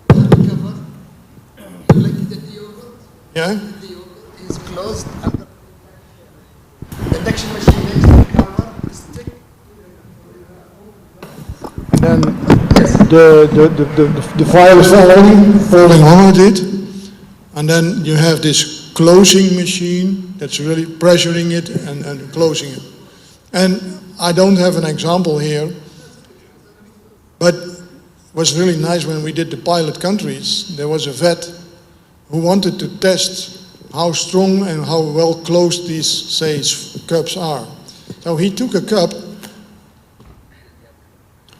Cover. Like the yogurt. Yeah. The yogurt is closed. The induction machine makes the cover stick. And then the file is falling on with it. And then you have this closing machine that's really pressuring it and closing it. And I don't have an example here, but it was really nice when we did the pilot countries. There was a vet who wanted to test how strong and how well closed these, say, cups are. So he took a cup.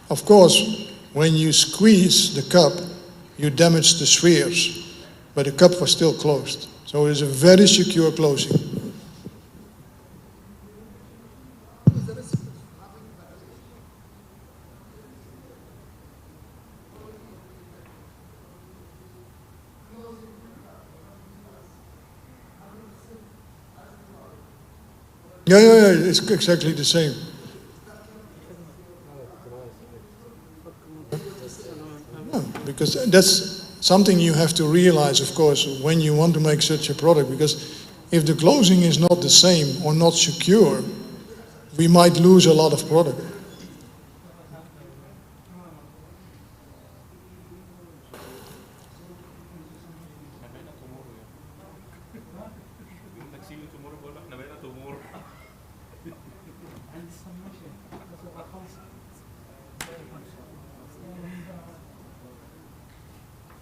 Of course, when you squeeze the cup, you damage the spheres, but the cup was still closed. So it is a very secure closing. Yeah, it's exactly the same. No, because that's something you have to realize, of course, when you want to make such a product, because if the closing is not the same or not secure, we might lose a lot of product.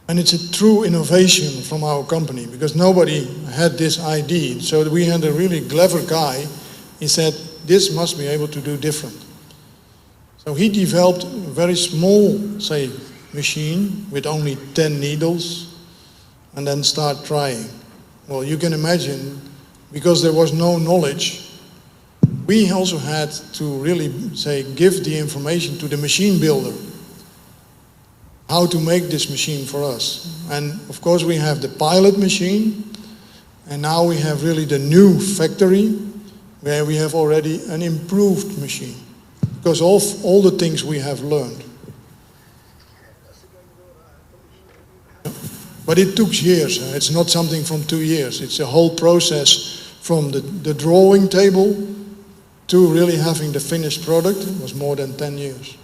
And it's a true innovation from our company because nobody had this idea. So we had a really clever guy. He said, this must be able to do different. So he developed a very small, say, machine with only 10 needles and then start trying. Well, you can imagine, because there was no knowledge, we also had to really, say, give the information to the machine builder how to make this machine for us. And of course we have the pilot machine, and now we have really the new factory where we have already an improved machine because of all the things we have learned. But it took years. It's not something from 2 years. It's a whole process from the drawing table to really having the finished product. It was more than 10 years.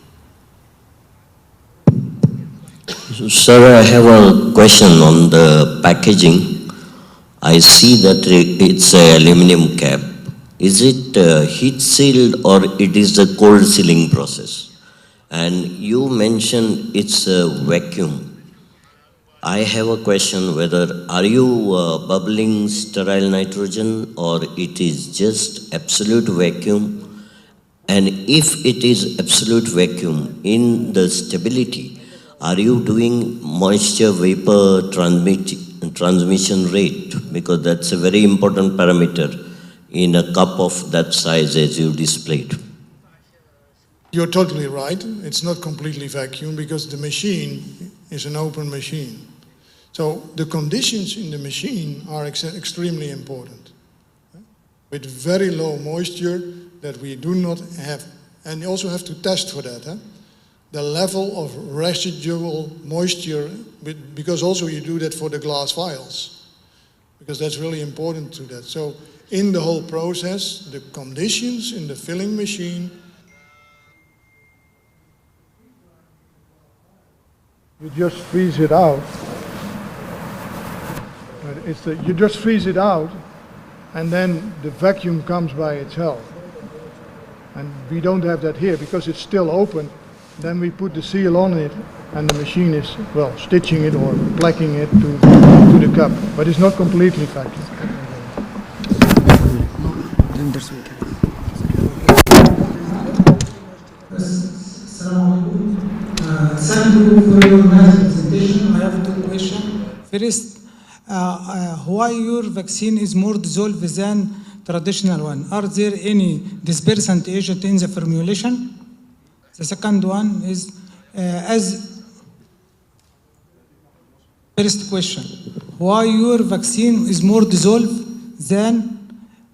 Sir, I have a question on the packaging. I see that it's an aluminum cap. Is it heat sealed or it is a cold sealing process? And you mentioned it's a vacuum. I have a question whether are you bubbling sterile nitrogen or it is just absolute vacuum? And if it is absolute vacuum in the stability, are you doing moisture vapor transmission rate? Because that's a very important parameter in a cup of that size as you displayed. You're totally right. It's not completely vacuum because the machine is an open machine. So the conditions in the machine are extremely important. With very low moisture that we do not have, and you also have to test for that. The level of residual moisture, because also you do that for the glass vials, because that's really important to that. So in the whole process, the conditions in the filling machine, you just freeze it out. You just freeze it out, and then the vacuum comes by itself. And we don't have that here because it's still open. Then we put the seal on it, and the machine is, well, stitching it or placking it to the cup. But it's not completely vacuum. Thank you for your nice presentation. I have two questions. First, why your vaccine is more dissolved than traditional one? Are there any dispersant agent in the formulation? The second one is, first question, why your vaccine is more dissolved than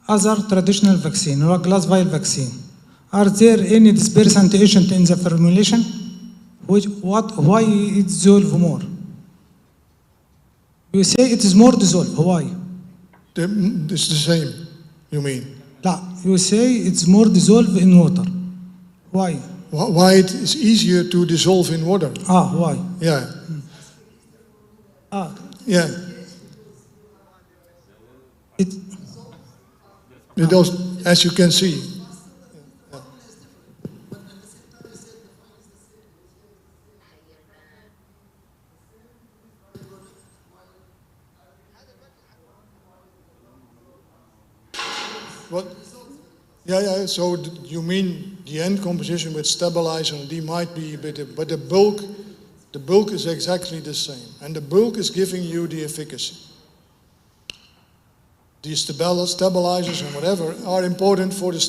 other traditional vaccine or glass vial vaccine? Are there any dispersant agent in the formulation? Why it dissolve more? You say it is more dissolved, why? It's the same, you mean? No, you say it's more dissolved in water. Why? Why it is easier to dissolve in water? Why? Yeah. Yeah. It does, as you can see. What? Yeah, so you mean the end composition with stabilizer, and they might be a bit, but the bulk is exactly the same. And the bulk is giving you the efficacy. These stabilizers and whatever are important for the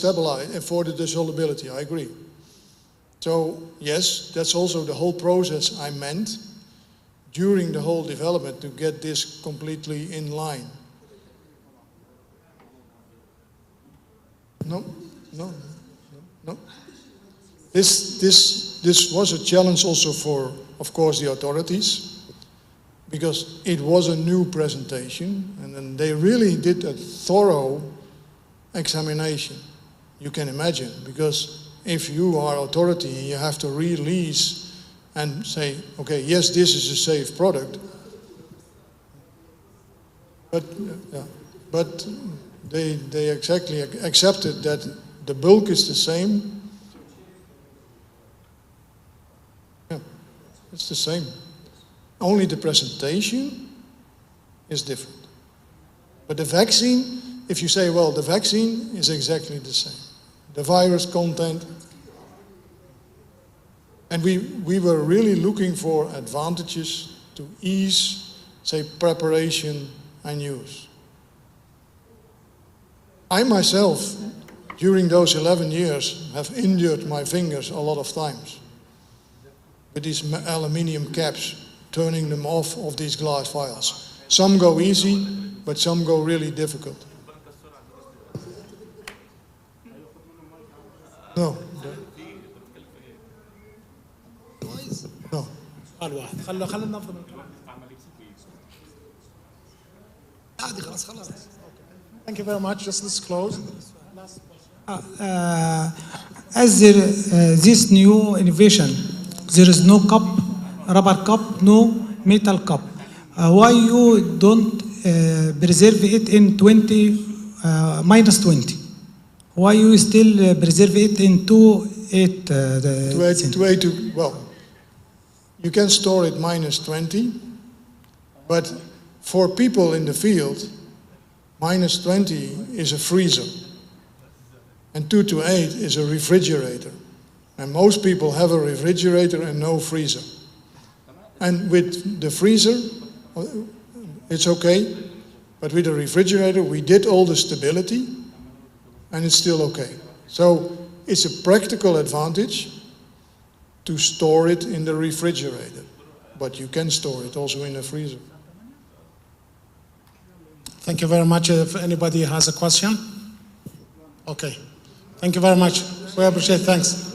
for the dissolubility, I agree. So yes, that's also the whole process I meant during the whole development to get this completely in line. No. This was a challenge also for, of course, the authorities, because it was a new presentation, and then they really did a thorough examination. You can imagine, because if you are authority, you have to release and say, okay, yes, this is a safe product. But they exactly accepted that the bulk is the same. Yeah, it's the same. Only the presentation is different. But the vaccine, if you say, well, the vaccine is exactly the same. The virus content. And we were really looking for advantages to ease, say, preparation and use. I myself, during those 11 years, have injured my fingers a lot of times with these aluminium caps, turning them off of these glass vials. Some go easy, but some go really difficult. No. No. Thank you very much. Just let's close. As this new innovation, there is no cup, rubber cup, no metal cup. Why you don't preserve it in minus 20? Why you still preserve it in 2.8? Well, you can store it minus 20, but for people in the field, minus 20 is a freezer, and 2 to 8 is a refrigerator. And most people have a refrigerator and no freezer. And with the freezer, it's okay, but with the refrigerator, we did all the stability, and it's still okay. So it's a practical advantage to store it in the refrigerator, but you can store it also in a freezer. Thank you very much. If anybody has a question? Okay. Thank you very much. We appreciate it. Thanks.